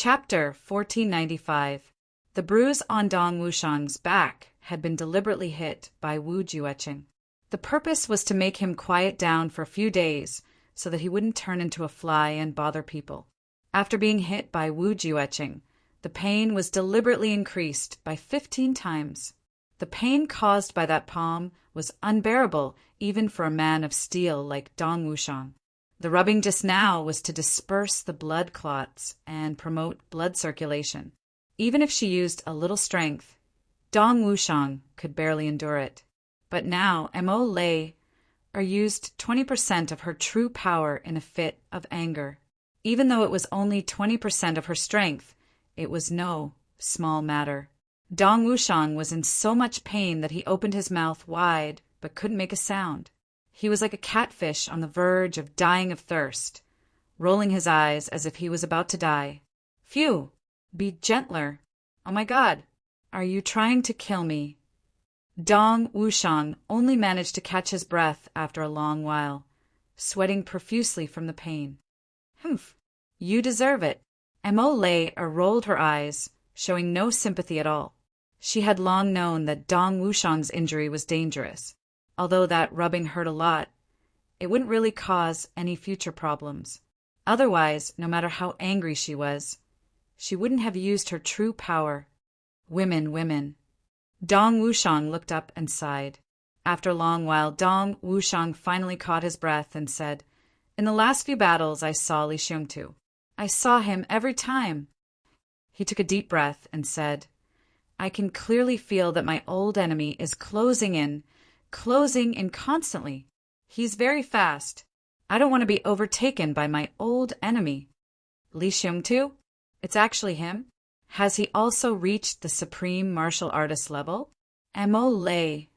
Chapter 1495. The bruise on Dong Wushang's back had been deliberately hit by Wu Jueqing. The purpose was to make him quiet down for a few days so that he wouldn't turn into a fly and bother people. After being hit by Wu Jueqing, the pain was deliberately increased by 15 times. The pain caused by that palm was unbearable even for a man of steel like Dong Wushang. The rubbing just now was to disperse the blood clots and promote blood circulation. Even if she used a little strength, Dong Wushang could barely endure it. But now Mo Lei used 20% of her true power in a fit of anger. Even though it was only 20% of her strength, it was no small matter. Dong Wushang was in so much pain that he opened his mouth wide but couldn't make a sound. He was like a catfish on the verge of dying of thirst, rolling his eyes as if he was about to die. "Phew! Be gentler. Oh my God! Are you trying to kill me?" Dong Wushang only managed to catch his breath after a long while, sweating profusely from the pain. "Humph! You deserve it." Mo Lei rolled her eyes, showing no sympathy at all. She had long known that Dong Wushang's injury was dangerous. Although that rubbing hurt a lot, it wouldn't really cause any future problems. Otherwise, no matter how angry she was, she wouldn't have used her true power. Women. Dong Wushang looked up and sighed. After a long while, Dong Wushang finally caught his breath and said, "In the last few battles, I saw Li Xiongtu. I saw him every time." He took a deep breath and said, "I can clearly feel that my old enemy is closing in constantly. He's very fast. I don't want to be overtaken by my old enemy." "Li Xiongtu? It's actually him? Has he also reached the supreme martial artist level?" Mo Lei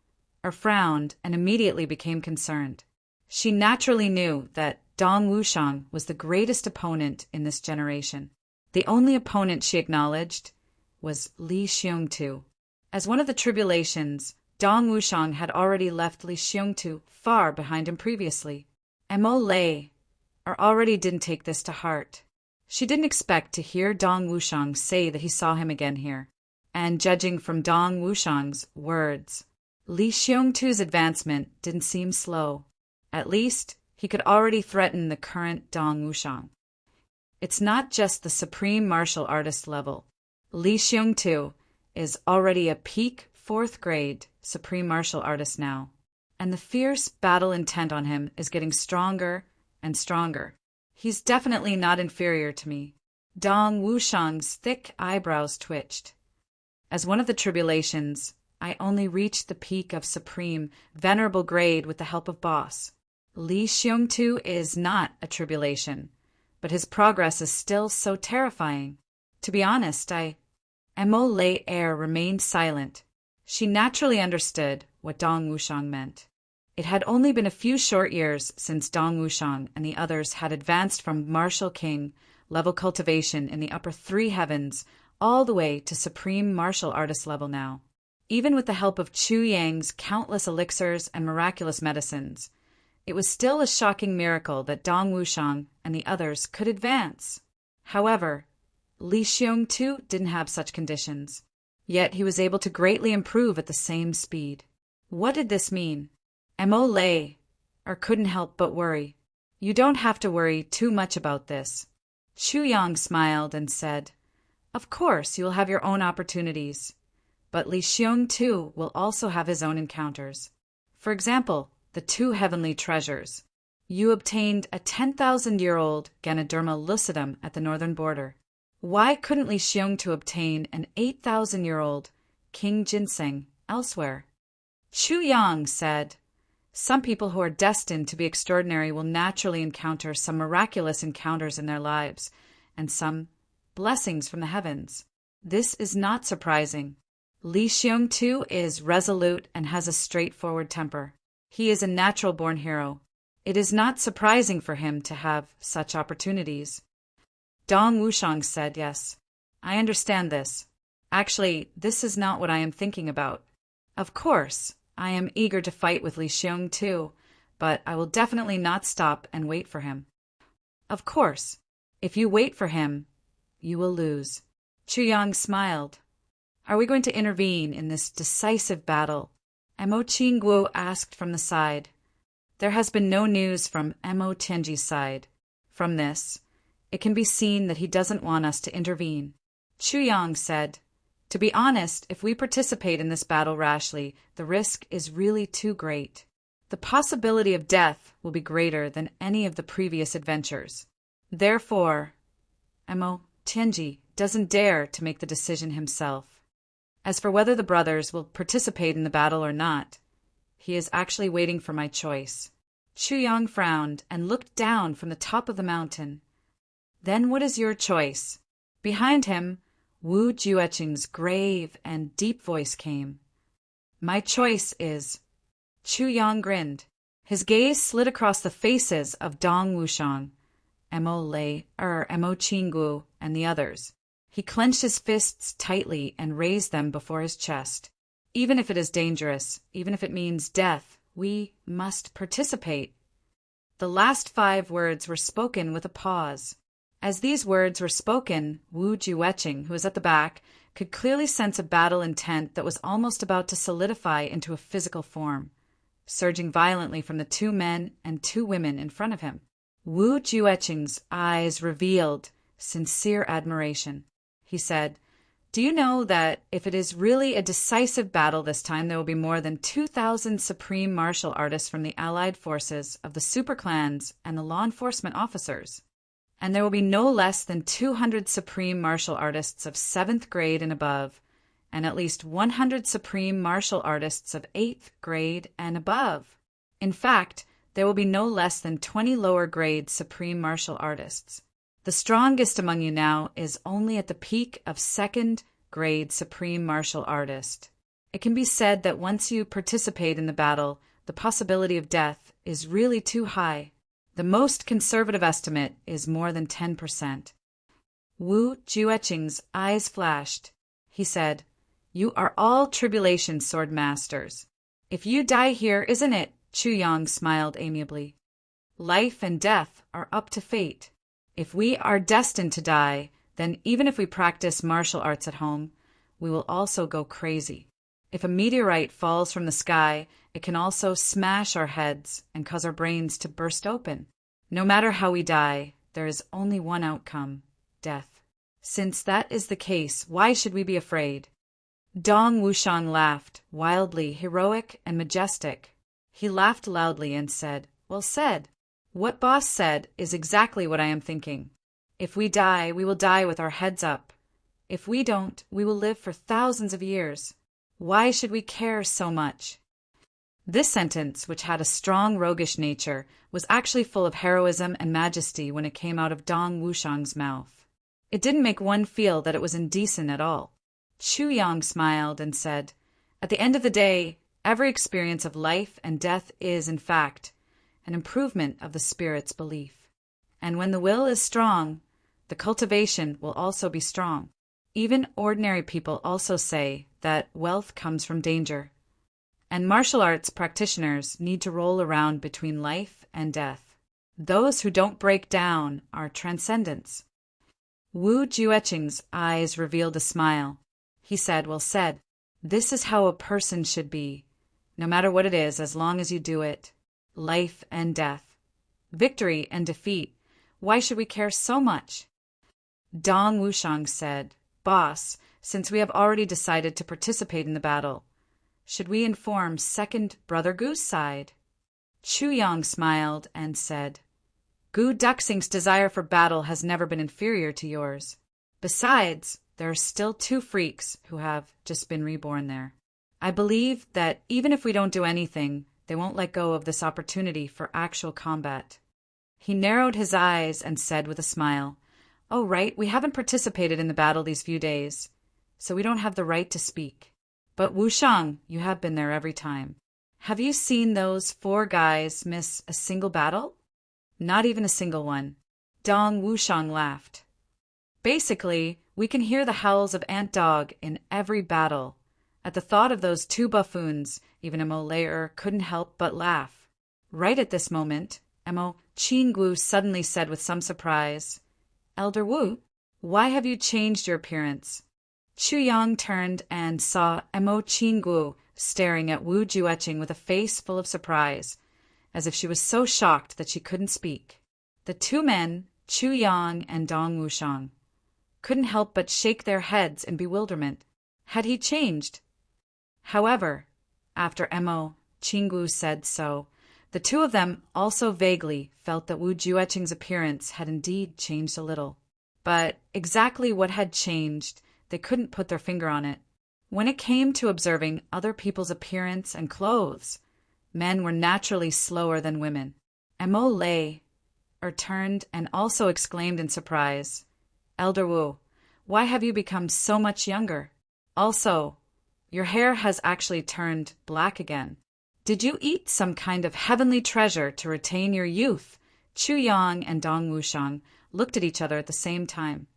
frowned and immediately became concerned. She naturally knew that Dong Wushang was the greatest opponent in this generation. The only opponent she acknowledged was Li Xiongtu. As one of the tribulations, Dong Wushang had already left Li Xiongtu far behind him previously. Mo Lei already didn't take this to heart. She didn't expect to hear Dong Wushang say that he saw him again here. And judging from Dong Wushang's words, Li Xiongtu's advancement didn't seem slow. At least, he could already threaten the current Dong Wushang. It's not just the supreme martial artist level. Li Xiongtu is already a peak 4th grade supreme martial artist now, and the fierce battle intent on him is getting stronger and stronger. He's definitely not inferior to me. Dong Wushang's thick eyebrows twitched. As one of the tribulations, I only reached the peak of supreme, venerable grade with the help of boss. Li Xiongtu is not a tribulation, but his progress is still so terrifying. To be honest, Mo Lei remained silent. She naturally understood what Dong Wushang meant. It had only been a few short years since Dong Wushang and the others had advanced from martial king level cultivation in the upper 3 heavens all the way to supreme martial artist level now. Even with the help of Chu Yang's countless elixirs and miraculous medicines, it was still a shocking miracle that Dong Wushang and the others could advance. However, Li Xiongtu didn't have such conditions, yet he was able to greatly improve at the same speed. What did this mean? Mo Lei couldn't help but worry. "You don't have to worry too much about this." Chu Yang smiled and said, "Of course you will have your own opportunities, but Li Xiongtu will also have his own encounters. For example, the 2 heavenly treasures. You obtained a 10,000-year-old Ganoderma lucidum at the northern border. Why couldn't Li Xiongtu obtain an 8,000-year-old King Ginseng elsewhere?" Chu Yang said, "Some people who are destined to be extraordinary will naturally encounter some miraculous encounters in their lives, and some blessings from the heavens. This is not surprising. Li Xiongtu is resolute and has a straightforward temper. He is a natural-born hero. It is not surprising for him to have such opportunities." Dong Wushang said, "Yes, I understand this. Actually, this is not what I am thinking about. Of course, I am eager to fight with Li Xiongtu, but I will definitely not stop and wait for him." "Of course, if you wait for him, you will lose. Chu Yang smiled. Are we going to intervene in this decisive battle? Mo Qingguo asked from the side. There has been no news from Mo Tianji's side. From this, it can be seen that he doesn't want us to intervene. Chu Yang said, to be honest, if we participate in this battle rashly, the risk is really too great. The possibility of death will be greater than any of the previous adventures. Therefore, Mo Tianji doesn't dare to make the decision himself. As for whether the brothers will participate in the battle or not, he is actually waiting for my choice. Chu Yang frowned and looked down from the top of the mountain. Then what is your choice? Behind him, Wu Jueqing's grave and deep voice came. My choice is... Chu Yang grinned. His gaze slid across the faces of Dong Wushang, Mo Qingguo, and the others. He clenched his fists tightly and raised them before his chest. Even if it is dangerous, even if it means death, we must participate. The last 5 words were spoken with a pause. As these words were spoken, Wu Jueqing, who was at the back, could clearly sense a battle intent that was almost about to solidify into a physical form, surging violently from the 2 men and 2 women in front of him. Wu Jueqing's eyes revealed sincere admiration. He said, do you know that if it is really a decisive battle this time, there will be more than 2,000 supreme martial artists from the allied forces of the super clans and the law enforcement officers? And there will be no less than 200 supreme martial artists of 7th grade and above, and at least 100 supreme martial artists of 8th grade and above. In fact, there will be no less than 20 lower grade supreme martial artists. The strongest among you now is only at the peak of 2nd grade supreme martial artist. It can be said that once you participate in the battle, the possibility of death is really too high. The most conservative estimate is more than 10%. Wu Jueqing's eyes flashed. He said, you are all tribulation sword masters. If you die here, isn't it? Chu Yang smiled amiably. Life and death are up to fate. If we are destined to die, then even if we practice martial arts at home, we will also go crazy. If a meteorite falls from the sky, it can also smash our heads and cause our brains to burst open. No matter how we die, there is only one outcome, death. Since that is the case, why should we be afraid? Dong Wushang laughed, wildly heroic and majestic. He laughed loudly and said, well said. What boss said is exactly what I am thinking. If we die, we will die with our heads up. If we don't, we will live for thousands of years. Why should we care so much? This sentence, which had a strong roguish nature, was actually full of heroism and majesty when it came out of Dong Wushang's mouth. It didn't make one feel that it was indecent at all. Chu Yang smiled and said, at the end of the day, every experience of life and death is, in fact, an improvement of the spirit's belief. And when the will is strong, the cultivation will also be strong. Even ordinary people also say that wealth comes from danger. And martial arts practitioners need to roll around between life and death. Those who don't break down are transcendents. Wu Jueqing's eyes revealed a smile. He said, well said. This is how a person should be, no matter what it is, as long as you do it. Life and death. Victory and defeat. Why should we care so much? Dong Wushang said, boss, since we have already decided to participate in the battle, should we inform 2nd Brother Gu's side? Chu Yang smiled and said, Gu Duxing's desire for battle has never been inferior to yours. Besides, there are still 2 freaks who have just been reborn there. I believe that even if we don't do anything, they won't let go of this opportunity for actual combat. He narrowed his eyes and said with a smile, oh, right, we haven't participated in the battle these few days, so we don't have the right to speak. But Wushang, you have been there every time. Have you seen those 4 guys miss a single battle? Not even a single one. Dong Wushang laughed. Basically, we can hear the howls of Ant Dog in every battle. At the thought of those 2 buffoons, even a Molayer couldn't help but laugh. Right at this moment, Mo Qingguo suddenly said with some surprise, Elder Wu, Why have you changed your appearance? Chu Yang turned and saw Emo Qinggu staring at Wu Jueqing with a face full of surprise, as if she was so shocked that she couldn't speak. The two men, Chu Yang and Dong Wushang, couldn't help but shake their heads in bewilderment. Had he changed? However, after Emo Qinggu said so, the two of them also vaguely felt that Wu Jueqing's appearance had indeed changed a little. But exactly what had changed, they couldn't put their finger on it. When it came to observing other people's appearance and clothes, men were naturally slower than women. Emo lay, turned and also exclaimed in surprise, "Elder Wu, why have you become so much younger? Also, your hair has actually turned black again. Did you eat some kind of heavenly treasure to retain your youth?" Chu Yang and Dong Wushang looked at each other at the same time,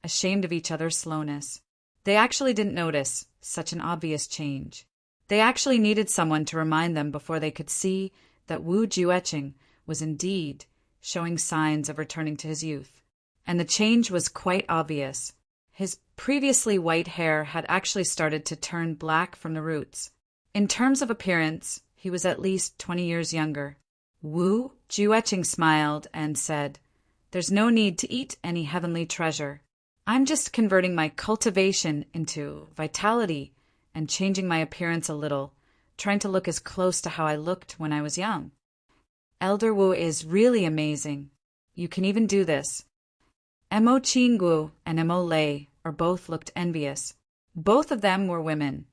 ashamed of each other's slowness. They actually didn't notice such an obvious change. They actually needed someone to remind them before they could see that Wu Jueqing was indeed showing signs of returning to his youth. And the change was quite obvious. His previously white hair had actually started to turn black from the roots. In terms of appearance, he was at least 20 years younger. Wu Jueqing smiled and said, "There's no need to eat any heavenly treasure. I'm just converting my cultivation into vitality and changing my appearance a little, trying to look as close to how I looked when I was young." Elder Wu is really amazing. You can even do this. Emo Qinggu and Emo Lei both looked envious. Both of them were women.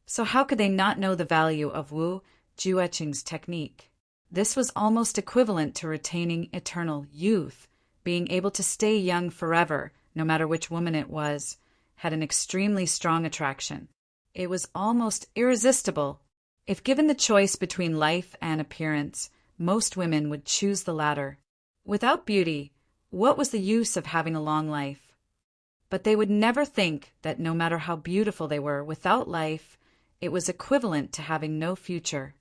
So how could they not know the value of Wu Jueqing's technique? This was almost equivalent to retaining eternal youth. Being able to stay young forever, no matter which woman it was, had an extremely strong attraction. It was almost irresistible. If given the choice between life and appearance, most women would choose the latter. Without beauty, what was the use of having a long life? But they would never think that no matter how beautiful they were without life, it was equivalent to having no future.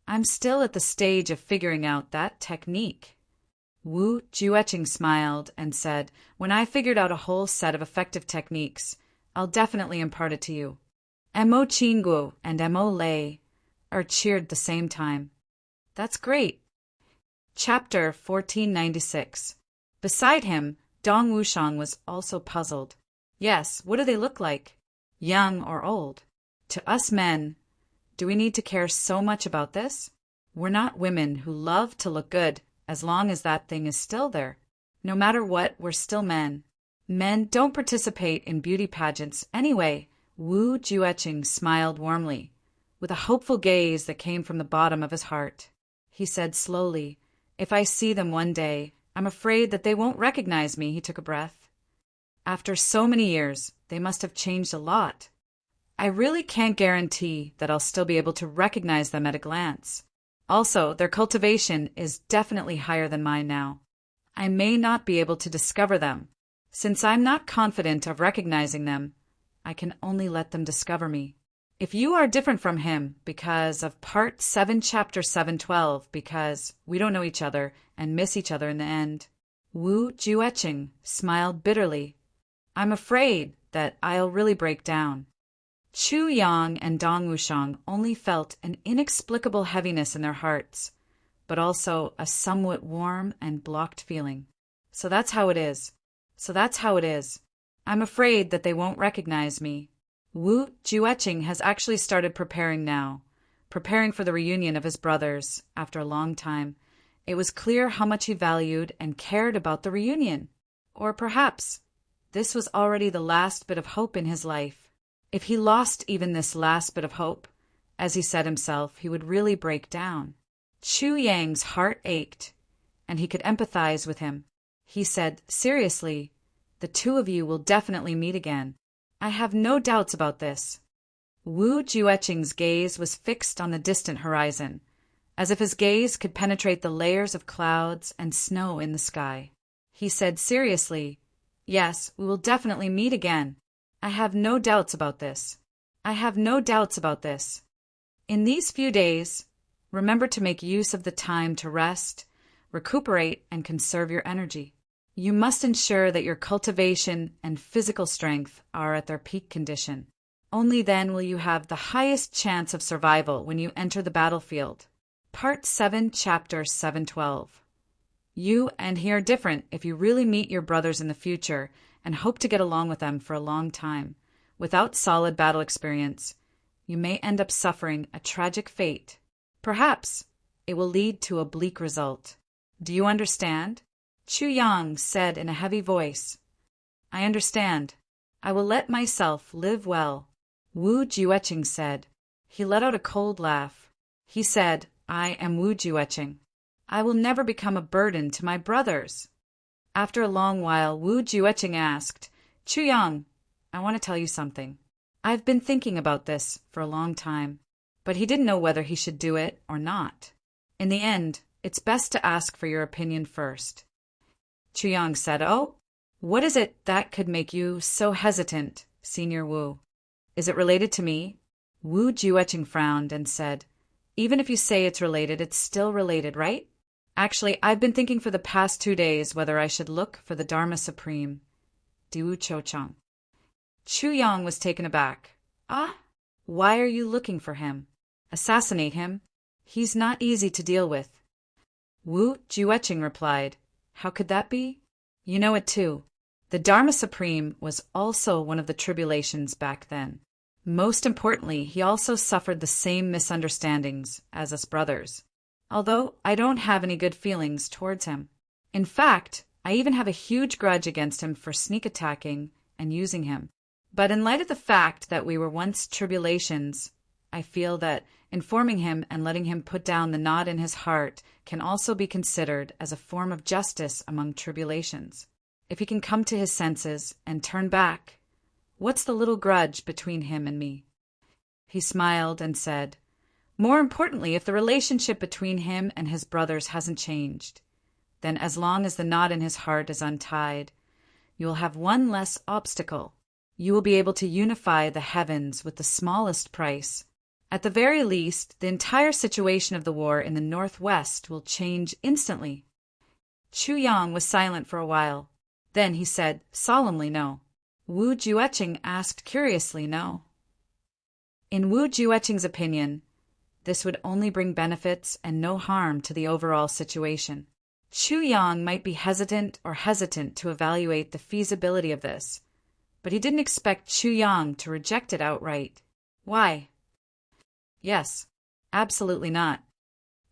I'm still at the stage of figuring out that technique. Wu Jueqing smiled and said, "When I figured out a whole set of effective techniques, I'll definitely impart it to you." Emo Qinggu and Emo Lei cheered at the same time. That's great. Chapter 1496. Beside him, Dong Wushang was also puzzled. Yes, what do they look like? Young or old? To us men, do we need to care so much about this? We're not women who love to look good as long as that thing is still there. No matter what, we're still men. Men don't participate in beauty pageants anyway. Wu Jueqing smiled warmly, with a hopeful gaze that came from the bottom of his heart. He said slowly, "If I see them one day, I'm afraid that they won't recognize me." He took a breath. After so many years, they must have changed a lot. I really can't guarantee that I'll still be able to recognize them at a glance. Also, their cultivation is definitely higher than mine now. I may not be able to discover them. Since I'm not confident of recognizing them, I can only let them discover me. If you are different from him because of Part 7, Chapter 712, because we don't know each other and miss each other in the end. Wu Jueqing smiled bitterly. I'm afraid that I'll really break down. Chu Yang and Dong Wushang only felt an inexplicable heaviness in their hearts, but also a somewhat warm and blocked feeling. So that's how it is. I'm afraid that they won't recognize me. Wu Jueqing has actually started preparing now, preparing for the reunion of his brothers after a long time. It was clear how much he valued and cared about the reunion. Or perhaps this was already the last bit of hope in his life. If he lost even this last bit of hope, as he said himself, he would really break down. Chu Yang's heart ached, and he could empathize with him. He said, seriously, the two of you will definitely meet again. I have no doubts about this. Wu Jueqing's gaze was fixed on the distant horizon, as if his gaze could penetrate the layers of clouds and snow in the sky. He said seriously, yes, we will definitely meet again. I have no doubts about this. In these few days, remember to make use of the time to rest, recuperate, and conserve your energy. You must ensure that your cultivation and physical strength are at their peak condition. Only then will you have the highest chance of survival when you enter the battlefield. Part 7, Chapter 712. You and he are different if you really meet your brothers in the future and hope to get along with them for a long time. Without solid battle experience, you may end up suffering a tragic fate. Perhaps it will lead to a bleak result. Do you understand? Chu Yang said in a heavy voice. I understand. I will let myself live well. Wu Jueqing said. He let out a cold laugh. He said, I am Wu Jueqing. I will never become a burden to my brothers. After a long while, Wu Jueqing asked, Chu Yang, I want to tell you something. I've been thinking about this for a long time, but he didn't know whether he should do it or not. In the end, it's best to ask for your opinion first. Chu Yang said, Oh, what is it that could make you so hesitant, Senior Wu? Is it related to me? Wu Jueqing frowned and said, Even if you say it's related, it's still related, right? Actually, I've been thinking for the past 2 days whether I should look for the Dharma Supreme, Diwu Chochang. Chu Yang was taken aback. Ah, why are you looking for him? Assassinate him? He's not easy to deal with. Wu Jueqing replied, How could that be? You know it too. The Dharma Supreme was also one of the tribulations back then. Most importantly, he also suffered the same misunderstandings as us brothers, although I don't have any good feelings towards him. In fact, I even have a huge grudge against him for sneak attacking and using him. But in light of the fact that we were once tribulations, I feel that informing him and letting him put down the knot in his heart can also be considered as a form of justice among tribulations. If he can come to his senses and turn back, what's the little grudge between him and me? He smiled and said, More importantly, if the relationship between him and his brothers hasn't changed, then as long as the knot in his heart is untied, you will have one less obstacle. You will be able to unify the heavens with the smallest price. At the very least, the entire situation of the war in the northwest will change instantly. Chu Yang was silent for a while. Then he said, solemnly, no. Wu Jueqing asked curiously, no. In Wu Jueqing's opinion, this would only bring benefits and no harm to the overall situation. Chu Yang might be hesitant to evaluate the feasibility of this, but he didn't expect Chu Yang to reject it outright. Why? Yes, absolutely not.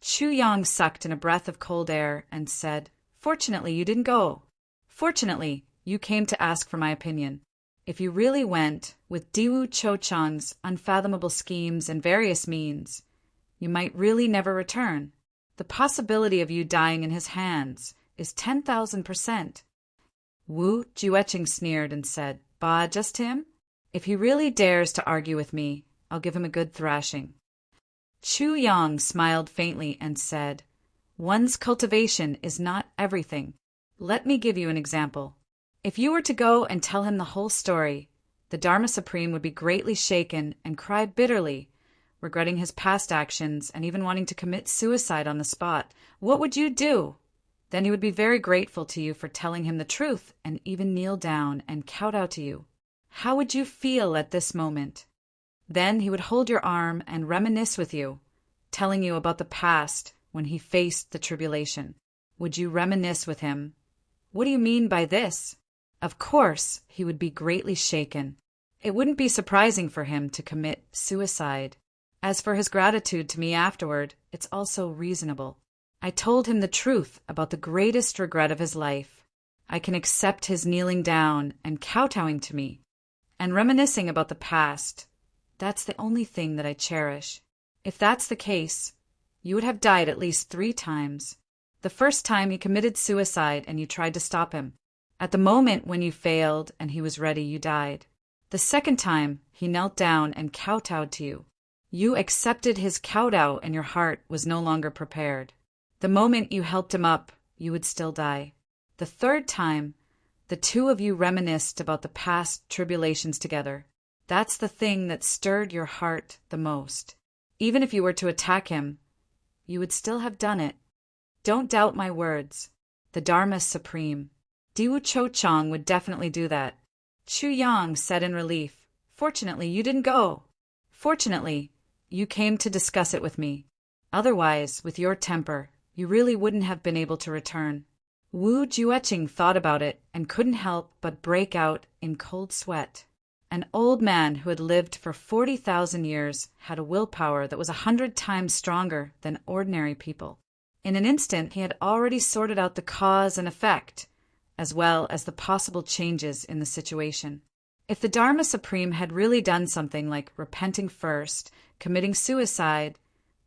Chu Yang sucked in a breath of cold air and said, Fortunately, you didn't go. Fortunately, you came to ask for my opinion. If you really went with Diwu Chochang's unfathomable schemes and various means, you might really never return. The possibility of you dying in his hands is 10,000%. Wu Jueqing sneered and said, Bah, just him? If he really dares to argue with me, I'll give him a good thrashing. Chu Yang smiled faintly and said, One's cultivation is not everything. Let me give you an example. If you were to go and tell him the whole story, the Dharma Supreme would be greatly shaken and cry bitterly, regretting his past actions and even wanting to commit suicide on the spot. What would you do? Then he would be very grateful to you for telling him the truth and even kneel down and kowtow to you. How would you feel at this moment? Then he would hold your arm and reminisce with you, telling you about the past when he faced the tribulation. Would you reminisce with him? What do you mean by this? Of course, he would be greatly shaken. It wouldn't be surprising for him to commit suicide. As for his gratitude to me afterward, it's also reasonable. I told him the truth about the greatest regret of his life. I can accept his kneeling down and kowtowing to me, and reminiscing about the past. That's the only thing that I cherish. If that's the case, you would have died at least 3 times. The first time he committed suicide and you tried to stop him. At the moment when you failed and he was ready, you died. The second time, he knelt down and kowtowed to you. You accepted his kowtow and your heart was no longer prepared. The moment you helped him up, you would still die. The third time, the two of you reminisced about the past tribulations together. That's the thing that stirred your heart the most. Even if you were to attack him, you would still have done it. Don't doubt my words. The Dharma is supreme. Diwu Cho-chang would definitely do that. Chu Yang said in relief, "Fortunately, you didn't go. Fortunately, you came to discuss it with me. Otherwise, with your temper, you really wouldn't have been able to return." Wu Jueqing thought about it and couldn't help but break out in cold sweat. An old man who had lived for 40,000 years had a willpower that was 100 times stronger than ordinary people. In an instant, he had already sorted out the cause and effect, as well as the possible changes in the situation. If the Dharma Supreme had really done something like repenting first, committing suicide,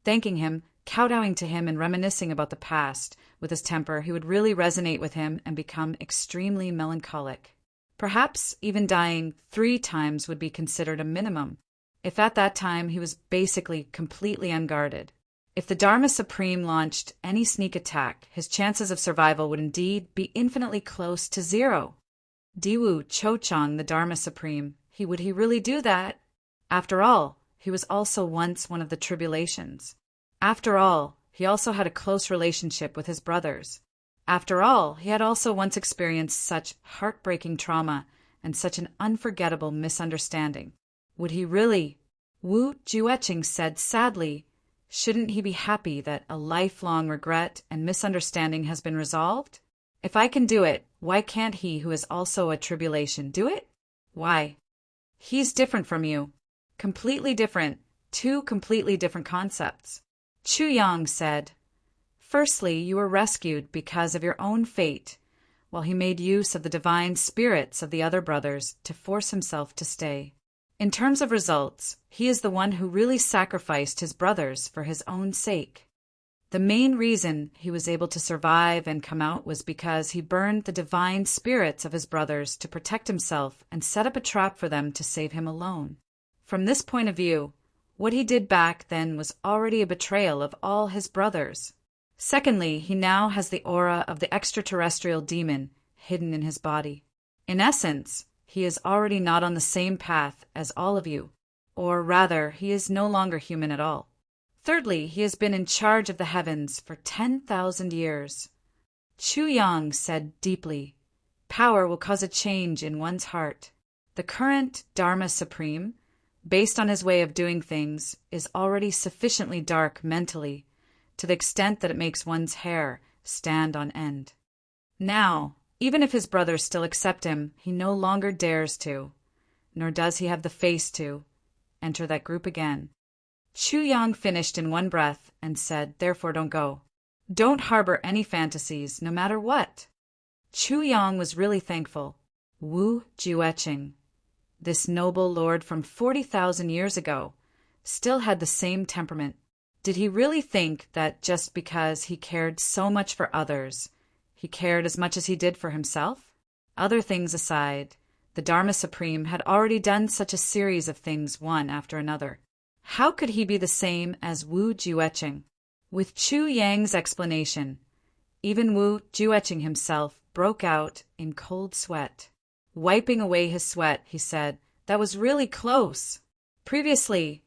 thanking him, kowtowing to him, and reminiscing about the past with his temper, he would really resonate with him and become extremely melancholic. Perhaps even dying 3 times would be considered a minimum, if at that time he was basically completely unguarded. If the Dharma Supreme launched any sneak attack, his chances of survival would indeed be infinitely close to 0. Diwu Cho-chang, the Dharma Supreme, would he really do that? After all, he was also once one of the tribulations. After all, he also had a close relationship with his brothers. After all, he had also once experienced such heartbreaking trauma and such an unforgettable misunderstanding. Would he really? Wu Jueqing said sadly, "Shouldn't he be happy that a lifelong regret and misunderstanding has been resolved? If I can do it, why can't he who is also a tribulation do it? Why? He's different from you. Completely different. 2 completely different concepts." Chu Yang said, "Firstly, you were rescued because of your own fate, while he made use of the divine spirits of the other brothers to force himself to stay. In terms of results, he is the one who really sacrificed his brothers for his own sake. The main reason he was able to survive and come out was because he burned the divine spirits of his brothers to protect himself and set up a trap for them to save him alone. From this point of view, what he did back then was already a betrayal of all his brothers. Secondly, he now has the aura of the extraterrestrial demon hidden in his body. In essence, he is already not on the same path as all of you, or rather, he is no longer human at all. Thirdly, he has been in charge of the heavens for 10,000 years. Chu Yang said deeply, "Power will cause a change in one's heart. The current Dharma Supreme, based on his way of doing things, is already sufficiently dark mentally, to the extent that it makes one's hair stand on end. Now, even if his brothers still accept him, he no longer dares to, nor does he have the face to, enter that group again." Chu Yang finished in one breath and said, "Therefore don't go. Don't harbor any fantasies, no matter what." Chu Yang was really thankful. Wu Jueqing, this noble lord from 40,000 years ago, still had the same temperament. Did he really think that just because he cared so much for others, he cared as much as he did for himself? Other things aside, the Dharma Supreme had already done such a series of things one after another. How could he be the same as Wu Jueqing? With Chu Yang's explanation, even Wu Jueqing himself broke out in cold sweat. Wiping away his sweat, he said, "That was really close. Previously,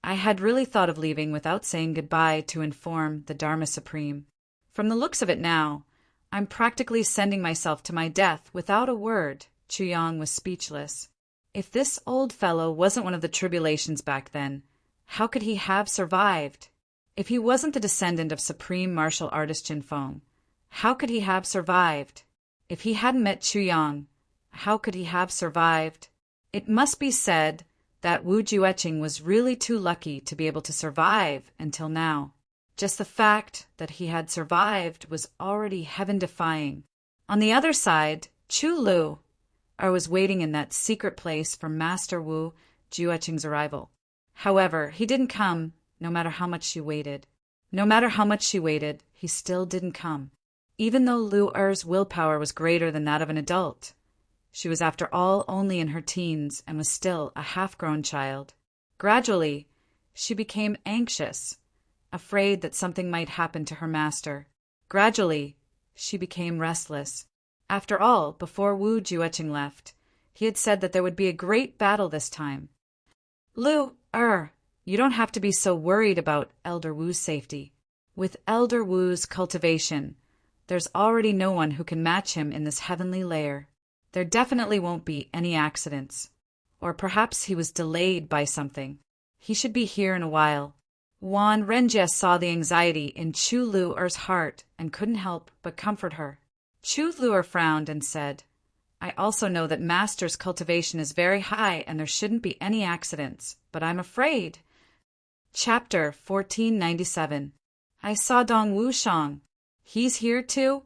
I had really thought of leaving without saying goodbye to inform the Dharma Supreme. From the looks of it now, I'm practically sending myself to my death without a word." Chu Yang was speechless. If this old fellow wasn't one of the tribulations back then, how could he have survived? If he wasn't the descendant of Supreme Martial Artist Jin Feng, how could he have survived? If he hadn't met Chu Yang, how could he have survived? It must be said that Wu Jueqing was really too lucky to be able to survive until now. Just the fact that he had survived was already heaven-defying. On the other side, Chu Lu was waiting in that secret place for Master Wu Jueqing's arrival. However, he didn't come, no matter how much she waited. No matter how much she waited, he still didn't come. Even though Lu Er's willpower was greater than that of an adult, she was after all only in her teens and was still a half-grown child. Gradually, she became anxious, afraid that something might happen to her master. Gradually, she became restless. After all, before Wu Jueqing left, he had said that there would be a great battle this time. "Lu you don't have to be so worried about Elder Wu's safety. With Elder Wu's cultivation, There's already no one who can match him in this heavenly lair. There definitely won't be any accidents. Or perhaps he was delayed by something. He should be here in a while. Wan Renjie saw the anxiety in Chu Luer's heart and couldn't help but comfort her. Chu Luer frowned and said, I also know that Master's cultivation is very high and there shouldn't be any accidents, but I'm afraid. Chapter 1497. I saw Dong Wushang. He's here too?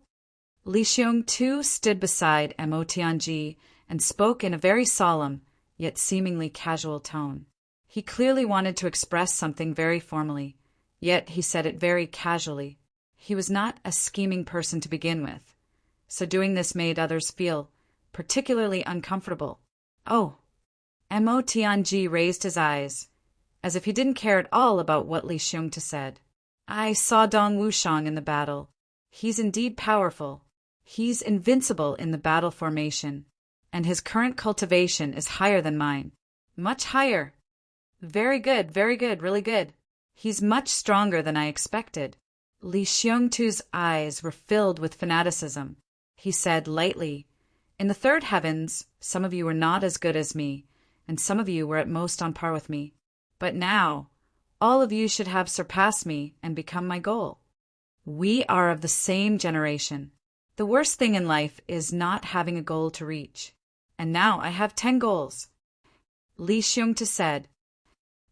Li Xiong too stood beside Mo Tianji and spoke in a very solemn, yet seemingly casual tone. He clearly wanted to express something very formally, yet he said it very casually. He was not a scheming person to begin with, so doing this made others feel particularly uncomfortable. Oh! Mo Tianji raised his eyes, as if he didn't care at all about what Li Xiong said. I saw Dong Wushang in the battle. He's indeed powerful. He's invincible in the battle formation, and his current cultivation is higher than mine. Much higher. Very good, really good. He's much stronger than I expected. Li Xiongtu's eyes were filled with fanaticism. He said lightly, In the third heavens, some of you were not as good as me, and some of you were at most on par with me. But now, all of you should have surpassed me and become my goal. We are of the same generation. The worst thing in life is not having a goal to reach. And now I have 10 goals. Li Xiongtu said.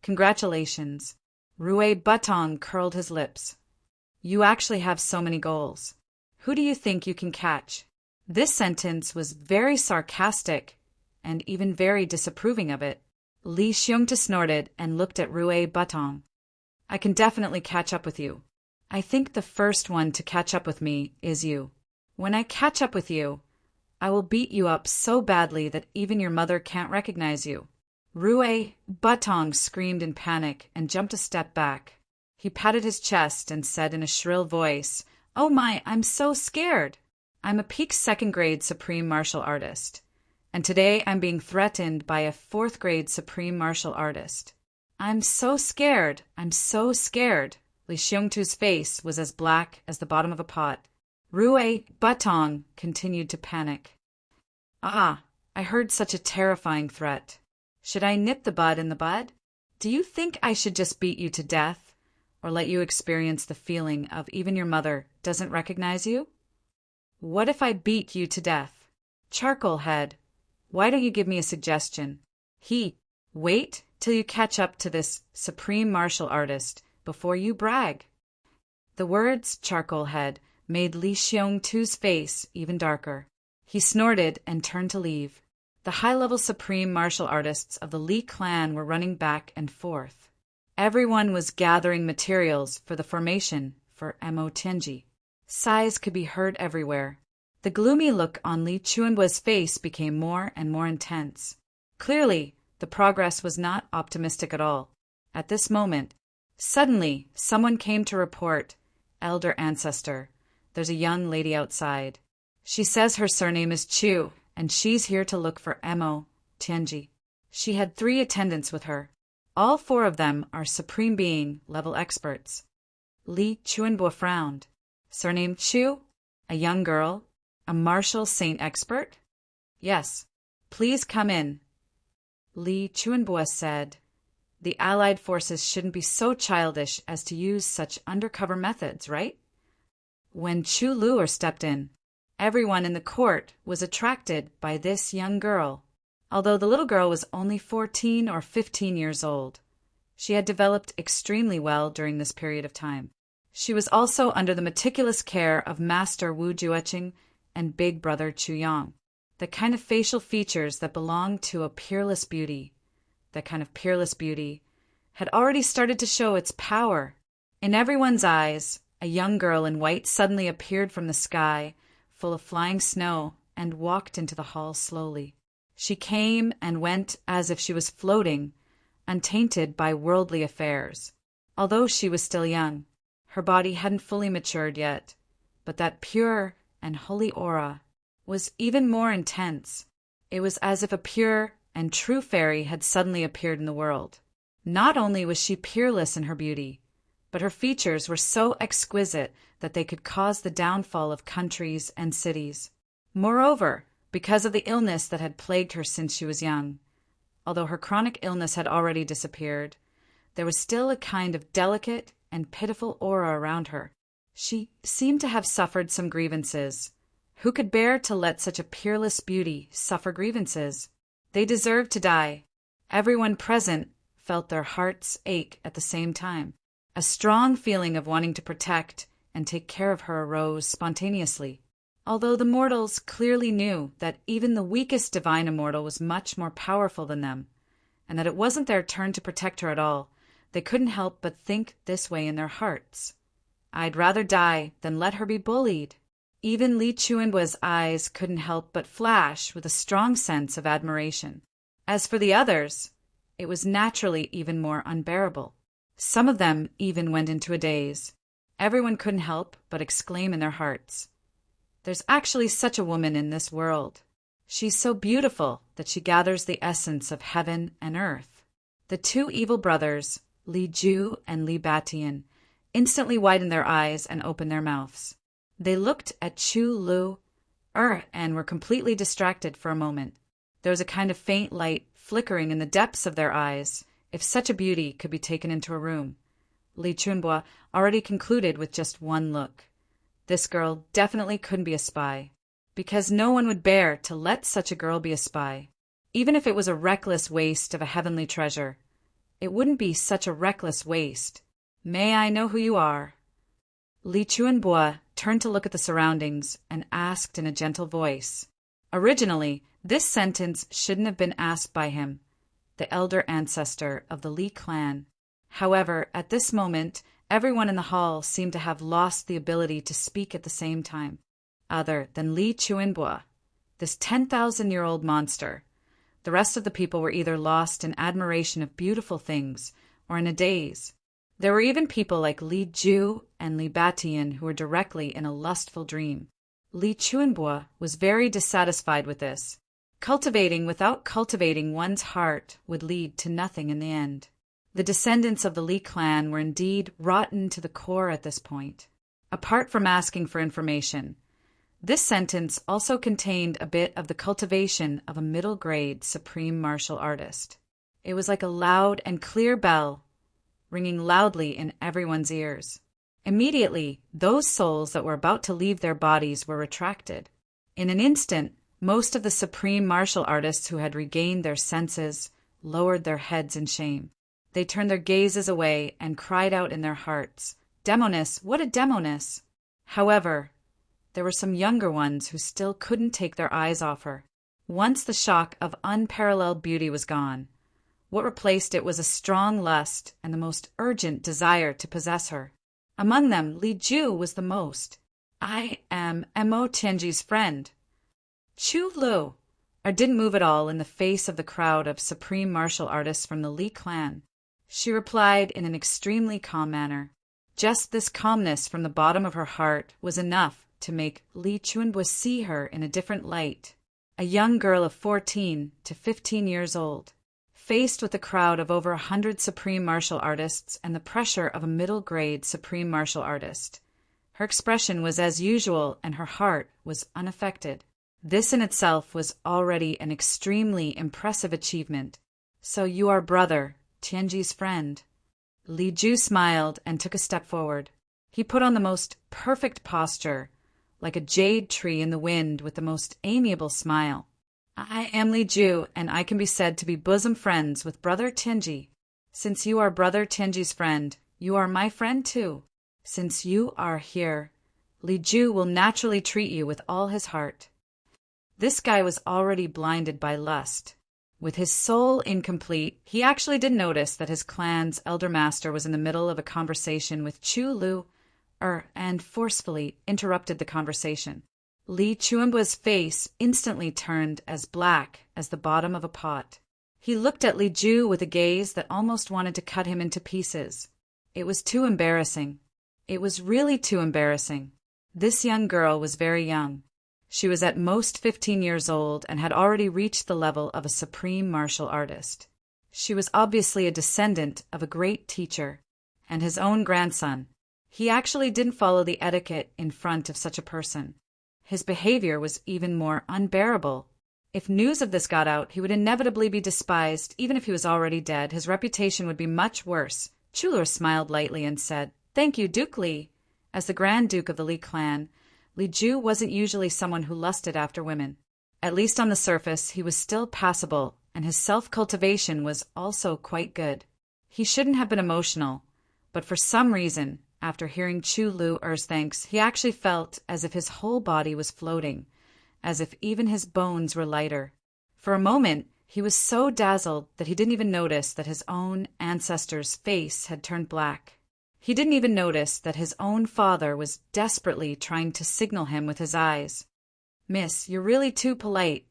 Congratulations. Rue Butong curled his lips. You actually have so many goals. Who do you think you can catch? This sentence was very sarcastic and even very disapproving of it. Li Xiongtu snorted and looked at Rue Butong. I can definitely catch up with you. I think the first one to catch up with me is you. When I catch up with you, I will beat you up so badly that even your mother can't recognize you. Rue Butong screamed in panic and jumped a step back. He patted his chest and said in a shrill voice, Oh my, I'm so scared. I'm a peak 2nd grade supreme martial artist, and today I'm being threatened by a 4th grade supreme martial artist. I'm so scared. Li Xiongtu's face was as black as the bottom of a pot. Rue Butong continued to panic. I heard such a terrifying threat. Should I nip the bud in the bud? Do you think I should just beat you to death, or let you experience the feeling of even your mother doesn't recognize you? What if I beat you to death? Charcoal Head, why don't you give me a suggestion? Wait till you catch up to this supreme martial artist before you brag. The words Charcoal Head made Li Xiongtu's face even darker. He snorted and turned to leave. The high-level supreme martial artists of the Li clan were running back and forth. Everyone was gathering materials for the formation for Mo Tianji. Sighs could be heard everywhere. The gloomy look on Li Chuanbua's face became more and more intense. Clearly, the progress was not optimistic at all. At this moment, suddenly, someone came to report, Elder Ancestor, there's a young lady outside. She says her surname is Chu, and she's here to look for Mo Tianji. She had 3 attendants with her. All 4 of them are Supreme Being level experts. Li Chuanbua frowned. Surname Chu? A young girl? A martial saint expert? Yes. Please come in. Li Chuanbua said. The Allied forces shouldn't be so childish as to use such undercover methods, right? When Chu Luer stepped in, everyone in the court was attracted by this young girl. Although the little girl was only 14 or 15 years old, she had developed extremely well during this period of time. She was also under the meticulous care of Master Wu Jueqing and Big Brother Chu Yang, the kind of facial features that belong to a peerless beauty. That kind of peerless beauty had already started to show its power. In everyone's eyes, a young girl in white suddenly appeared from the sky, full of flying snow, and walked into the hall slowly. She came and went as if she was floating, untainted by worldly affairs. Although she was still young, her body hadn't fully matured yet, but that pure and holy aura was even more intense. It was as if a pure and true fairy had suddenly appeared in the world. Not only was she peerless in her beauty, but her features were so exquisite that they could cause the downfall of countries and cities. Moreover, because of the illness that had plagued her since she was young, although her chronic illness had already disappeared, there was still a kind of delicate and pitiful aura around her. She seemed to have suffered some grievances. Who could bear to let such a peerless beauty suffer grievances? They deserved to die. Everyone present felt their hearts ache at the same time. A strong feeling of wanting to protect and take care of her arose spontaneously. Although the mortals clearly knew that even the weakest divine immortal was much more powerful than them, and that it wasn't their turn to protect her at all, they couldn't help but think this way in their hearts. I'd rather die than let her be bullied. Even Li Chuanbua's eyes couldn't help but flash with a strong sense of admiration. As for the others, it was naturally even more unbearable. Some of them even went into a daze. Everyone couldn't help but exclaim in their hearts, "There's actually such a woman in this world. She's so beautiful that she gathers the essence of heaven and earth." The two evil brothers, Li Ju and Li Batian, instantly widened their eyes and opened their mouths. They looked at Chu Lu and were completely distracted for a moment. There was a kind of faint light flickering in the depths of their eyes, if such a beauty could be taken into a room. Li Chunbua already concluded with just one look. This girl definitely couldn't be a spy, because no one would bear to let such a girl be a spy. Even if it was a reckless waste of a heavenly treasure, it wouldn't be such a reckless waste. "May I know who you are?" Li Chuanbua turned to look at the surroundings and asked in a gentle voice. Originally, this sentence shouldn't have been asked by him, the elder ancestor of the Li clan. However, at this moment, everyone in the hall seemed to have lost the ability to speak at the same time, other than Li Chuanbua, this 10,000-year-old monster. The rest of the people were either lost in admiration of beautiful things or in a daze. There were even people like Li Ju and Li Batian who were directly in a lustful dream. Li Chuanbua was very dissatisfied with this. Cultivating without cultivating one's heart would lead to nothing in the end. The descendants of the Li clan were indeed rotten to the core at this point. Apart from asking for information, this sentence also contained a bit of the cultivation of a middle-grade supreme martial artist. It was like a loud and clear bell, ringing loudly in everyone's ears. Immediately, those souls that were about to leave their bodies were retracted. In an instant, most of the supreme martial artists who had regained their senses lowered their heads in shame. They turned their gazes away and cried out in their hearts, "Demoness, what a demoness!" However, there were some younger ones who still couldn't take their eyes off her. Once the shock of unparalleled beauty was gone, what replaced it was a strong lust and the most urgent desire to possess her. Among them, Li Ju was the most. "I am Mo Tianji's friend." Chu Lu didn't move at all in the face of the crowd of supreme martial artists from the Li clan. She replied in an extremely calm manner. Just this calmness from the bottom of her heart was enough to make Li Chuanbua see her in a different light. A young girl of 14 to 15 years old, faced with a crowd of over 100 supreme martial artists and the pressure of a middle-grade supreme martial artist. Her expression was as usual and her heart was unaffected. This in itself was already an extremely impressive achievement. "So you are brother, Tianji's friend." Li Ju smiled and took a step forward. He put on the most perfect posture, like a jade tree in the wind with the most amiable smile. "I am Li Ju, and I can be said to be bosom friends with brother Tianji. Since you are brother Tianji's friend, you are my friend too. Since you are here, Li Ju will naturally treat you with all his heart." This guy was already blinded by lust. With his soul incomplete, he actually didn't notice that his clan's elder master was in the middle of a conversation with Chu Lu, and forcefully interrupted the conversation. Li Chuanbua's face instantly turned as black as the bottom of a pot. He looked at Li Ju with a gaze that almost wanted to cut him into pieces. It was too embarrassing. It was really too embarrassing. This young girl was very young. She was at most 15 years old and had already reached the level of a supreme martial artist. She was obviously a descendant of a great teacher, and his own grandson. He actually didn't follow the etiquette in front of such a person. His behavior was even more unbearable. If news of this got out, he would inevitably be despised. Even if he was already dead, his reputation would be much worse. Chulur smiled lightly and said, "Thank you, Duke Li." As the Grand Duke of the Li clan, Li Ju wasn't usually someone who lusted after women. At least on the surface, he was still passable, and his self-cultivation was also quite good. He shouldn't have been emotional, but for some reason, after hearing Chu Lu-er's thanks, he actually felt as if his whole body was floating, as if even his bones were lighter. For a moment, he was so dazzled that he didn't even notice that his own ancestor's face had turned black. He didn't even notice that his own father was desperately trying to signal him with his eyes. "Miss, you're really too polite."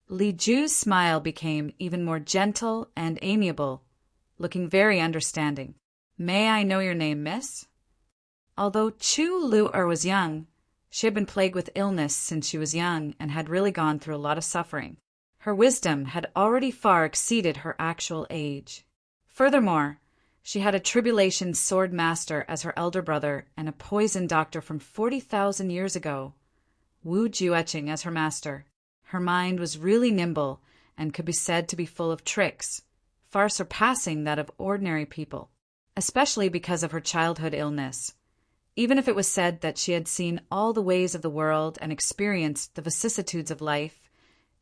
Li Ju's smile became even more gentle and amiable, looking very understanding. "May I know your name, miss?" Although Chu Lu-er was young, she had been plagued with illness since she was young and had really gone through a lot of suffering. Her wisdom had already far exceeded her actual age. Furthermore, she had a tribulation sword master as her elder brother and a poison doctor from 40,000 years ago, Wu Jueqing, as her master. Her mind was really nimble and could be said to be full of tricks, far surpassing that of ordinary people, especially because of her childhood illness. Even if it was said that she had seen all the ways of the world and experienced the vicissitudes of life,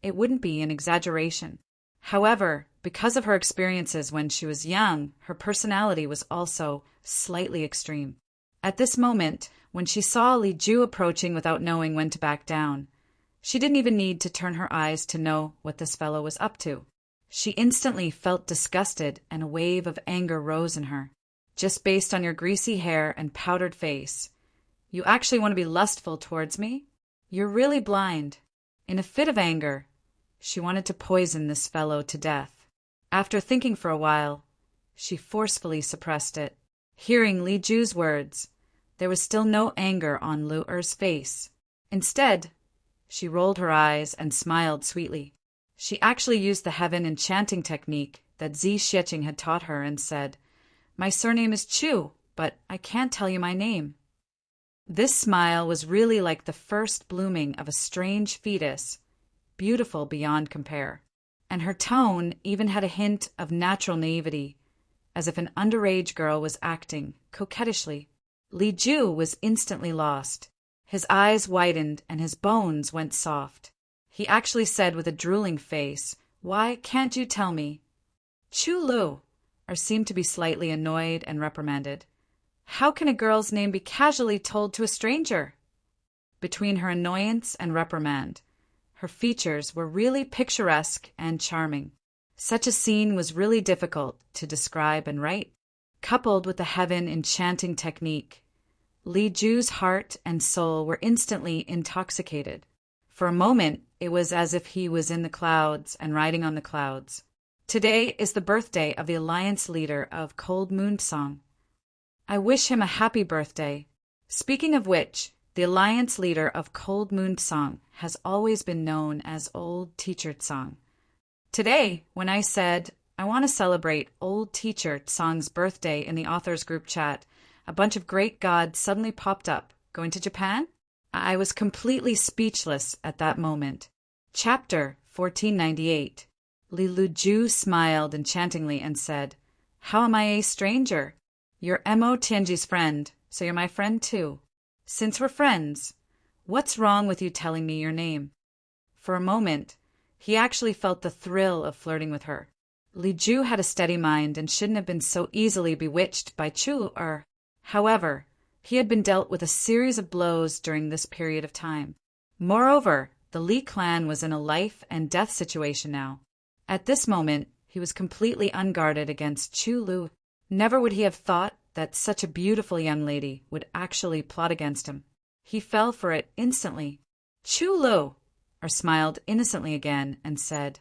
it wouldn't be an exaggeration. However, because of her experiences when she was young, her personality was also slightly extreme. At this moment, when she saw Li Ju approaching without knowing when to back down, she didn't even need to turn her eyes to know what this fellow was up to. She instantly felt disgusted and a wave of anger rose in her. "Just based on your greasy hair and powdered face, you actually want to be lustful towards me? You're really blind." In a fit of anger, she wanted to poison this fellow to death. After thinking for a while, she forcefully suppressed it. Hearing Li Ju's words, there was still no anger on Lu-er's face. Instead, she rolled her eyes and smiled sweetly. She actually used the heaven enchanting technique that Zi Xieching had taught her and said, "My surname is Chu, but I can't tell you my name." This smile was really like the first blooming of a strange fetus, beautiful beyond compare. And her tone even had a hint of natural naivety, as if an underage girl was acting coquettishly. Li Ju was instantly lost. His eyes widened and his bones went soft. He actually said with a drooling face, "Why can't you tell me?" Chu Lu, or seemed to be slightly annoyed and reprimanded. "How can a girl's name be casually told to a stranger?" Between her annoyance and reprimand, her features were really picturesque and charming. Such a scene was really difficult to describe and write. Coupled with the heaven enchanting technique, Li Ju's heart and soul were instantly intoxicated. For a moment, it was as if he was in the clouds and riding on the clouds. Today is the birthday of the alliance leader of Cold Moon Song. I wish him a happy birthday. Speaking of which, the alliance leader of Cold Moon Song has always been known as Old Teacher Tsang. Today, when I said I want to celebrate Old Teacher Tsang's birthday in the authors group chat, a bunch of great gods suddenly popped up. Going to Japan? I was completely speechless at that moment. Chapter 1498. Li Luju smiled enchantingly and said, "How am I a stranger? You're Mo Tianji's friend, so you're my friend too. Since we're friends, what's wrong with you telling me your name?" For a moment, he actually felt the thrill of flirting with her. Li Ju had a steady mind and shouldn't have been so easily bewitched by Chu-er. However, he had been dealt with a series of blows during this period of time. Moreover, the Li clan was in a life and death situation now. At this moment, he was completely unguarded against Chu Lu. Never would he have thought that such a beautiful young lady would actually plot against him. He fell for it instantly. Chu Lu smiled innocently again and said,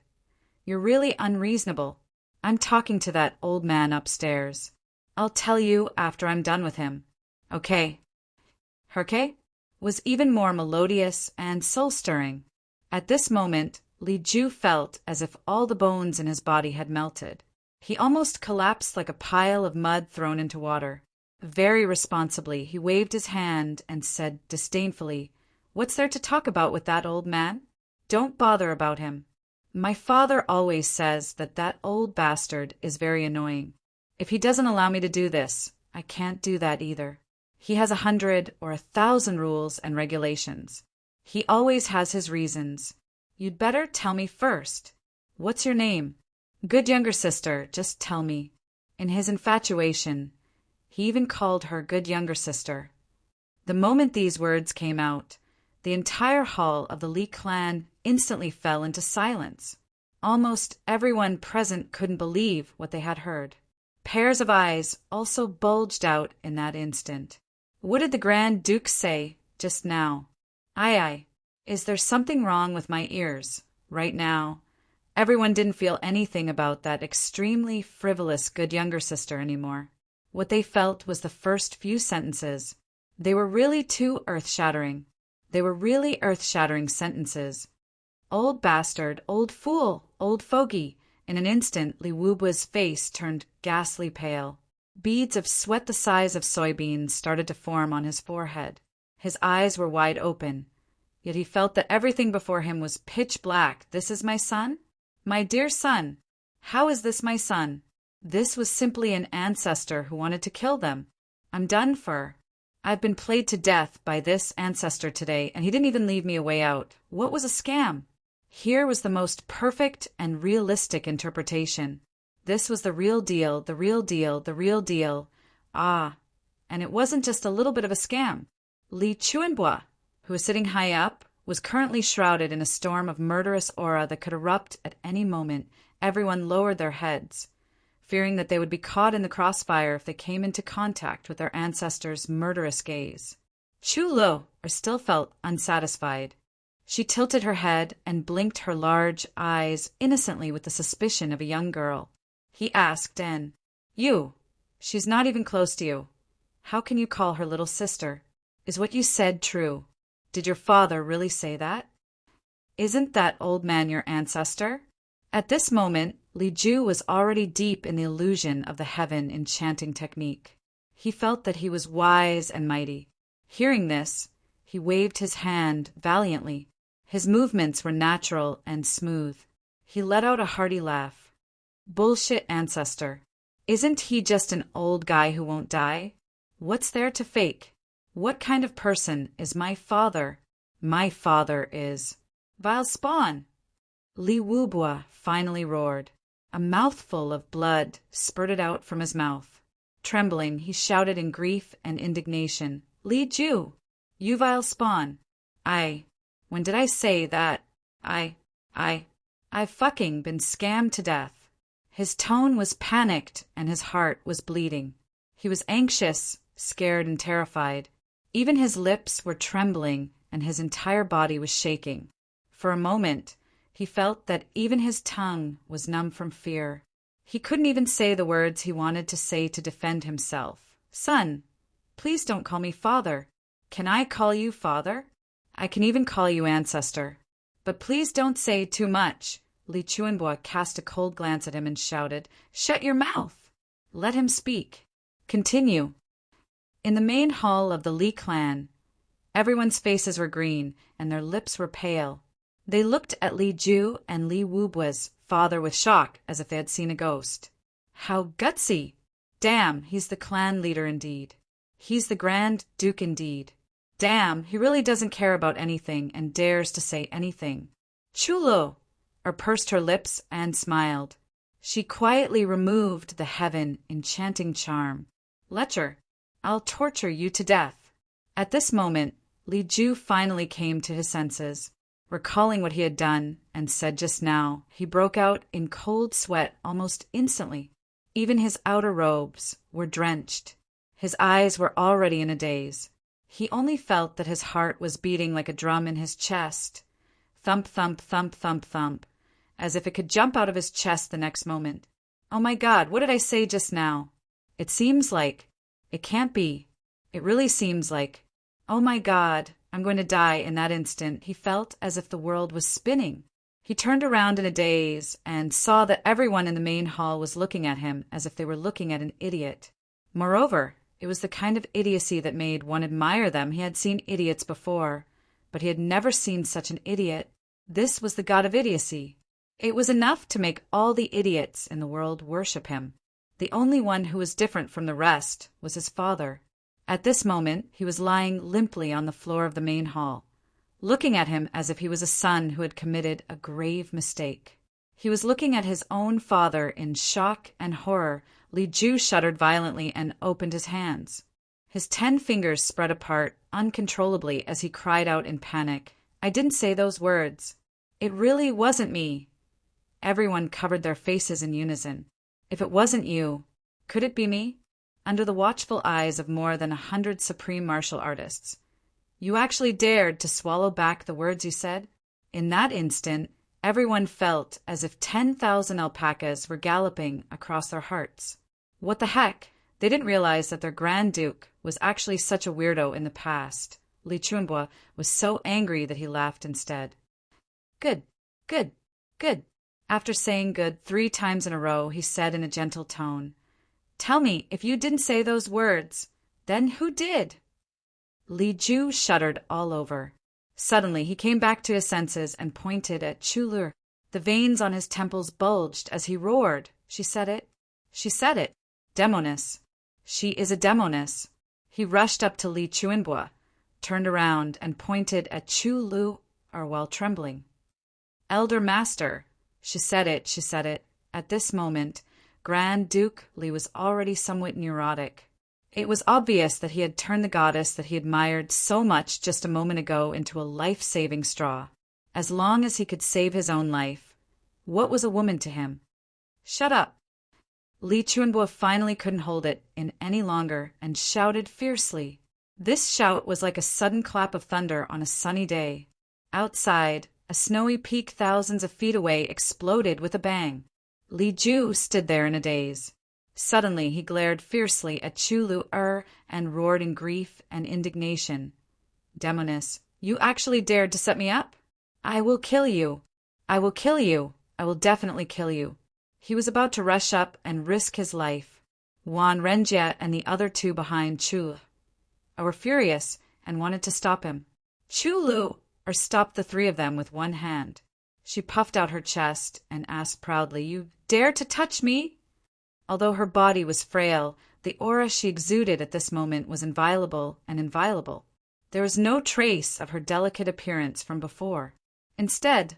"You're really unreasonable. I'm talking to that old man upstairs. I'll tell you after I'm done with him. Okay." Herke was even more melodious and soul-stirring. At this moment, Li Ju felt as if all the bones in his body had melted. He almost collapsed like a pile of mud thrown into water. Very responsibly, he waved his hand and said disdainfully, "What's there to talk about with that old man? Don't bother about him. My father always says that old bastard is very annoying. If he doesn't allow me to do this, I can't do that either. He has 100 or 1,000 rules and regulations. He always has his reasons. You'd better tell me first. What's your name? Good younger sister, just tell me." In his infatuation, he even called her good younger sister. The moment these words came out, the entire hall of the Li clan instantly fell into silence. Almost everyone present couldn't believe what they had heard. Pairs of eyes also bulged out in that instant. What did the Grand Duke say just now? Aye. Is there something wrong with my ears right now? Everyone didn't feel anything about that extremely frivolous good younger sister anymore. What they felt was the first few sentences. They were really too earth-shattering. They were really earth-shattering sentences. Old bastard, old fool, old fogey. In an instant, Li Wubua's face turned ghastly pale. Beads of sweat the size of soybeans started to form on his forehead. His eyes were wide open, yet he felt that everything before him was pitch black. This is my son? My dear son. How is this my son? This was simply an ancestor who wanted to kill them. I'm done for. I've been played to death by this ancestor today, and he didn't even leave me a way out. What was a scam? Here was the most perfect and realistic interpretation. This was the real deal, the real deal, the real deal. Ah, and it wasn't just a little bit of a scam. Li Chuanbua, who was sitting high up, was currently shrouded in a storm of murderous aura that could erupt at any moment. Everyone lowered their heads, fearing that they would be caught in the crossfire if they came into contact with their ancestors' murderous gaze. Chu Lo still felt unsatisfied. She tilted her head and blinked her large eyes innocently with the suspicion of a young girl. He asked, and, "You, she's not even close to you. How can you call her little sister? Is what you said true? Did your father really say that? Isn't that old man your ancestor?" At this moment, Li Ju was already deep in the illusion of the heaven enchanting technique. He felt that he was wise and mighty. Hearing this, he waved his hand valiantly. His movements were natural and smooth. He let out a hearty laugh. Bullshit ancestor. Isn't he just an old guy who won't die? What's there to fake? What kind of person is my father? My father is vile spawn. Li Wubua finally roared. A mouthful of blood spurted out from his mouth. Trembling, he shouted in grief and indignation, "Li Ju, you vile spawn. When did I say that? I've fucking been scammed to death." His tone was panicked and his heart was bleeding. He was anxious, scared, and terrified. Even his lips were trembling and his entire body was shaking. For a moment, he felt that even his tongue was numb from fear. He couldn't even say the words he wanted to say to defend himself. "Son, please don't call me father. Can I call you father? I can even call you ancestor. But please don't say too much." Li Chuanbua cast a cold glance at him and shouted, "Shut your mouth! Let him speak. Continue." In the main hall of the Li clan, everyone's faces were green and their lips were pale. They looked at Li Ju and Li Wubua's father with shock, as if they had seen a ghost. How gutsy! Damn, he's the clan leader indeed. He's the Grand Duke indeed. Damn, he really doesn't care about anything and dares to say anything. Chulo pursed her lips and smiled. She quietly removed the heaven enchanting charm. "Lecher, I'll torture you to death." At this moment, Li Ju finally came to his senses. Recalling what he had done and said just now, he broke out in cold sweat almost instantly. Even his outer robes were drenched. His eyes were already in a daze. He only felt that his heart was beating like a drum in his chest. Thump, thump, thump, thump, thump, as if it could jump out of his chest the next moment. Oh my God, what did I say just now? It seems like. It can't be. It really seems like. Oh my God, I'm going to die in that instant. He felt as if the world was spinning. He turned around in a daze and saw that everyone in the main hall was looking at him as if they were looking at an idiot. Moreover, it was the kind of idiocy that made one admire them. He had seen idiots before, but he had never seen such an idiot. This was the god of idiocy. It was enough to make all the idiots in the world worship him. The only one who was different from the rest was his father. At this moment, he was lying limply on the floor of the main hall, looking at him as if he was a son who had committed a grave mistake. He was looking at his own father in shock and horror. Li Ju shuddered violently and opened his hands. His 10 fingers spread apart uncontrollably as he cried out in panic, "I didn't say those words. It really wasn't me." Everyone covered their faces in unison. If it wasn't you, could it be me? Under the watchful eyes of more than 100 supreme martial artists, you actually dared to swallow back the words you said? In that instant, everyone felt as if 10,000 alpacas were galloping across their hearts. What the heck? They didn't realize that their Grand Duke was actually such a weirdo in the past. Li Chunbua was so angry that he laughed instead. Good, good, good. After saying good 3 times in a row, he said in a gentle tone, "Tell me, if you didn't say those words, then who did?" Li Ju shuddered all over. Suddenly, he came back to his senses and pointed at Chu Lu. The veins on his temples bulged as he roared. "She said it. She said it. Demoness. She is a demoness." He rushed up to Li Chuanbua, turned around, and pointed at Chu Lu while trembling. "Elder Master. She said it. She said it." At this moment, Grand Duke Li was already somewhat neurotic. It was obvious that he had turned the goddess that he admired so much just a moment ago into a life-saving straw. As long as he could save his own life, what was a woman to him? "Shut up!" Li Chuanbua finally couldn't hold it in any longer and shouted fiercely. This shout was like a sudden clap of thunder on a sunny day. Outside, a snowy peak thousands of feet away exploded with a bang. Li Ju stood there in a daze. Suddenly he glared fiercely at Chu Lu and roared in grief and indignation. "Demoness, you actually dared to set me up? I will kill you. I will kill you. I will definitely kill you." He was about to rush up and risk his life. Wan Renjie and the other 2 behind Chu were furious and wanted to stop him. Chu Lu stopped the 3 of them with one hand. She puffed out her chest and asked proudly, "You dare to touch me?" Although her body was frail, the aura she exuded at this moment was inviolable and inviolable. There was no trace of her delicate appearance from before. Instead,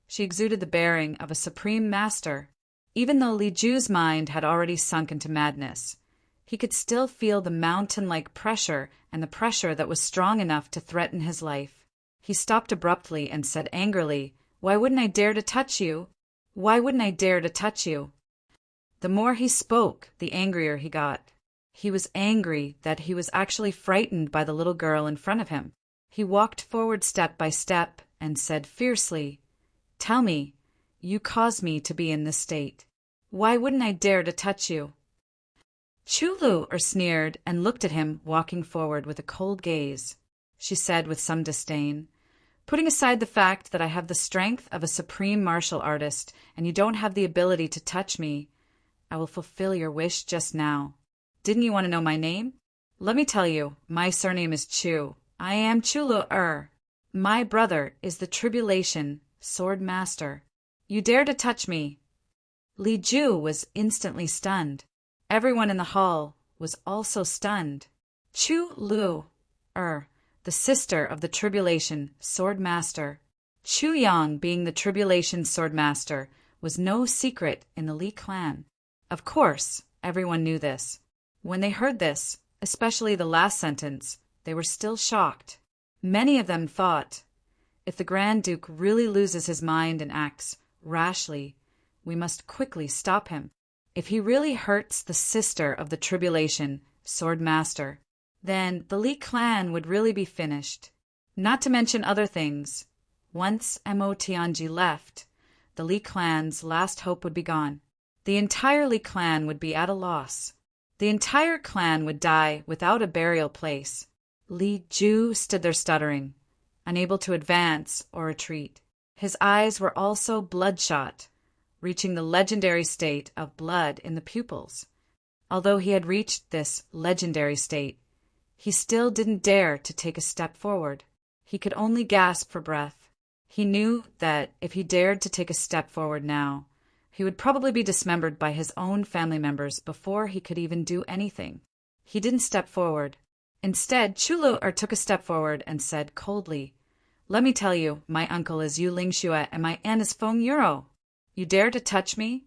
she exuded the bearing of a supreme master. Even though Li Ju's mind had already sunk into madness, he could still feel the mountain-like pressure and the pressure that was strong enough to threaten his life. He stopped abruptly and said angrily, "Why wouldn't I dare to touch you? Why wouldn't I dare to touch you?" The more he spoke, the angrier he got. He was angry that he was actually frightened by the little girl in front of him. He walked forward step by step and said fiercely, "Tell me, you caused me to be in this state. Why wouldn't I dare to touch you?" Chu Lu sneered and looked at him walking forward with a cold gaze. She said with some disdain, "Putting aside the fact that I have the strength of a supreme martial artist and you don't have the ability to touch me, I will fulfill your wish just now. Didn't you want to know my name? Let me tell you, my surname is Chu. I am Chu Lu. My brother is the Tribulation Sword Master. You dare to touch me?" Li Ju was instantly stunned. Everyone in the hall was also stunned. Chu Lu, the sister of the Tribulation Sword Master. Chu Yang being the Tribulation Sword Master was no secret in the Li clan. Of course, everyone knew this. When they heard this, especially the last sentence, they were still shocked. Many of them thought, if the Grand Duke really loses his mind and acts rashly, we must quickly stop him. If he really hurts the sister of the Tribulation Sword Master, then the Li clan would really be finished. Not to mention other things. Once Mo Tianji left, the Li clan's last hope would be gone. The entire Li clan would be at a loss. The entire clan would die without a burial place. Li Ju stood there stuttering, unable to advance or retreat. His eyes were also bloodshot, reaching the legendary state of blood in the pupils. Although he had reached this legendary state, he still didn't dare to take a step forward. He could only gasp for breath. He knew that if he dared to take a step forward now, he would probably be dismembered by his own family members before he could even do anything. He didn't step forward. Instead, Chulu took a step forward and said coldly, "Let me tell you, my uncle is Yu Lingxue and my aunt is Feng Euro. You dare to touch me?"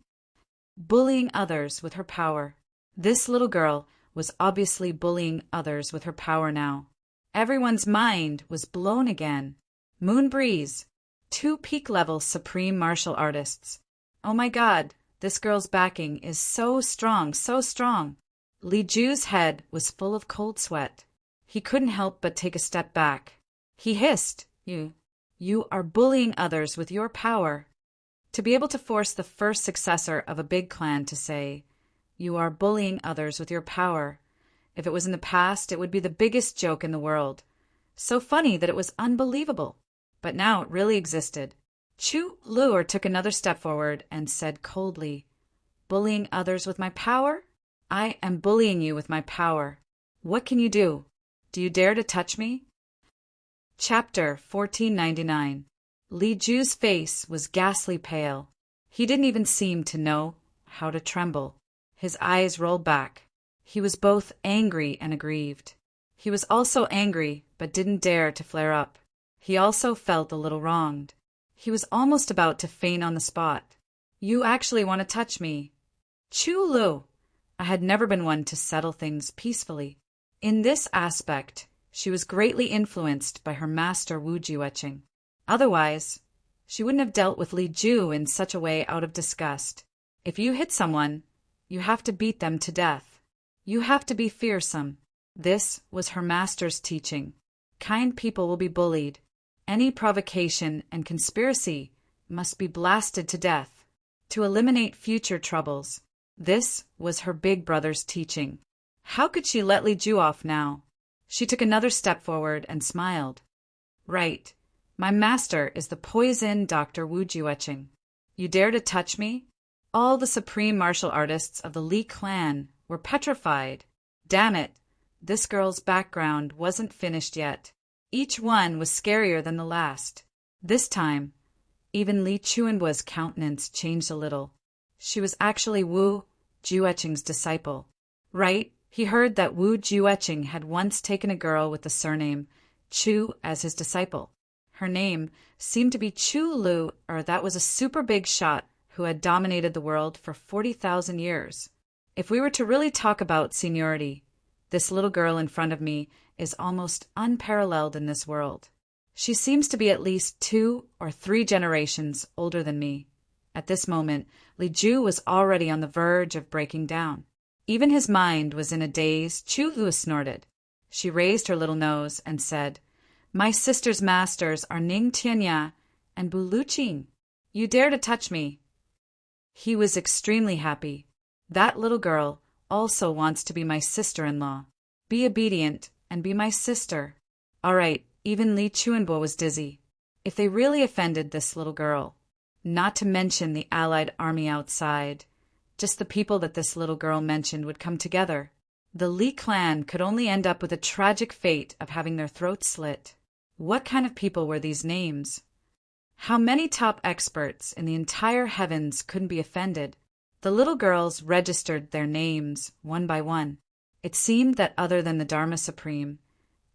Bullying others with her power. This little girl was obviously bullying others with her power now. Everyone's mind was blown again. Moon Breeze, 2 peak-level supreme martial artists. Oh my god, this girl's backing is so strong, so strong. Li Ju's head was full of cold sweat. He couldn't help but take a step back. He hissed, You are bullying others with your power." To be able to force the first successor of a big clan to say, "You are bullying others with your power." If it was in the past, it would be the biggest joke in the world. So funny that it was unbelievable. But now it really existed. Chu Luer took another step forward and said coldly, "Bullying others with my power? I am bullying you with my power. What can you do? Do you dare to touch me?" Chapter 1499. Li Ju's face was ghastly pale. He didn't even seem to know how to tremble. His eyes rolled back. He was both angry and aggrieved. He was also angry, but didn't dare to flare up. He also felt a little wronged. He was almost about to faint on the spot. "You actually want to touch me?" Chu Lu. I had never been one to settle things peacefully. In this aspect, she was greatly influenced by her master Wu Jueqing. Otherwise, she wouldn't have dealt with Li Ju in such a way out of disgust. If you hit someone, you have to beat them to death. You have to be fearsome. This was her master's teaching. Kind people will be bullied. Any provocation and conspiracy must be blasted to death. To eliminate future troubles. This was her big brother's teaching. How could she let Li Ju off now? She took another step forward and smiled. "Right. My master is the poison Dr. Wu Jueqing. You dare to touch me?" All the supreme martial artists of the Li clan were petrified. Damn it, this girl's background wasn't finished yet. Each one was scarier than the last. This time, even Li Chuanbua's countenance changed a little. She was actually Wu Jueqing's disciple. Right, he heard that Wu Jueqing had once taken a girl with the surname Chu as his disciple. Her name seemed to be Chu Lu, or that was a super big shot who had dominated the world for 40,000 years. If we were to really talk about seniority, this little girl in front of me is almost unparalleled in this world. She seems to be at least 2 or 3 generations older than me. At this moment, Li Ju was already on the verge of breaking down. Even his mind was in a daze. Chu Lu snorted. She raised her little nose and said, "My sister's masters are Ning Tianya and Bu Luqing. You dare to touch me." He was extremely happy. That little girl also wants to be my sister-in-law. Be obedient and be my sister. All right, even Li Chuanbo was dizzy. If they really offended this little girl, not to mention the allied army outside, just the people that this little girl mentioned would come together. The Li clan could only end up with a tragic fate of having their throats slit. What kind of people were these names? How many top experts in the entire heavens couldn't be offended? The little girls registered their names one by one. It seemed that other than the Dharma Supreme,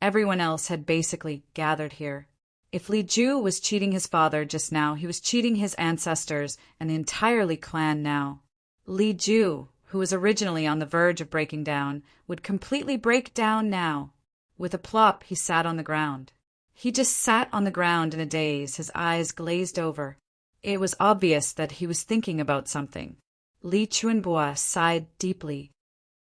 everyone else had basically gathered here. If Li Ju was cheating his father just now, he was cheating his ancestors and the entire Li clan now. Li Ju, who was originally on the verge of breaking down, would completely break down now. With a plop, he sat on the ground. He just sat on the ground in a daze, his eyes glazed over. It was obvious that he was thinking about something. Li Chuanbua sighed deeply.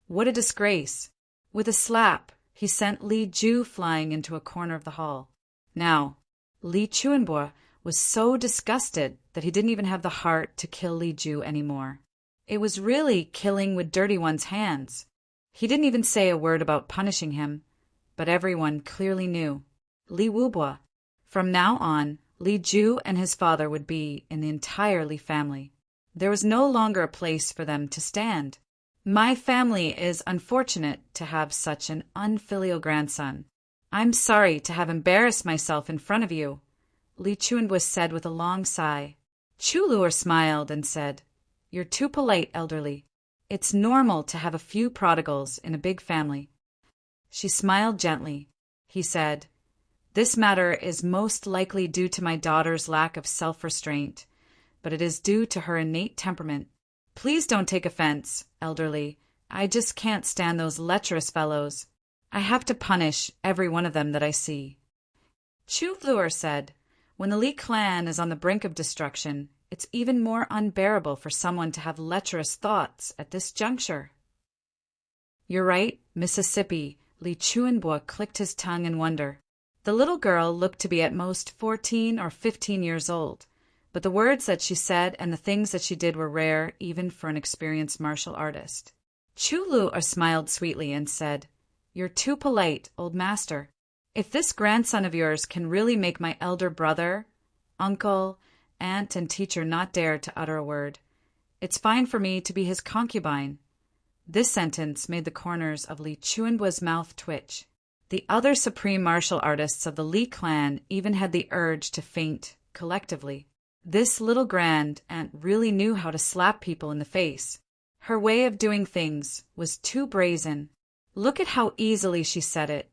What a disgrace! With a slap, he sent Li Ju flying into a corner of the hall. Now, Li Chuanbua was so disgusted that he didn't even have the heart to kill Li Ju anymore. It was really killing with dirty one's hands. He didn't even say a word about punishing him, but everyone clearly knew. Li Wubua. From now on, Li Ju and his father would be in the entire Li family. There was no longer a place for them to stand. My family is unfortunate to have such an unfilial grandson. I'm sorry to have embarrassed myself in front of you, Li Chuanbo said with a long sigh. Chu Luer smiled and said, You're too polite, elderly. It's normal to have a few prodigals in a big family. She smiled gently. He said, This matter is most likely due to my daughter's lack of self-restraint, but it is due to her innate temperament. Please don't take offense, elderly. I just can't stand those lecherous fellows. I have to punish every one of them that I see. Chu Luer said, When the Li clan is on the brink of destruction, it's even more unbearable for someone to have lecherous thoughts at this juncture. You're right, Mississippi, Li Chuanbo clicked his tongue in wonder. The little girl looked to be at most 14 or 15 years old, but the words that she said and the things that she did were rare even for an experienced martial artist. Chu Luer smiled sweetly and said, You're too polite, old master. If this grandson of yours can really make my elder brother, uncle, aunt, and teacher not dare to utter a word, it's fine for me to be his concubine. This sentence made the corners of Li Chuanbo's mouth twitch. The other supreme martial artists of the Li clan even had the urge to faint collectively. This little grand aunt really knew how to slap people in the face. Her way of doing things was too brazen. Look at how easily she said it,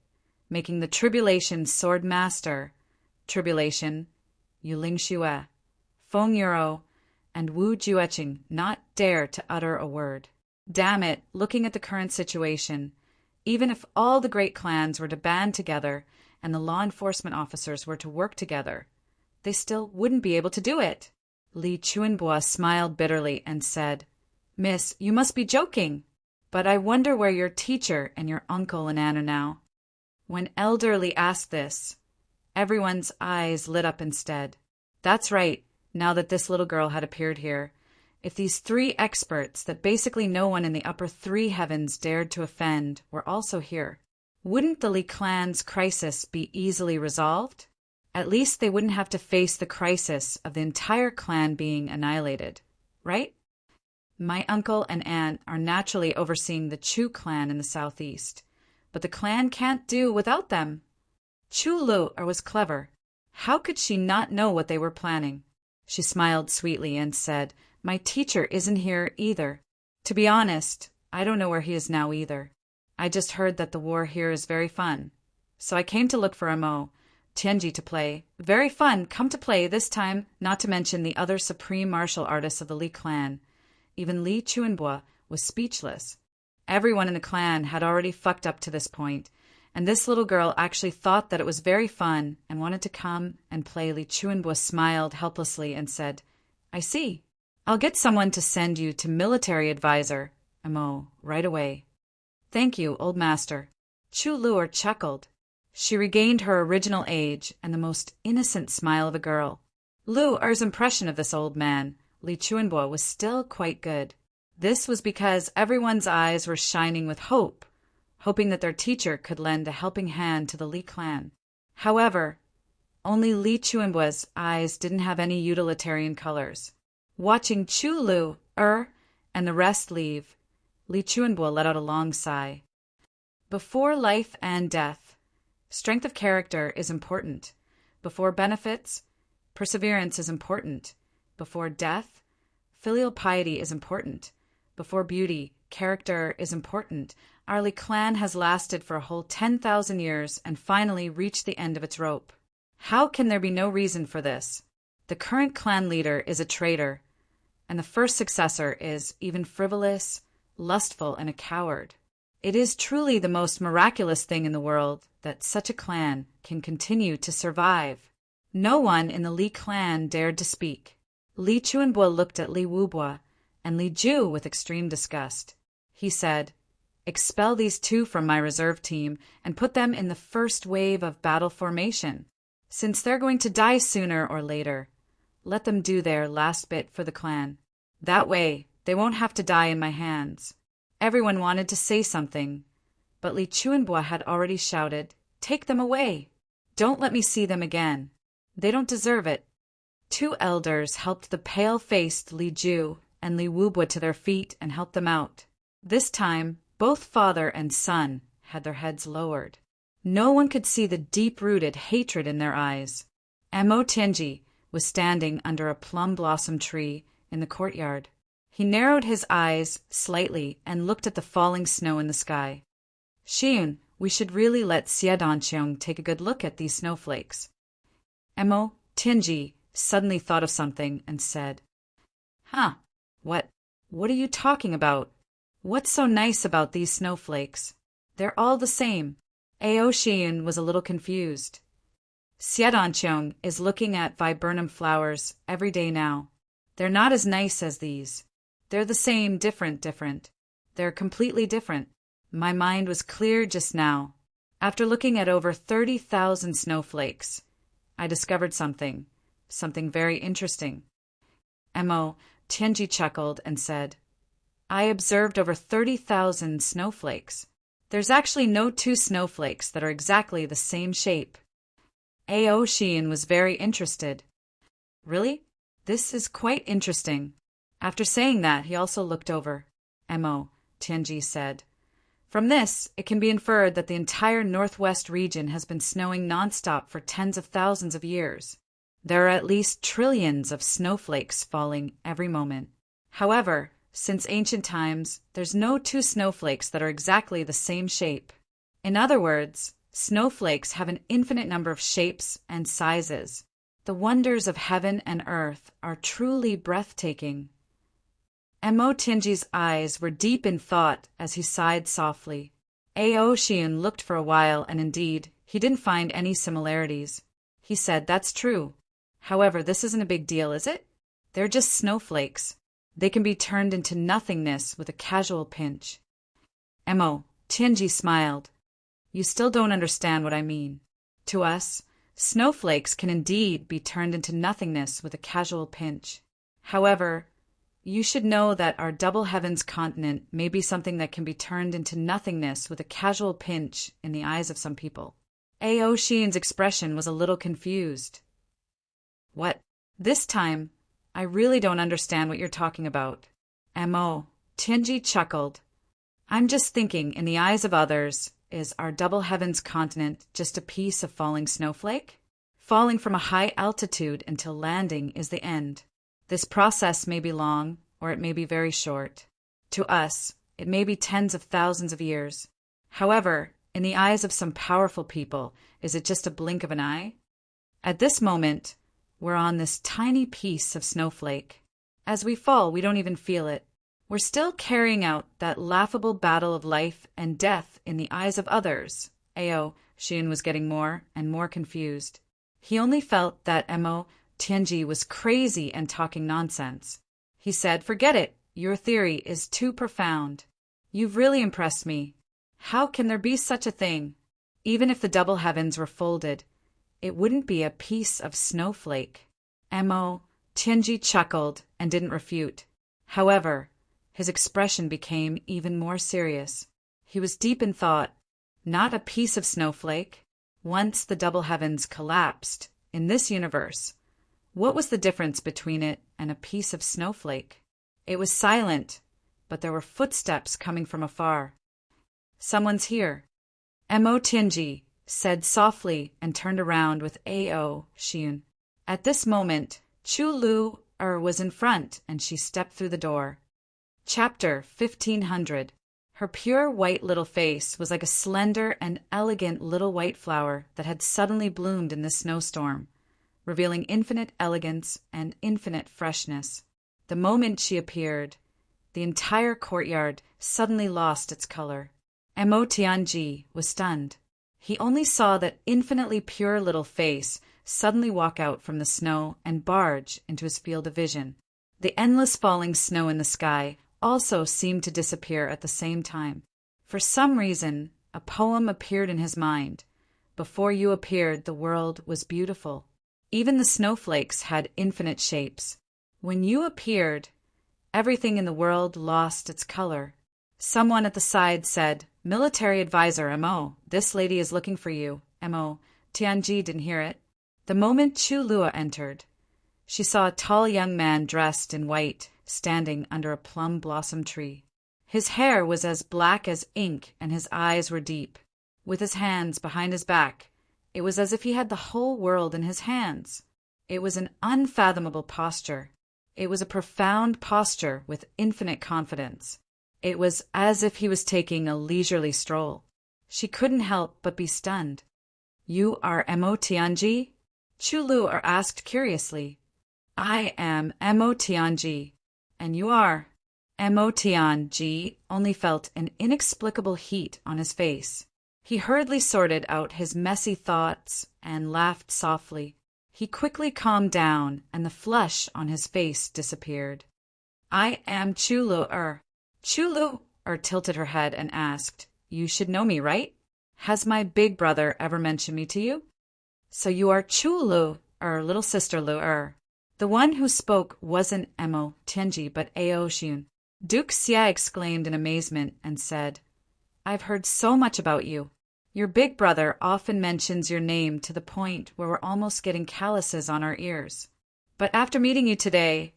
making the Tribulation sword master, Tribulation, Yuling Xue, Feng Yuro, and Wu Jueqing not dare to utter a word. Damn it, looking at the current situation, even if all the great clans were to band together and the law enforcement officers were to work together, they still wouldn't be able to do it. Li Chuanbo smiled bitterly and said, Miss, you must be joking. But I wonder where your teacher and your uncle and aunt are now. When elderly asked this, everyone's eyes lit up instead. That's right, now that this little girl had appeared here. If these three experts that basically no one in the upper three heavens dared to offend were also here, wouldn't the Li clan's crisis be easily resolved? At least they wouldn't have to face the crisis of the entire clan being annihilated, right? My uncle and aunt are naturally overseeing the Chu clan in the southeast, but the clan can't do without them. Chu Luer was clever. How could she not know what they were planning? She smiled sweetly and said, My teacher isn't here either. To be honest, I don't know where he is now either. I just heard that the war here is very fun. So I came to look for Mo, Tianji to play. Very fun, come to play this time, not to mention the other supreme martial artists of the Li clan. Even Li Chuanbo was speechless. Everyone in the clan had already fucked up to this point, and this little girl actually thought that it was very fun and wanted to come and play. Li Chuanbo smiled helplessly and said, I see. I'll get someone to send you to military advisor, Mo, right away. Thank you, old master. Chu Luer chuckled. She regained her original age and the most innocent smile of a girl. Luer's impression of this old man, Li Chuanbo, was still quite good. This was because everyone's eyes were shining with hope, hoping that their teacher could lend a helping hand to the Li clan. However, only Li Chuanbo's eyes didn't have any utilitarian colors. Watching Chu Luer and the rest leave, Li Chuanbo let out a long sigh. Before life and death, strength of character is important. Before benefits, perseverance is important. Before death, filial piety is important. Before beauty, character is important. Our Li clan has lasted for a whole 10,000 years and finally reached the end of its rope. How can there be no reason for this? The current clan leader is a traitor, and the first successor is even frivolous, lustful, and a coward. It is truly the most miraculous thing in the world that such a clan can continue to survive. No one in the Li clan dared to speak. Li Chuanbo looked at Li Wubo and Li Ju with extreme disgust. He said, Expel these two from my reserve team and put them in the first wave of battle formation. Since they're going to die sooner or later, let them do their last bit for the clan. That way, they won't have to die in my hands. Everyone wanted to say something, but Li Chuanbo had already shouted, Take them away! Don't let me see them again. They don't deserve it. Two elders helped the pale-faced Li Ju and Li Wubwa to their feet and helped them out. This time, both father and son had their heads lowered. No one could see the deep-rooted hatred in their eyes. Mo Tianji was standing under a plum blossom tree in the courtyard. He narrowed his eyes slightly and looked at the falling snow in the sky. Xiyun, we should really let Xie Danqiong take a good look at these snowflakes. Mo Tianji suddenly thought of something and said, Huh, what are you talking about? What's so nice about these snowflakes? They're all the same. Ao Xiyun was a little confused. Xie Danqiong is looking at viburnum flowers every day now. They're not as nice as these. They're the same, different. They're completely different. My mind was clear just now. After looking at over 30,000 snowflakes, I discovered something very interesting. Mo Tianji chuckled and said, I observed over 30,000 snowflakes. There's actually no two snowflakes that are exactly the same shape. Ao Xiyun was very interested. Really? This is quite interesting. After saying that, he also looked over. Mo Tianji said, From this, it can be inferred that the entire northwest region has been snowing nonstop for tens of thousands of years. There are at least trillions of snowflakes falling every moment. However, since ancient times, there's no two snowflakes that are exactly the same shape. In other words, snowflakes have an infinite number of shapes and sizes. The wonders of heaven and earth are truly breathtaking. Mo Tianji's eyes were deep in thought as he sighed softly. Ao Xiyun looked for a while, and indeed, he didn't find any similarities. He said, That's true. However, this isn't a big deal, is it? They're just snowflakes. They can be turned into nothingness with a casual pinch. Mo Tianji smiled. You still don't understand what I mean. To us, snowflakes can indeed be turned into nothingness with a casual pinch. However, you should know that our double heavens continent may be something that can be turned into nothingness with a casual pinch in the eyes of some people. Ao Xiyun's expression was a little confused. What? This time, I really don't understand what you're talking about. Mo Tianji chuckled. I'm just thinking, in the eyes of others, is our double heavens continent just a piece of falling snowflake? Falling from a high altitude until landing is the end. This process may be long, or it may be very short. To us, it may be tens of thousands of years. However, in the eyes of some powerful people, is it just a blink of an eye? At this moment, we're on this tiny piece of snowflake. As we fall, we don't even feel it. We're still carrying out that laughable battle of life and death in the eyes of others. Ao Xiyun was getting more and more confused. He only felt that Mo Tianji was crazy and talking nonsense. He said, Forget it. Your theory is too profound. You've really impressed me. How can there be such a thing? Even if the double heavens were folded, it wouldn't be a piece of snowflake. Mo Tianji chuckled and didn't refute. However, his expression became even more serious. He was deep in thought. Not a piece of snowflake. Once the double heavens collapsed, in this universe, what was the difference between it and a piece of snowflake? It was silent, but there were footsteps coming from afar. Someone's here. Mo Tianji said softly and turned around with Ao Xiyun. At this moment, Chu Lu was in front, and she stepped through the door. Chapter 1500. Her pure white little face was like a slender and elegant little white flower that had suddenly bloomed in this snowstorm, revealing infinite elegance and infinite freshness. The moment she appeared, the entire courtyard suddenly lost its color. Mo Tianji was stunned. He only saw that infinitely pure little face suddenly walk out from the snow and barge into his field of vision. The endless falling snow in the sky also seemed to disappear at the same time. For some reason, a poem appeared in his mind. Before you appeared, the world was beautiful. Even the snowflakes had infinite shapes. When you appeared, everything in the world lost its color. Someone at the side said, Military advisor Mo, this lady is looking for you. Mo Tianji didn't hear it. The moment Chu Lua entered, she saw a tall young man dressed in white standing under a plum blossom tree. His hair was as black as ink and his eyes were deep. With his hands behind his back, it was as if he had the whole world in his hands. It was an unfathomable posture. It was a profound posture with infinite confidence. It was as if he was taking a leisurely stroll. She couldn't help but be stunned. "You are Mo Tianji?" Chu Lua asked curiously. "I am Mo Tianji. And you are?" Mo Tianji only felt an inexplicable heat on his face. He hurriedly sorted out his messy thoughts and laughed softly. He quickly calmed down, and the flush on his face disappeared. "I am Chu Lua." Chu Lua tilted her head and asked, "You should know me, right? Has my big brother ever mentioned me to you?" "So you are Chu Lua, little sister Lua." The one who spoke wasn't Mo Tianji, but Ao Xiun. Duke Xia exclaimed in amazement and said, "I've heard so much about you. Your big brother often mentions your name to the point where we're almost getting calluses on our ears. But after meeting you today,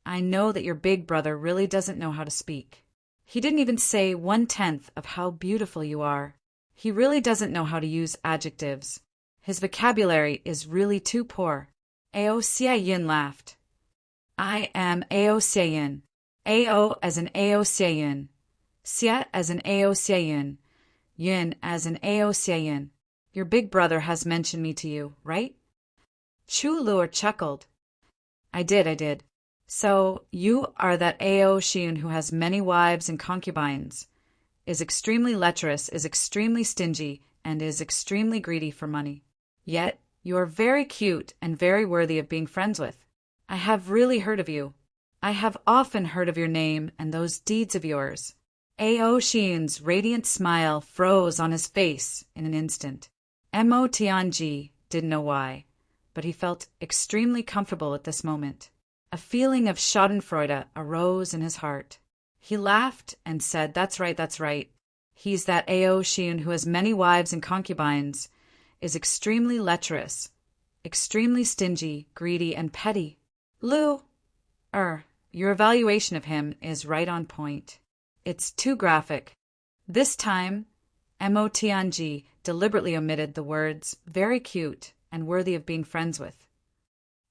I know that your big brother really doesn't know how to speak. He didn't even say 1/10 of how beautiful you are. He really doesn't know how to use adjectives. His vocabulary is really too poor." Ao Xiaoyin laughed. "I am Ao Xiaoyin. Ao as in Ao Xiaoyin. Xia as in Ao Xiaoyin. Yin as in Ao Xiaoyin. Your big brother has mentioned me to you, right?" Chu Lua chuckled. I did. So you are that Ao Xiun who has many wives and concubines, is extremely lecherous, is extremely stingy, and is extremely greedy for money. Yet you are very cute and very worthy of being friends with. I have really heard of you. I have often heard of your name and those deeds of yours." Ao Xian's radiant smile froze on his face in an instant. Mo Tianji didn't know why, but he felt extremely comfortable at this moment. A feeling of schadenfreude arose in his heart. He laughed and said, that's right. He's that Ao Xian who has many wives and concubines, is extremely lecherous, extremely stingy, greedy, and petty. Your evaluation of him is right on point. It's too graphic." This time, Mo Tianji deliberately omitted the words very cute and worthy of being friends with.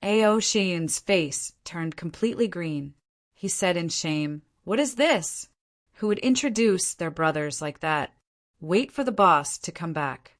Ao Xian's face turned completely green. He said in shame, "What is this? Who would introduce their brothers like that? Wait for the boss to come back.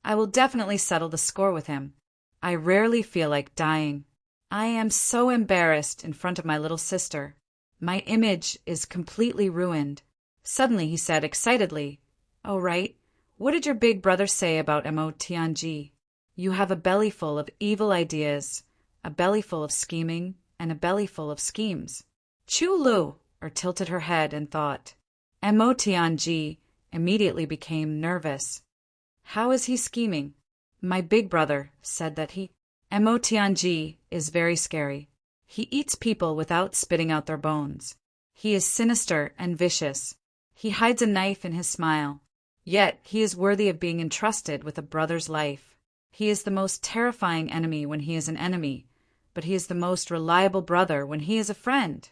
I will definitely settle the score with him. I rarely feel like dying. I am so embarrassed in front of my little sister. My image is completely ruined." Suddenly he said excitedly, "Oh, right. What did your big brother say about Mo Tianji? You have a bellyful of evil ideas, a bellyful of scheming, and a bellyful of schemes." Chu Lua tilted her head and thought. Mo Tianji immediately became nervous. "How is he scheming?" "My big brother said that Mo Tianji is very scary. He eats people without spitting out their bones. He is sinister and vicious. He hides a knife in his smile. Yet he is worthy of being entrusted with a brother's life. He is the most terrifying enemy when he is an enemy, but he is the most reliable brother when he is a friend."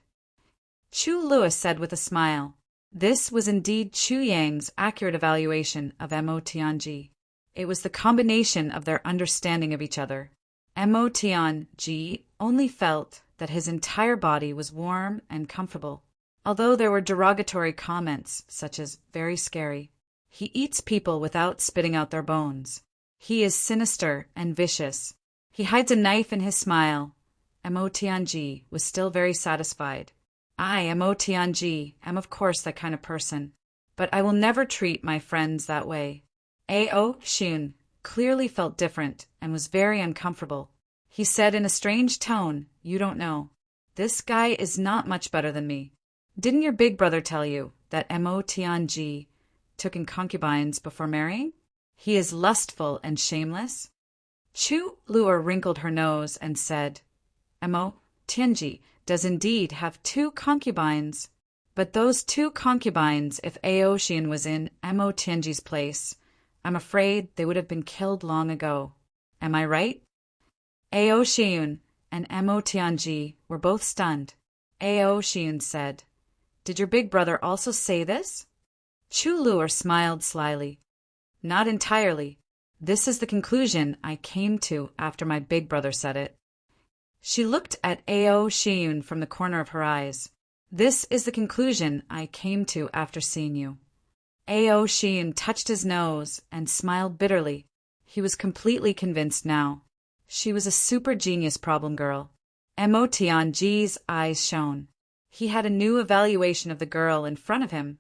Chu Lua said with a smile. This was indeed Chu Yang's accurate evaluation of Mo Tianji. It was the combination of their understanding of each other. Mo Tianji only felt that his entire body was warm and comfortable, although there were derogatory comments such as very scary. He eats people without spitting out their bones. He is sinister and vicious. He hides a knife in his smile. Mo Tianji was still very satisfied. I, Mo Tianji, am of course that kind of person, but I will never treat my friends that way. Ao Xiun clearly felt different and was very uncomfortable. He said in a strange tone, "You don't know. This guy is not much better than me. Didn't your big brother tell you that Mo Tianji took in concubines before marrying? He is lustful and shameless." Chu Lua wrinkled her nose and said, "Mo Tianji does indeed have 2 concubines, but those 2 concubines, if Ao Xian was in Mo Tianji's place, I'm afraid they would have been killed long ago. Am I right?" Ao Xiun and Mo Tianji were both stunned. Ao Xiun said, "Did your big brother also say this?" Chu Luer smiled slyly. "Not entirely. This is the conclusion I came to after my big brother said it." She looked at Ao Xiun from the corner of her eyes. "This is the conclusion I came to after seeing you." Ao Xiun touched his nose and smiled bitterly. He was completely convinced now. She was a super genius problem girl. Mo Tianji's eyes shone. He had a new evaluation of the girl in front of him.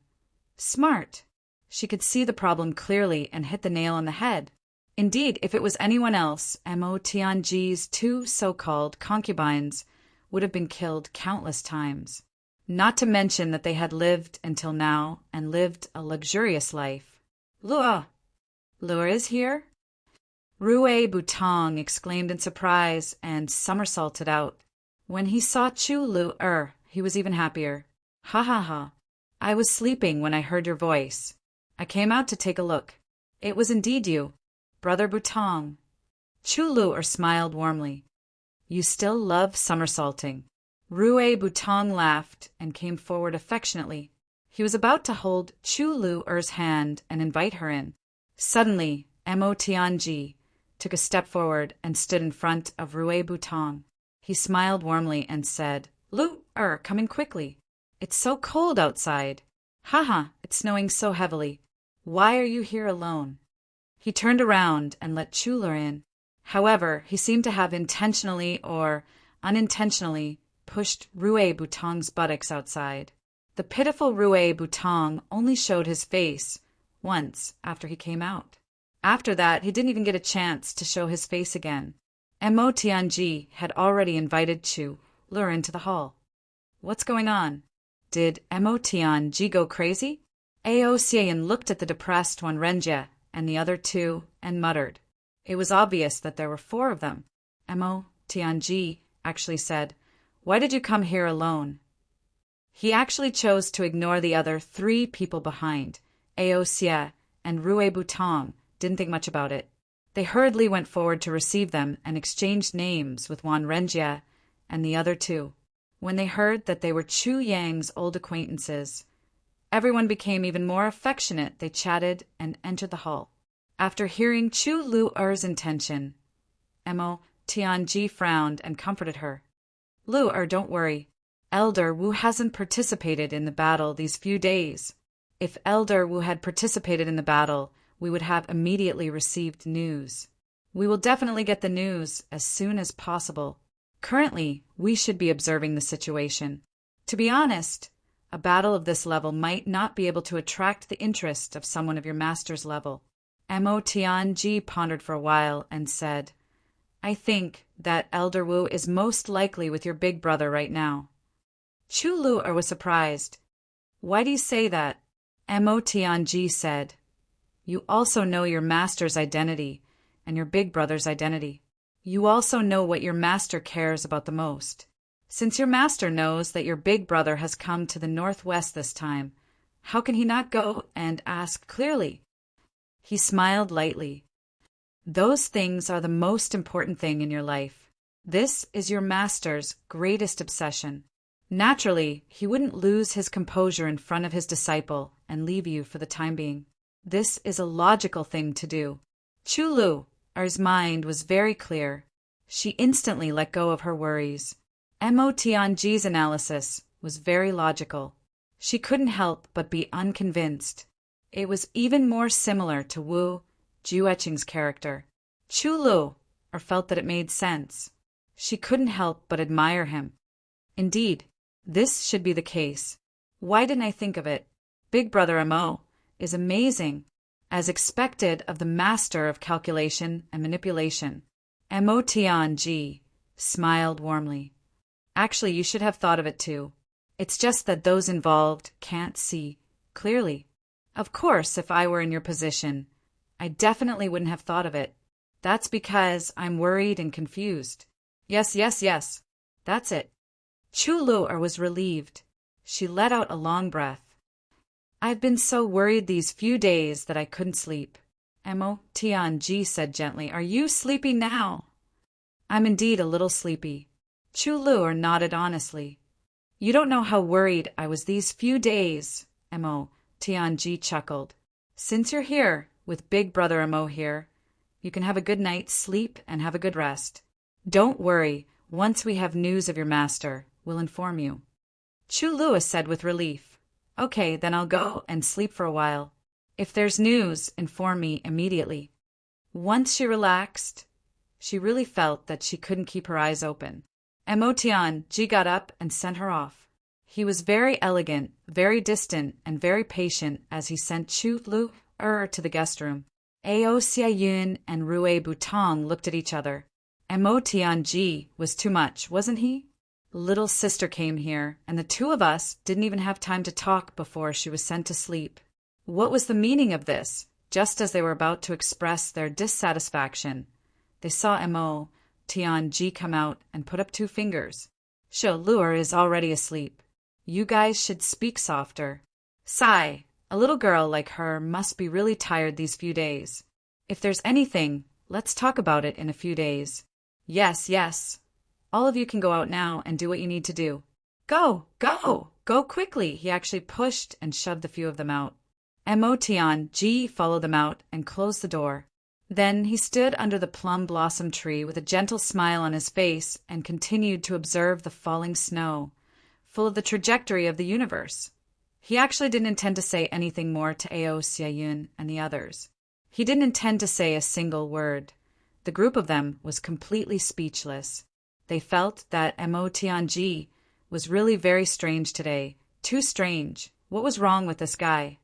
Smart. She could see the problem clearly and hit the nail on the head. Indeed, if it was anyone else, Mo Tianji's two so-called concubines would have been killed countless times. Not to mention that they had lived until now and lived a luxurious life. "Lua! Lua is here?" Rue Butong exclaimed in surprise and somersaulted out. When he saw Chu Lu he was even happier. "Ha ha ha. I was sleeping when I heard your voice. I came out to take a look. It was indeed you, Brother Butong." Chu Lu smiled warmly. "You still love somersaulting." Rue Butong laughed and came forward affectionately. He was about to hold Chu Lu's hand and invite her in. Suddenly, Mo Tianji took a step forward and stood in front of Rue Butong. He smiled warmly and said, "Lu, come in quickly. It's so cold outside. Haha, it's snowing so heavily. Why are you here alone?" He turned around and let Chu Lu in. However, he seemed to have intentionally or unintentionally pushed Rue Butong's buttocks outside. The pitiful Rue Butong only showed his face once after he came out. After that, he didn't even get a chance to show his face again. Mo Tianji had already invited Chu Lu into the hall. "What's going on? Did Mo Tianji go crazy?" Ao Xian looked at the depressed Wan Renjie and the other two and muttered. It was obvious that there were four of them. Mo Tianji actually said, "Why did you come here alone?" He actually chose to ignore the other three people behind. Ao Xie and Rue Butong didn't think much about it. They hurriedly went forward to receive them and exchanged names with Wan Renjie and the other two. When they heard that they were Chu Yang's old acquaintances, everyone became even more affectionate. They chatted and entered the hall. After hearing Chu Lu's intention, Mo Tianji frowned and comforted her. "Lu, don't worry. Elder Wu hasn't participated in the battle these few days. If Elder Wu had participated in the battle, we would have immediately received news. We will definitely get the news as soon as possible. Currently, we should be observing the situation. To be honest, a battle of this level might not be able to attract the interest of someone of your master's level." Mo Tianji pondered for a while and said, "I think that Elder Wu is most likely with your big brother right now." Chu Lu was surprised. "Why do you say that?" Mo Tianji said, "You also know your master's identity and your big brother's identity. You also know what your master cares about the most. Since your master knows that your big brother has come to the northwest this time, how can he not go and ask clearly?" He smiled lightly. "Those things are the most important thing in your life. This is your master's greatest obsession. Naturally, he wouldn't lose his composure in front of his disciple and leave you for the time being. This is a logical thing to do." Chu Lu's mind was very clear. She instantly let go of her worries. Mo Tianji's analysis was very logical. She couldn't help but be unconvinced. It was even more similar to Wu Jueqing's character. Chu Lu felt that it made sense. She couldn't help but admire him. Indeed, this should be the case. Why didn't I think of it? Big Brother Mo is amazing, as expected of the master of calculation and manipulation. Mo Tianji smiled warmly. "Actually, you should have thought of it too. It's just that those involved can't see clearly. Of course, if I were in your position, I definitely wouldn't have thought of it. That's because I'm worried and confused." Yes. That's it." Chu Lu was relieved. She let out a long breath. "I've been so worried these few days that I couldn't sleep." Mo Tianji said gently, "Are you sleepy now?" I'm indeed a little sleepy. Chu Luer nodded honestly. You don't know how worried I was these few days, Mo. Tianji chuckled. Since you're here, with Big Brother Mo here, you can have a good night's sleep and have a good rest. Don't worry, once we have news of your master, we'll inform you. Chu Luer said with relief. Okay, then I'll go and sleep for a while. If there's news, inform me immediately. Once she relaxed, she really felt that she couldn't keep her eyes open. Mo Tianji got up and sent her off. He was very elegant, very distant, and very patient as he sent Chu Luer to the guest room. Ao Xiayun and Rui Butong looked at each other. Mo Tianji was too much, wasn't he? Little sister came here, and the two of us didn't even have time to talk before she was sent to sleep. What was the meaning of this? Just as they were about to express their dissatisfaction, they saw Mo Tianji come out and put up two fingers. Chu Luer is already asleep. You guys should speak softer. Sigh, a little girl like her must be really tired these few days. If there's anything, let's talk about it in a few days. Yes, yes. All of you can go out now and do what you need to do. Go, go, go quickly. He actually pushed and shoved a few of them out. Mo Tianji followed them out and closed the door. Then he stood under the plum blossom tree with a gentle smile on his face and continued to observe the falling snow, full of the trajectory of the universe. He actually didn't intend to say anything more to Ao Xiayun and the others. He didn't intend to say a single word. The group of them was completely speechless. They felt that Mo Tianji was really very strange today. Too strange. What was wrong with this guy?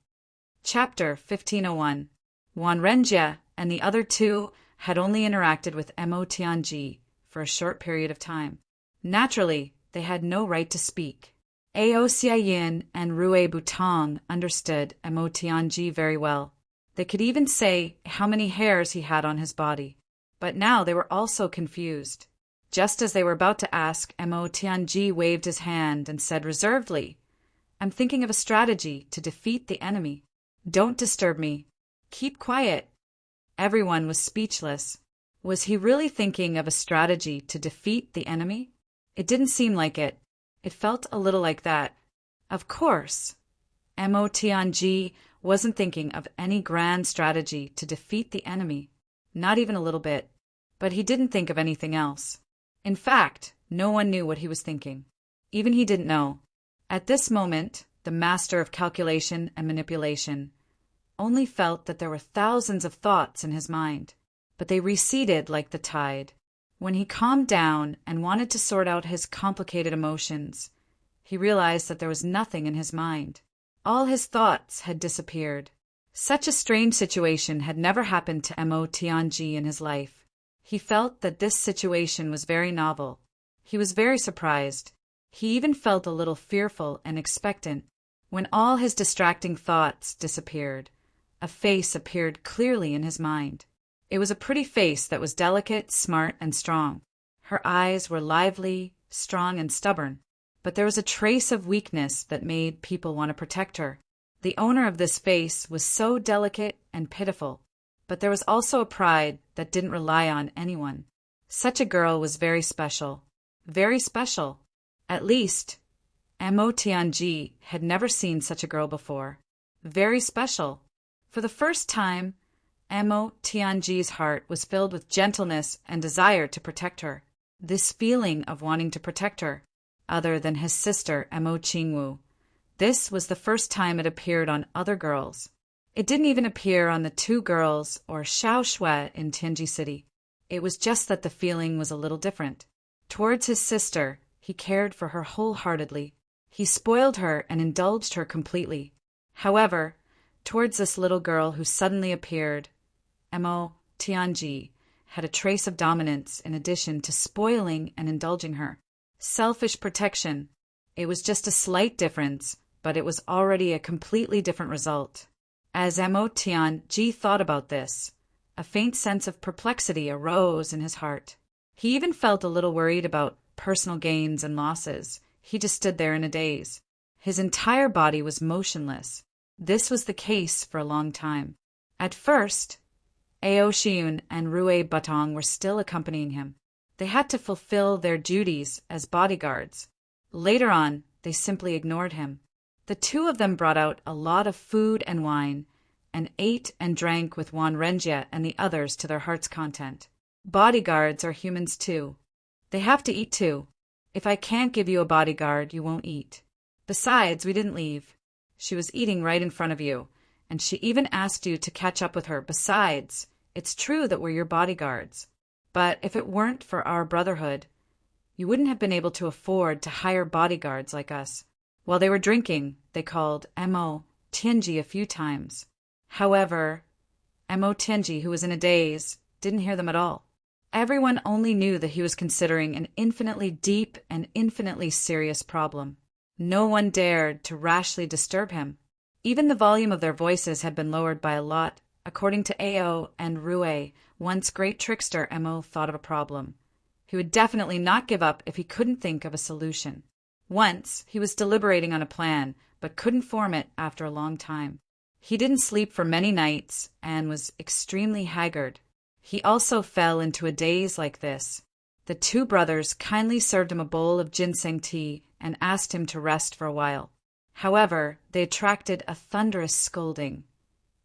Chapter 1501. Wan Renjie and the other two had only interacted with Mo Tianji for a short period of time. Naturally, they had no right to speak. Ao Xiayun and Rui Butong understood Mo Tianji very well. They could even say how many hairs he had on his body. But now they were also confused. Just as they were about to ask, Mo Tianji waved his hand and said reservedly, I'm thinking of a strategy to defeat the enemy. Don't disturb me. Keep quiet. Everyone was speechless. Was he really thinking of a strategy to defeat the enemy? It didn't seem like it. It felt a little like that. Of course. Mo Tianji wasn't thinking of any grand strategy to defeat the enemy. Not even a little bit. But he didn't think of anything else. In fact, no one knew what he was thinking. Even he didn't know. At this moment, the master of calculation and manipulation only felt that there were thousands of thoughts in his mind, but they receded like the tide. When he calmed down and wanted to sort out his complicated emotions, he realized that there was nothing in his mind. All his thoughts had disappeared. Such a strange situation had never happened to Mo Tianji in his life. He felt that this situation was very novel. He was very surprised. He even felt a little fearful and expectant. When all his distracting thoughts disappeared, a face appeared clearly in his mind. It was a pretty face that was delicate, smart, and strong. Her eyes were lively, strong, and stubborn, but there was a trace of weakness that made people want to protect her. The owner of this face was so delicate and pitiful, but there was also a pride that didn't rely on anyone. Such a girl was very special. Very special. At least, Mo Tianji had never seen such a girl before. Very special. For the first time, Mo Tianji's heart was filled with gentleness and desire to protect her. This feeling of wanting to protect her, other than his sister Mo Qingwu, this was the first time it appeared on other girls. It didn't even appear on the two girls or Xiao Shui in Tianji City. It was just that the feeling was a little different. Towards his sister, he cared for her wholeheartedly. He spoiled her and indulged her completely. However, towards this little girl who suddenly appeared, Mo Tianji had a trace of dominance in addition to spoiling and indulging her. Selfish protection. It was just a slight difference, but it was already a completely different result. As Mo Tianji thought about this, a faint sense of perplexity arose in his heart. He even felt a little worried about personal gains and losses. He just stood there in a daze. His entire body was motionless. This was the case for a long time. At first, Ao Xiayun and Rui Butong were still accompanying him. They had to fulfill their duties as bodyguards. Later on, they simply ignored him. The two of them brought out a lot of food and wine, and ate and drank with Juan Rengia and the others to their heart's content. Bodyguards are humans too. They have to eat too. If I can't give you a bodyguard, you won't eat. Besides, we didn't leave. She was eating right in front of you, and she even asked you to catch up with her. Besides, it's true that we're your bodyguards. But if it weren't for our brotherhood, you wouldn't have been able to afford to hire bodyguards like us. While they were drinking, they called Mo Tianji a few times. However, Mo Tianji, who was in a daze, didn't hear them at all. Everyone only knew that he was considering an infinitely deep and infinitely serious problem. No one dared to rashly disturb him. Even the volume of their voices had been lowered by a lot. According to Ao and Rue, once great trickster, Mo thought of a problem. He would definitely not give up if he couldn't think of a solution. Once, he was deliberating on a plan, but couldn't form it after a long time. He didn't sleep for many nights and was extremely haggard. He also fell into a daze like this. The two brothers kindly served him a bowl of ginseng tea and asked him to rest for a while. However, they attracted a thunderous scolding,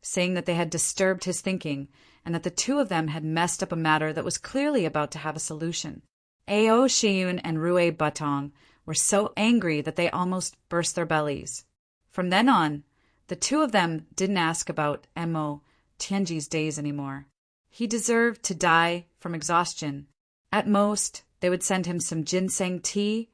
saying that they had disturbed his thinking and that the two of them had messed up a matter that was clearly about to have a solution. Ao Shiyun and Rue Batong were so angry that they almost burst their bellies. From then on, the two of them didn't ask about Mo Tianji's days anymore. He deserved to die from exhaustion. At most, they would send him some ginseng tea,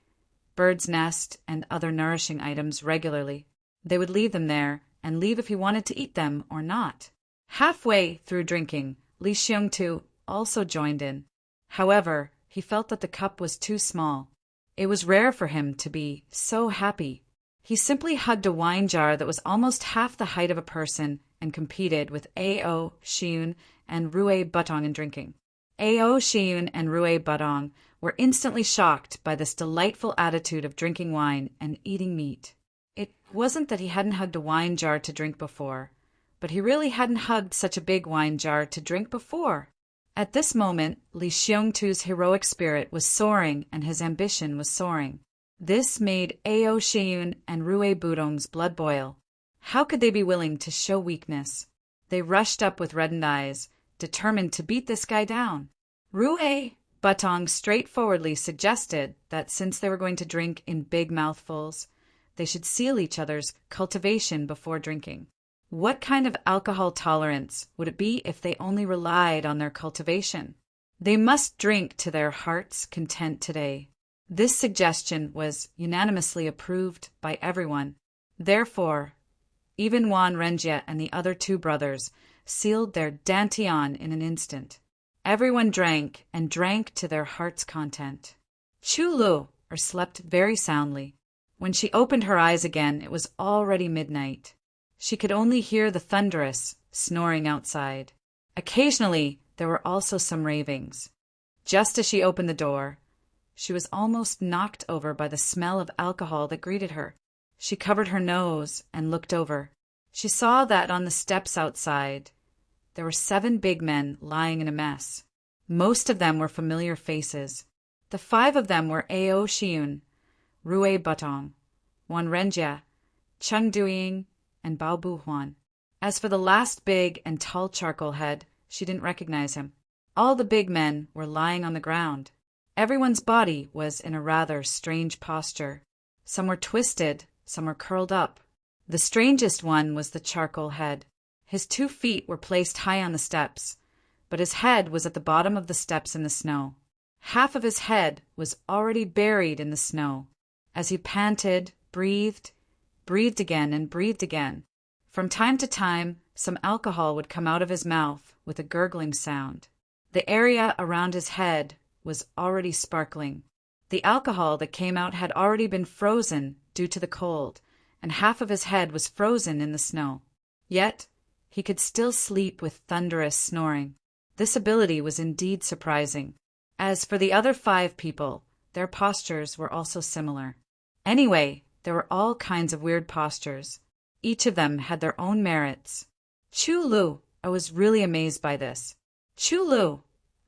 bird's nest, and other nourishing items regularly. They would leave them there and leave if he wanted to eat them or not. Halfway through drinking, Li Xiongtu also joined in. However, he felt that the cup was too small. It was rare for him to be so happy. He simply hugged a wine jar that was almost half the height of a person and competed with Ao Shiyun and Rue Batong in drinking. Ao Shiyun and Rue Batong were instantly shocked by this delightful attitude of drinking wine and eating meat. It wasn't that he hadn't hugged a wine jar to drink before, but he really hadn't hugged such a big wine jar to drink before. At this moment, Li Xiongtu's heroic spirit was soaring and his ambition was soaring. This made Ao Shiyun and Rue Batong's blood boil. How could they be willing to show weakness? They rushed up with reddened eyes, determined to beat this guy down. Rue Batong straightforwardly suggested that since they were going to drink in big mouthfuls, they should seal each other's cultivation before drinking. What kind of alcohol tolerance would it be if they only relied on their cultivation? They must drink to their heart's content today. This suggestion was unanimously approved by everyone. Therefore, even Juan Rengia and the other two brothers sealed their dantian in an instant. Everyone drank and drank to their heart's content. Chulu slept very soundly. When she opened her eyes again, it was already midnight. She could only hear the thunderous snoring outside. Occasionally, there were also some ravings. Just as she opened the door, she was almost knocked over by the smell of alcohol that greeted her. She covered her nose and looked over. She saw that on the steps outside, there were 7 big men lying in a mess. Most of them were familiar faces. The 5 of them were Ao Shiyun, Rue Batong, Juan Rengia, Cheng Duying, and Bao Bu Huan. As for the last big and tall charcoal head, she didn't recognize him. All the big men were lying on the ground. Everyone's body was in a rather strange posture. Some were twisted, some were curled up. The strangest one was the charcoal head. His 2 feet were placed high on the steps, but his head was at the bottom of the steps in the snow. Half of his head was already buried in the snow. As he panted, breathed again and breathed again. From time to time, some alcohol would come out of his mouth with a gurgling sound. The area around his head was already sparkling. The alcohol that came out had already been frozen due to the cold, and half of his head was frozen in the snow. Yet, he could still sleep with thunderous snoring. This ability was indeed surprising. As for the other 5 people, their postures were also similar. Anyway, there were all kinds of weird postures. Each of them had their own merits. Chulu, I was really amazed by this. Chulu,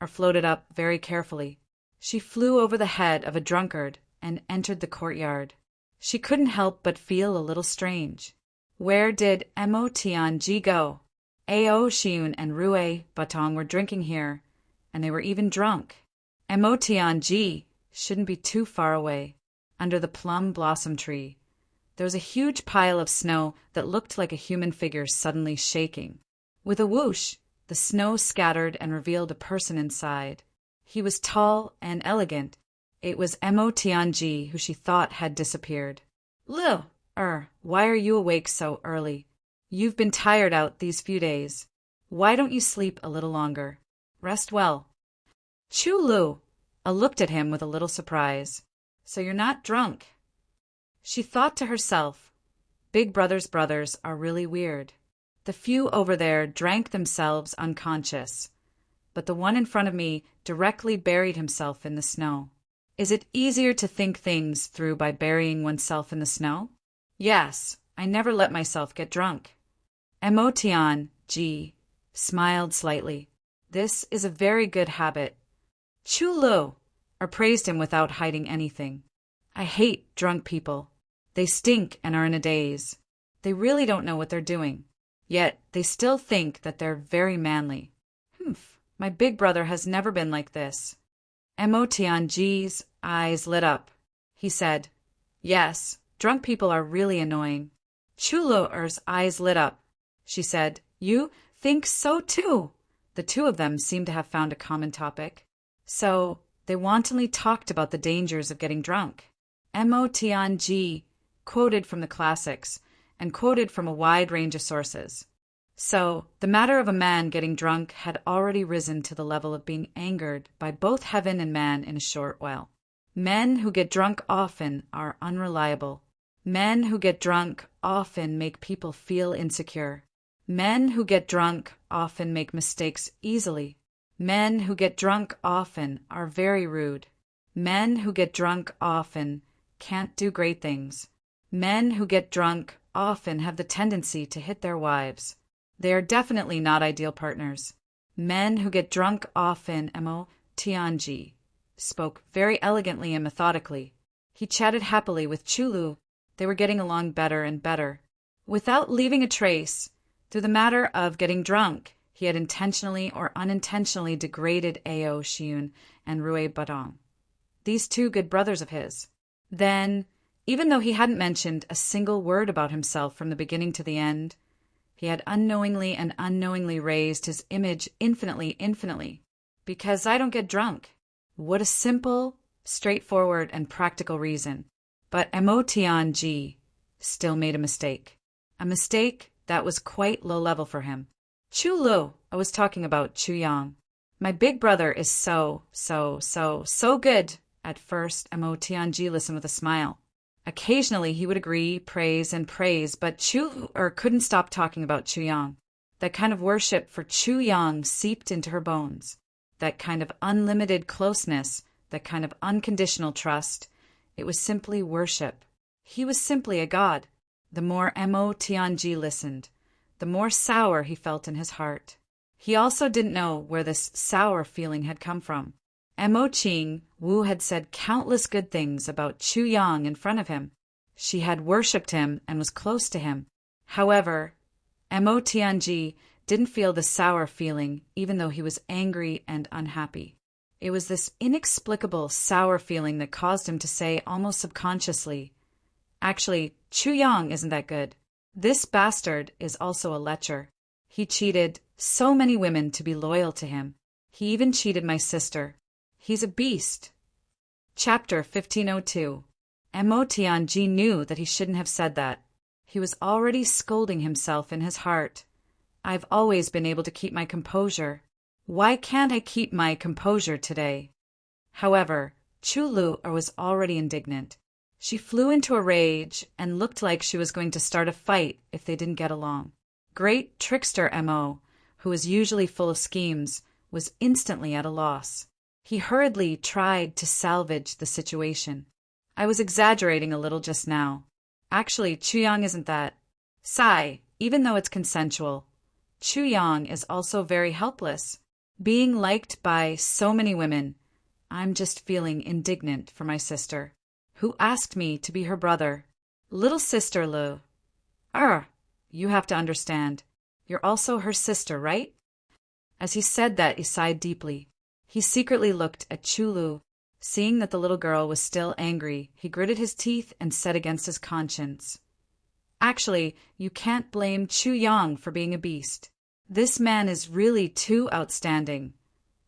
floated up very carefully. She flew over the head of a drunkard and entered the courtyard. She couldn't help but feel a little strange. Where did Mo Tianji go? Ao Xiun and Rue Batong were drinking here, and they were even drunk. Mo Tianji shouldn't be too far away. Under the plum blossom tree, there was a huge pile of snow that looked like a human figure suddenly shaking. With a whoosh, the snow scattered and revealed a person inside. He was tall and elegant. It was Mo Tianji, who she thought had disappeared. Lu, why are you awake so early? You've been tired out these few days. Why don't you sleep a little longer? Rest well. Chu Lu looked at him with a little surprise. So you're not drunk? She thought to herself, Big Brother's brothers are really weird. The few over there drank themselves unconscious, but the one in front of me directly buried himself in the snow. Is it easier to think things through by burying oneself in the snow? Yes, I never let myself get drunk. Mo Tianji smiled slightly. This is a very good habit. Chu Lu praised him without hiding anything. I hate drunk people. They stink and are in a daze. They really don't know what they're doing. Yet they still think that they're very manly. My big brother has never been like this. Mo Tianji's eyes lit up. He said, Yes, drunk people are really annoying. Chu Lu's eyes lit up. She said, You think so too. The two of them seemed to have found a common topic. So they wantonly talked about the dangers of getting drunk. Mo Tianji quoted from the classics and quoted from a wide range of sources. So the matter of a man getting drunk had already risen to the level of being angered by both heaven and man in a short while. Men who get drunk often are unreliable. Men who get drunk often make people feel insecure. Men who get drunk often make mistakes easily. Men who get drunk often are very rude. Men who get drunk often can't do great things. Men who get drunk often have the tendency to hit their wives. They are definitely not ideal partners. Men who get drunk often. Mo Tianji spoke very elegantly and methodically. He chatted happily with Chu Lu. They were getting along better and better. Without leaving a trace, through the matter of getting drunk, he had intentionally or unintentionally degraded Ao Xiun and Rue Batong, these two good brothers of his. Then, even though he hadn't mentioned a single word about himself from the beginning to the end, he had unknowingly raised his image infinitely. Because I don't get drunk. What a simple, straightforward, and practical reason. But Mo Tianji still made a mistake. A mistake that was quite low level for him. Chu Lu, I was talking about Chu Yang. My big brother is so good. At first, Mo Tianji listened with a smile. Occasionally, he would agree, praise, but Chu couldn't stop talking about Chu Yang. That kind of worship for Chu Yang seeped into her bones. That kind of unlimited closeness, that kind of unconditional trust. It was simply worship. He was simply a god. The more Mo Tianji listened, the more sour he felt in his heart. He also didn't know where this sour feeling had come from. Mo Ching Wu had said countless good things about Chu Yang in front of him. She had worshipped him and was close to him. However, Mo Tianji didn't feel the sour feeling even though he was angry and unhappy. It was this inexplicable sour feeling that caused him to say almost subconsciously, Actually, Chu Yang isn't that good. This bastard is also a lecher. He cheated so many women to be loyal to him. He even cheated my sister. He's a beast. Chapter 1502. Mo Tianji knew that he shouldn't have said that. He was already scolding himself in his heart. I've always been able to keep my composure. Why can't I keep my composure today? However, Chu Lu was already indignant. She flew into a rage and looked like she was going to start a fight if they didn't get along. Great trickster Mo, who was usually full of schemes, was instantly at a loss. He hurriedly tried to salvage the situation. I was exaggerating a little just now. Actually, Chu Yang isn't that. Sigh, even though it's consensual. Chu Yang is also very helpless. Being liked by so many women, I'm just feeling indignant for my sister, who asked me to be her brother. Little sister Lu. You have to understand. You're also her sister, right? As he said that, he sighed deeply. He secretly looked at Chulu. Seeing that the little girl was still angry, he gritted his teeth and said against his conscience, "Actually, you can't blame Chu Yang for being a beast. This man is really too outstanding."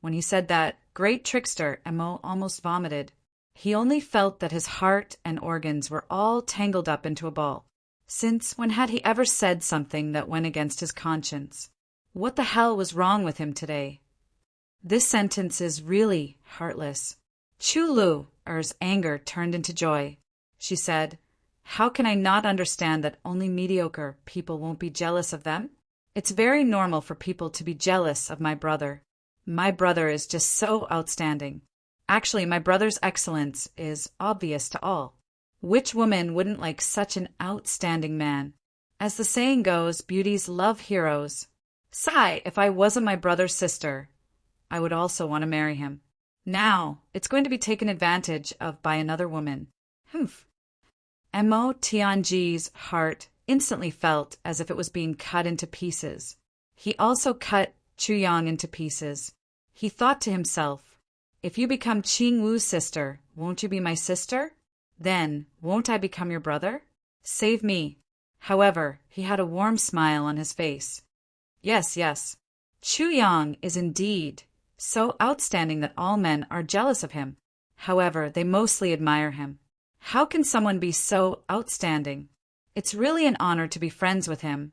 When he said that, great trickster Emo almost vomited. He only felt that his heart and organs were all tangled up into a ball. Since when had he ever said something that went against his conscience? What the hell was wrong with him today? This sentence is really heartless. Chulu's anger turned into joy. She said, "How can I not understand that only mediocre people won't be jealous of them? It's very normal for people to be jealous of my brother. My brother is just so outstanding. Actually, my brother's excellence is obvious to all. Which woman wouldn't like such an outstanding man? As the saying goes, beauties love heroes. Sigh, if I wasn't my brother's sister, I would also want to marry him. Now, it's going to be taken advantage of by another woman." Humph. Mo Tianji's heart instantly felt as if it was being cut into pieces. He also cut Chu Yang into pieces. He thought to himself, "If you become Qing Wu's sister, won't you be my sister? Then, won't I become your brother? Save me." However, he had a warm smile on his face. Yes. Chu Yang is indeed so outstanding that all men are jealous of him. However, they mostly admire him. How can someone be so outstanding? It's really an honor to be friends with him.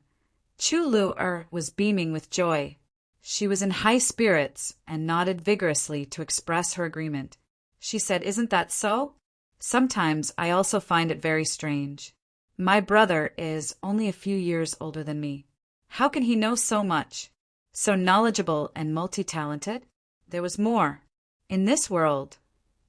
Chu Lu was beaming with joy. She was in high spirits and nodded vigorously to express her agreement. She said, "Isn't that so? Sometimes I also find it very strange. My brother is only a few years older than me. How can he know so much? So knowledgeable and multi-talented?" There was more. In this world,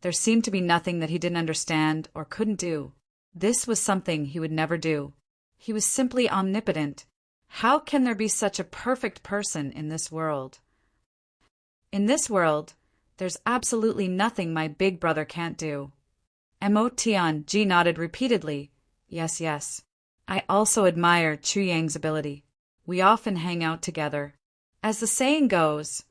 there seemed to be nothing that he didn't understand or couldn't do. This was something he would never do. He was simply omnipotent. How can there be such a perfect person in this world? In this world, there's absolutely nothing my big brother can't do. Mo Tianji nodded repeatedly. Yes. I also admire Chu Yang's ability. We often hang out together. As the saying goes,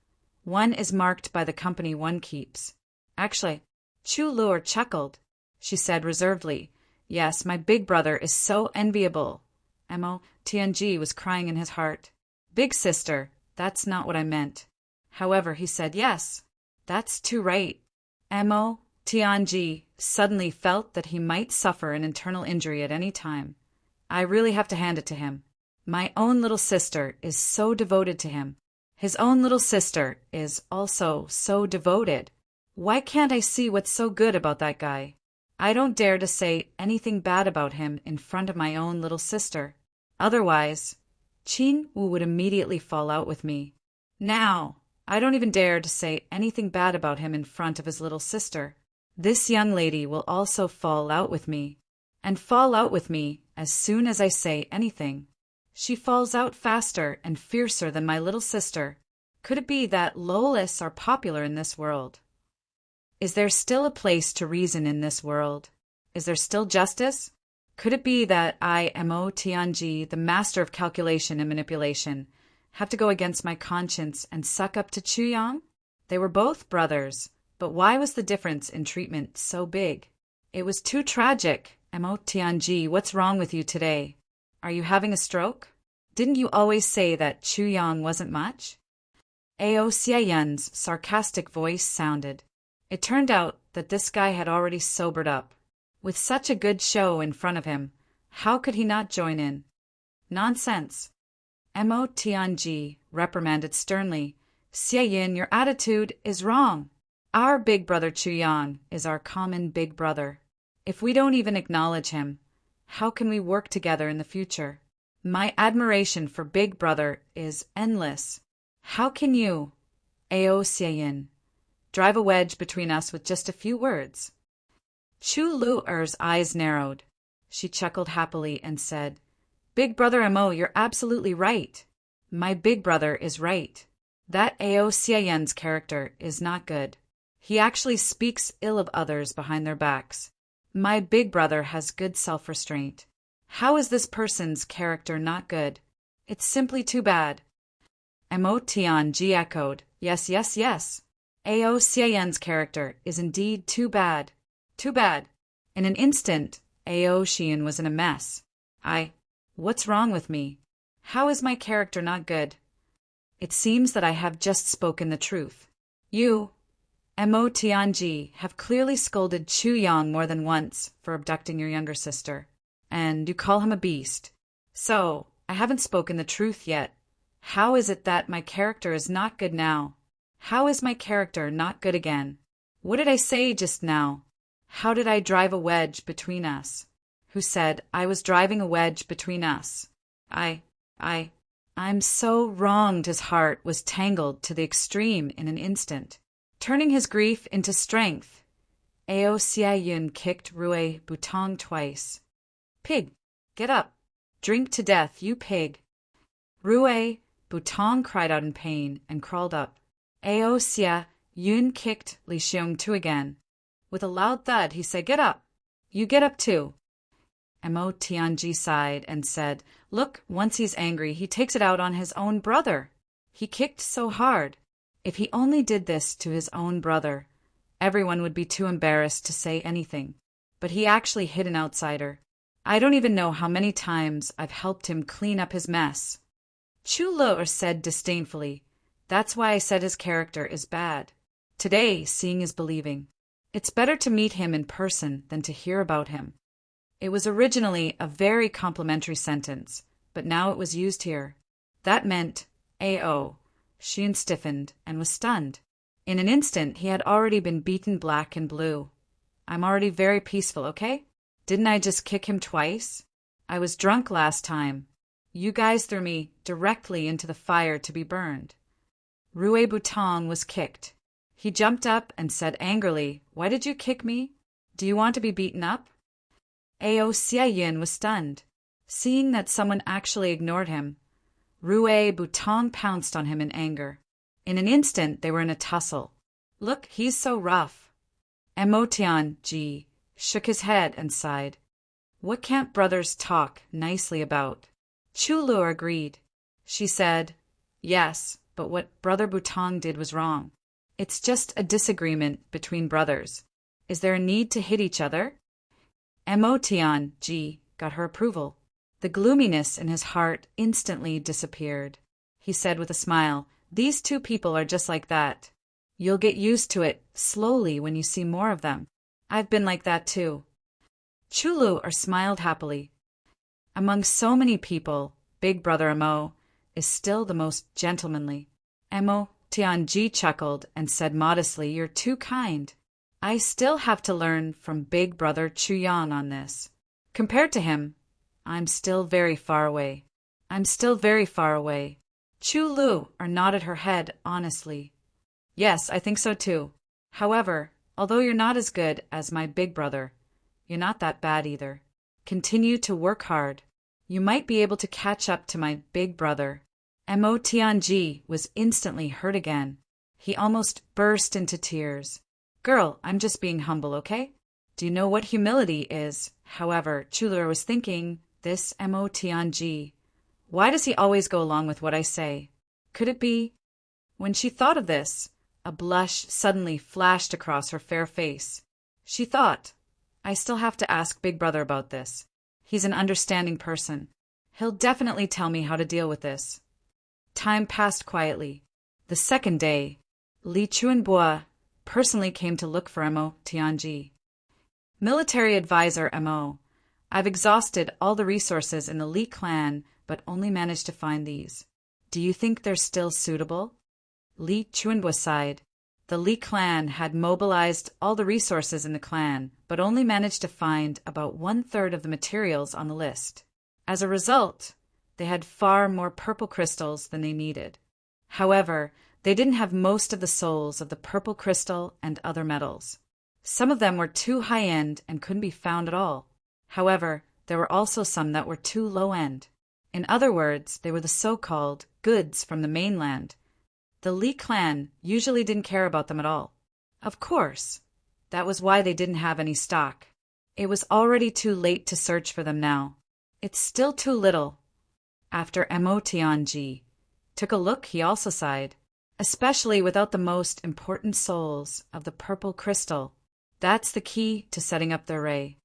one is marked by the company one keeps. Actually, Chu Lu chuckled. She said reservedly, "Yes, my big brother is so enviable." Mo Tianji was crying in his heart. "Big sister, that's not what I meant." However, he said, "Yes, that's too right." Mo Tianji suddenly felt that he might suffer an internal injury at any time. I really have to hand it to him. My own little sister is so devoted to him. His own little sister is also so devoted. Why can't I see what's so good about that guy? I don't dare to say anything bad about him in front of my own little sister. Otherwise, Qin Wu would immediately fall out with me. Now, I don't even dare to say anything bad about him in front of his little sister. This young lady will also fall out with me. And fall out with me as soon as I say anything. She falls out faster and fiercer than my little sister. Could it be that lowlists are popular in this world? Is there still a place to reason in this world? Is there still justice? Could it be that I, Mo Tianji, the master of calculation and manipulation, have to go against my conscience and suck up to Chu Yang? They were both brothers, but why was the difference in treatment so big? It was too tragic. Mo Tianji, what's wrong with you today? Are you having a stroke? Didn't you always say that Chu Yang wasn't much? Ao Xiaoyan's sarcastic voice sounded. It turned out that this guy had already sobered up. With such a good show in front of him, how could he not join in? Nonsense. Mo Tianji reprimanded sternly. Xiaoyan, your attitude is wrong. Our big brother Chu Yang is our common big brother. If we don't even acknowledge him, how can we work together in the future? My admiration for Big Brother is endless. How can you, Ao Xiaoyan, drive a wedge between us with just a few words? Chu Lu'er's eyes narrowed. She chuckled happily and said, "Big Brother Mo, you're absolutely right. My big brother is right. That Ao Xiaoyan's character is not good. He actually speaks ill of others behind their backs. My big brother has good self-restraint. How is this person's character not good? It's simply too bad. Mo Tianji echoed, yes, yes, yes. Ao Xian's character is indeed too bad. Too bad. In an instant, Ao Xian was in a mess. What's wrong with me? How is my character not good? It seems that I have just spoken the truth. You, Mo Tianji, have clearly scolded Chu Yang more than once for abducting your younger sister, and you call him a beast. So, I haven't spoken the truth yet. How is it that my character is not good now? How is my character not good again? What did I say just now? How did I drive a wedge between us? Who said I was driving a wedge between us? I'm so wronged. His heart was tangled to the extreme in an instant, turning his grief into strength. Ao Xiayun kicked Rui Butong twice. Pig, get up. Drink to death, you pig. Rui Butong cried out in pain and crawled up. Ao Xiayun kicked Li Xiongtu again. With a loud thud, he said, get up. You get up too. Mo Tianji sighed and said, look, once he's angry, he takes it out on his own brother. He kicked so hard. If he only did this to his own brother, everyone would be too embarrassed to say anything. But he actually hit an outsider. I don't even know how many times I've helped him clean up his mess. Chu Luo said disdainfully, that's why I said his character is bad. Today, seeing is believing. It's better to meet him in person than to hear about him. It was originally a very complimentary sentence, but now it was used here. That meant, A.O. Xian stiffened and was stunned. In an instant, he had already been beaten black and blue. I'm already very peaceful, okay? Didn't I just kick him twice? I was drunk last time. You guys threw me directly into the fire to be burned. Rui Butong was kicked. He jumped up and said angrily, why did you kick me? Do you want to be beaten up? Ao Xiayin was stunned. Seeing that someone actually ignored him, Rui Butong pounced on him in anger. In an instant, they were in a tussle. Look, he's so rough. Mo Tianji shook his head and sighed. What can't brothers talk nicely about? Chu Luo agreed. She said, yes, but what Brother Butong did was wrong. It's just a disagreement between brothers. Is there a need to hit each other? Mo Tianji got her approval. The gloominess in his heart instantly disappeared. He said with a smile, these two people are just like that. You'll get used to it slowly when you see more of them. I've been like that too. Chu Luo smiled happily. Among so many people, Big Brother Mo is still the most gentlemanly. Mo Tianji chuckled and said modestly, you're too kind. I still have to learn from Big Brother Chu Yang on this. Compared to him, I'm still very far away. I'm still very far away. Chu Luo nodded her head honestly. Yes, I think so too. However, although you're not as good as my big brother, you're not that bad either. Continue to work hard. You might be able to catch up to my big brother. Mo Tianji was instantly hurt again. He almost burst into tears. Girl, I'm just being humble, okay? Do you know what humility is? However, Chu Luo was thinking, this Mo Tianji. Why does he always go along with what I say? Could it be? When she thought of this, a blush suddenly flashed across her fair face. She thought, I still have to ask Big Brother about this. He's an understanding person. He'll definitely tell me how to deal with this. Time passed quietly. The second day, Li Chuanbo personally came to look for Mo Tianji. Military advisor Mo, I've exhausted all the resources in the Li clan, but only managed to find these. Do you think they're still suitable? Li Chuanbo sighed. The Li clan had mobilized all the resources in the clan, but only managed to find about 1/3 of the materials on the list. As a result, they had far more purple crystals than they needed. However, they didn't have most of the souls of the purple crystal and other metals. Some of them were too high-end and couldn't be found at all. However, there were also some that were too low-end. In other words, they were the so-called goods from the mainland. The Li clan usually didn't care about them at all. Of course. That was why they didn't have any stock. It was already too late to search for them now. It's still too little. After Emotianji took a look, he also sighed. Especially without the most important souls of the purple crystal. That's the key to setting up the array.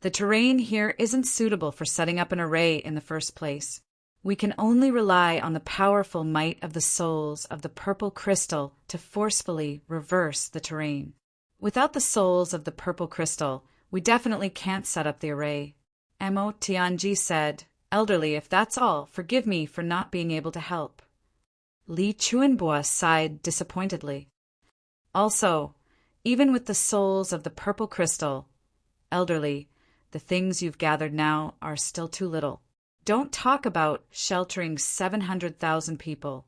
The terrain here isn't suitable for setting up an array in the first place. We can only rely on the powerful might of the souls of the purple crystal to forcefully reverse the terrain. Without the souls of the purple crystal, we definitely can't set up the array. Emo Tianji said, "Elderly, if that's all, forgive me for not being able to help." Li Chuanbo sighed disappointedly. Also, even with the souls of the purple crystal, elderly, the things you've gathered now are still too little. Don't talk about sheltering 700,000 people.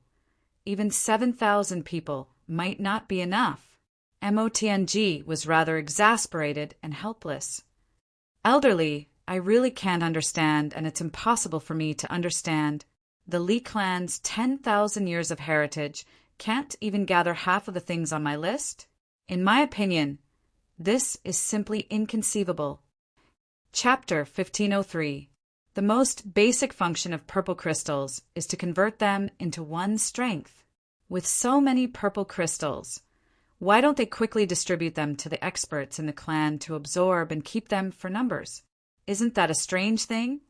Even 7,000 people might not be enough. Motianji was rather exasperated and helpless. Elderly, I really can't understand, and it's impossible for me to understand. The Li clan's 10,000 years of heritage can't even gather half of the things on my list? In my opinion, this is simply inconceivable. Chapter 1503. The most basic function of purple crystals is to convert them into one strength. With so many purple crystals, why don't they quickly distribute them to the experts in the clan to absorb and keep them for numbers? Isn't that a strange thing?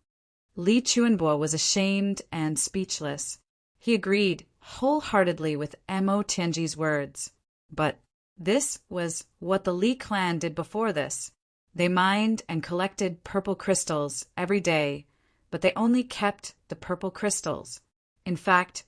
Li Chuanbo was ashamed and speechless. He agreed wholeheartedly with Mo Tianji's words. But this was what the Li clan did before this. They mined and collected purple crystals every day, but they only kept the purple crystals. In fact,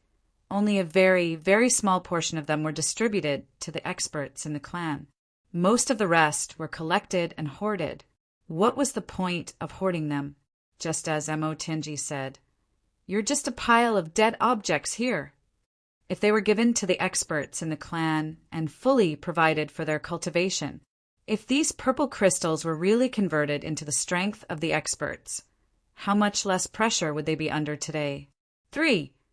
only a very, very small portion of them were distributed to the experts in the clan. Most of the rest were collected and hoarded. What was the point of hoarding them? Just as Mo Tianji said, "You're just a pile of dead objects here." If they were given to the experts in the clan and fully provided for their cultivation, if these purple crystals were really converted into the strength of the experts, how much less pressure would they be under today?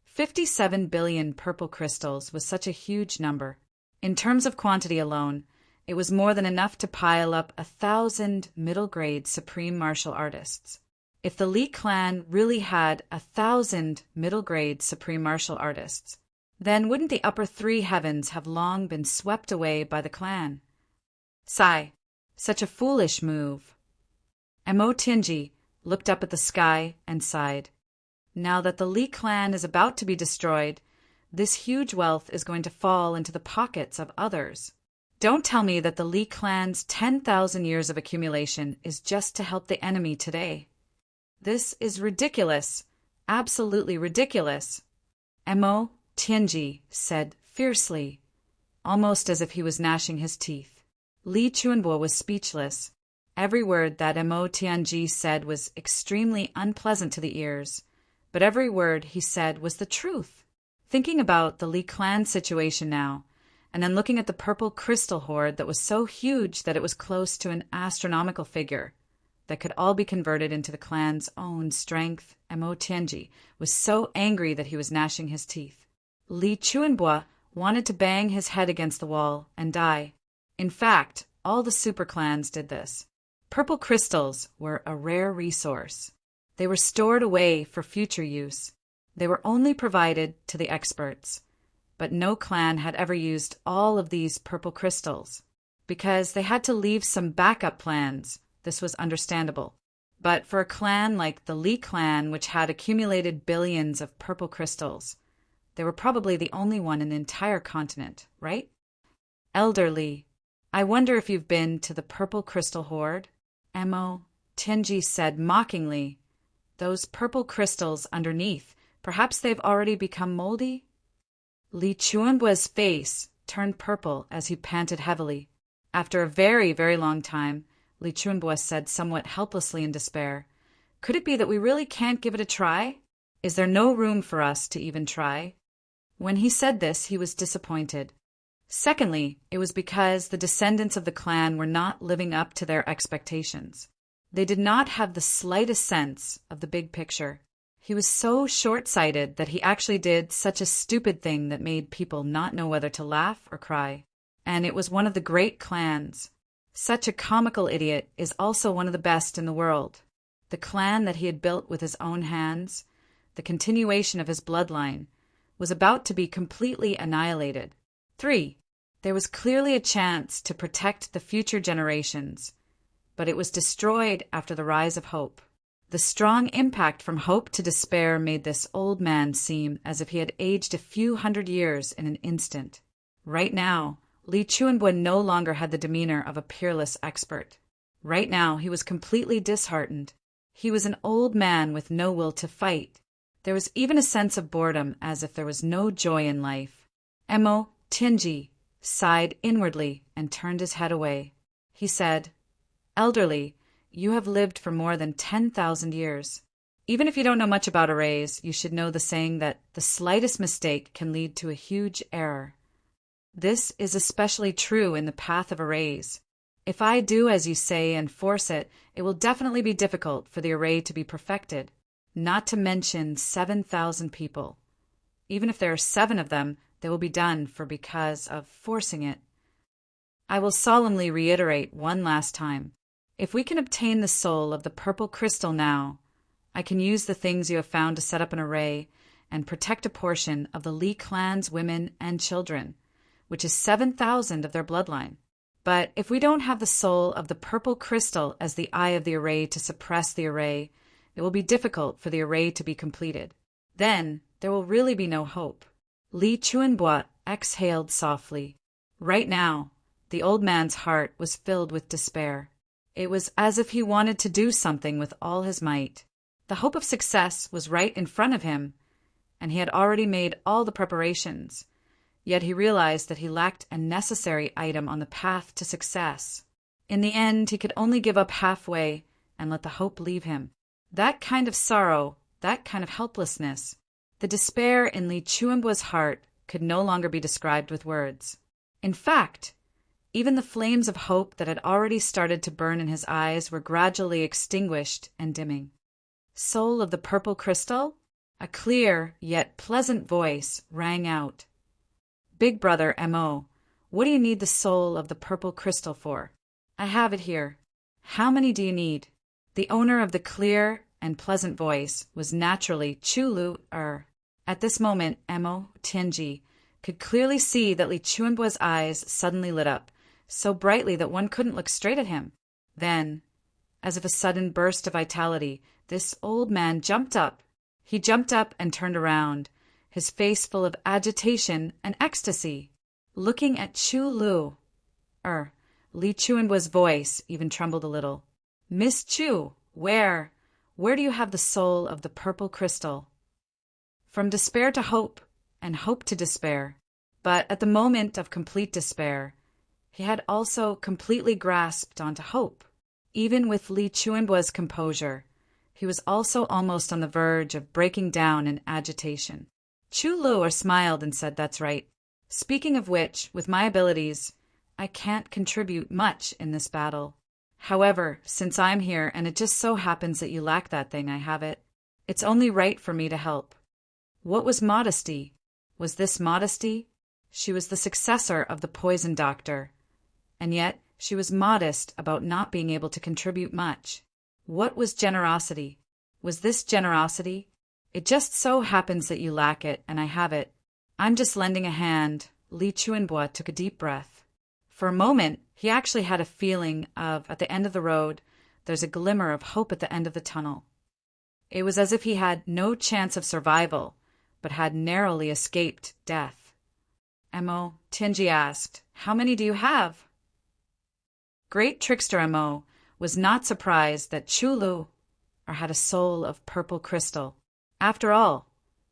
57 billion purple crystals was such a huge number. In terms of quantity alone, it was more than enough to pile up 1,000 middle-grade supreme martial artists. If the Li clan really had 1,000 middle-grade supreme martial artists, then wouldn't the upper three heavens have long been swept away by the clan? Sigh. Such a foolish move. Mo Tianji looked up at the sky and sighed. Now that the Li clan is about to be destroyed, this huge wealth is going to fall into the pockets of others. Don't tell me that the Li clan's 10,000 years of accumulation is just to help the enemy today. This is ridiculous. Absolutely ridiculous. Mo Tianji said fiercely, almost as if he was gnashing his teeth. Li Chuanbo was speechless. Every word that Mo Tianji said was extremely unpleasant to the ears, but every word he said was the truth. Thinking about the Li clan situation now, and then looking at the purple crystal hoard that was so huge that it was close to an astronomical figure, that could all be converted into the clan's own strength, Mo Tianji was so angry that he was gnashing his teeth. Li Chuanbo wanted to bang his head against the wall and die. In fact, all the super clans did this. Purple crystals were a rare resource. They were stored away for future use. They were only provided to the experts. But no clan had ever used all of these purple crystals. Because they had to leave some backup plans, this was understandable. But for a clan like the Li clan, which had accumulated billions of purple crystals, they were probably the only one in the entire continent, right? Elder Li, I wonder if you've been to the purple crystal hoard? Mo Tianji said mockingly. Those purple crystals underneath, perhaps they've already become moldy? Li Chuanbo's face turned purple as he panted heavily. After a very, very long time, Li Chuanbo said somewhat helplessly in despair, "Could it be that we really can't give it a try? Is there no room for us to even try?" When he said this, he was disappointed. Secondly, it was because the descendants of the clan were not living up to their expectations. They did not have the slightest sense of the big picture. He was so short-sighted that he actually did such a stupid thing that made people not know whether to laugh or cry. and it was one of the great clans. Such a comical idiot is also one of the best in the world. The clan that he had built with his own hands, the continuation of his bloodline, was about to be completely annihilated. 3. There was clearly a chance to protect the future generations, but it was destroyed after the rise of hope. The strong impact from hope to despair made this old man seem as if he had aged a few hundred years in an instant. Right now, Li Chuanbua no longer had the demeanor of a peerless expert. Right now, he was completely disheartened. He was an old man with no will to fight. There was even a sense of boredom, as if there was no joy in life. Emo Tianji sighed inwardly and turned his head away. He said, "Elderly, you have lived for more than 10,000 years. Even if you don't know much about arrays, you should know the saying that the slightest mistake can lead to a huge error. This is especially true in the path of arrays. If I do as you say and force it, it will definitely be difficult for the array to be perfected, not to mention 7,000 people. Even if there are 7 of them, they will be done because of forcing it. I will solemnly reiterate one last time. If we can obtain the soul of the purple crystal now, I can use the things you have found to set up an array and protect a portion of the Li clan's women and children, which is 7,000 of their bloodline. But if we don't have the soul of the purple crystal as the eye of the array to suppress the array, it will be difficult for the array to be completed. Then there will really be no hope." Li Chuanbua exhaled softly. Right now, the old man's heart was filled with despair. It was as if he wanted to do something with all his might. The hope of success was right in front of him, and he had already made all the preparations. Yet he realized that he lacked a necessary item on the path to success. In the end, he could only give up halfway and let the hope leave him. That kind of sorrow, that kind of helplessness, the despair in Li Chuanbua's heart could no longer be described with words. In fact, even the flames of hope that had already started to burn in his eyes were gradually extinguished and dimming. "Soul of the purple crystal?" A clear yet pleasant voice rang out. "Big brother Mo, what do you need the soul of the purple crystal for?" "I have it here. How many do you need?" The owner of the clear and pleasant voice was naturally Chu-Lu-Er. At this moment, Mo Tianji could clearly see that Li Chuanbua's eyes suddenly lit up, so brightly that one couldn't look straight at him. Then, as if a sudden burst of vitality, this old man jumped up. He jumped up and turned around, his face full of agitation and ecstasy. Looking at Chu-Lu-Er, Li Chuanbua's voice even trembled a little. "Miss Chu, where do you have the soul of the purple crystal?" From despair to hope, and hope to despair. But at the moment of complete despair, he had also completely grasped onto hope. Even with Li Chuanbua's composure, he was also almost on the verge of breaking down in agitation. Chu-Lu smiled and said, "That's right. Speaking of which, with my abilities, I can't contribute much in this battle. However, since I'm here and it just so happens that you lack that thing, I have it. It's only right for me to help." What was modesty? Was this modesty? She was the successor of the poison doctor, and yet she was modest about not being able to contribute much. What was generosity? Was this generosity? "It just so happens that you lack it, and I have it. I'm just lending a hand." Li Chuanbua took a deep breath. For a moment, he actually had a feeling of, at the end of the road, there's a glimmer of hope at the end of the tunnel. It was as if he had no chance of survival, but had narrowly escaped death. Mo Tianji asked, "How many do you have?" Great trickster Mo was not surprised that Chu-Lu had a soul of purple crystal. After all,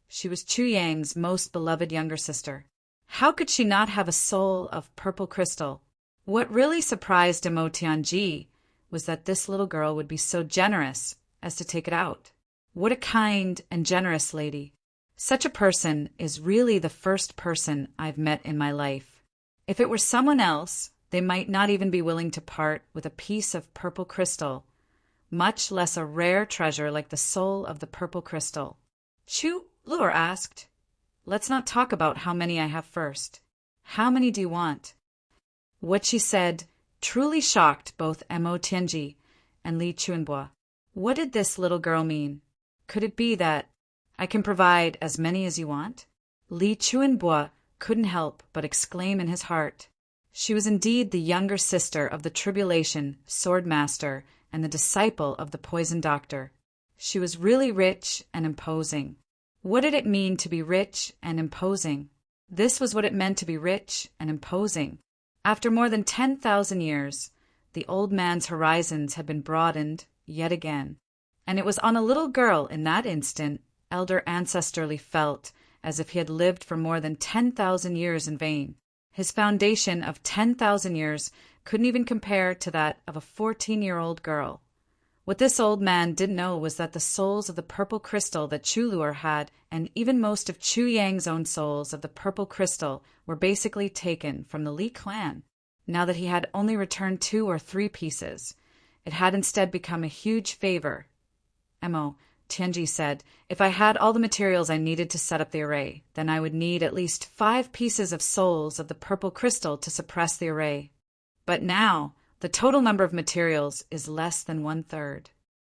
she was Chu Yang's most beloved younger sister. How could she not have a soul of purple crystal? What really surprised Mo Tianji was that this little girl would be so generous as to take it out. What a kind and generous lady. Such a person is really the first person I've met in my life. If it were someone else, they might not even be willing to part with a piece of purple crystal, much less a rare treasure like the soul of the purple crystal. Chu-Lu asked, "Let's not talk about how many I have first. How many do you want?" What she said truly shocked both Mo Tianji and Li Chuanbo. What did this little girl mean? Could it be that I can provide as many as you want? Li Chuanbo couldn't help but exclaim in his heart. She was indeed the younger sister of the Tribulation sword master and the disciple of the poison doctor. She was really rich and imposing. What did it mean to be rich and imposing? This was what it meant to be rich and imposing. After more than 10,000 years, the old man's horizons had been broadened yet again. And it was on a little girl in that instant Elder ancestrally felt as if he had lived for more than 10,000 years in vain. His foundation of 10,000 years couldn't even compare to that of a 14-year-old girl. What this old man didn't know was that the souls of the purple crystal that Chu Luer had, and even most of Chu Yang's own souls of the purple crystal, were basically taken from the Li clan. Now that he had only returned 2 or 3 pieces, it had instead become a huge favor. Mo Tianji said, if I had all the materials I needed to set up the array, then I would need at least 5 pieces of souls of the purple crystal to suppress the array. But now, the total number of materials is less than 1/3.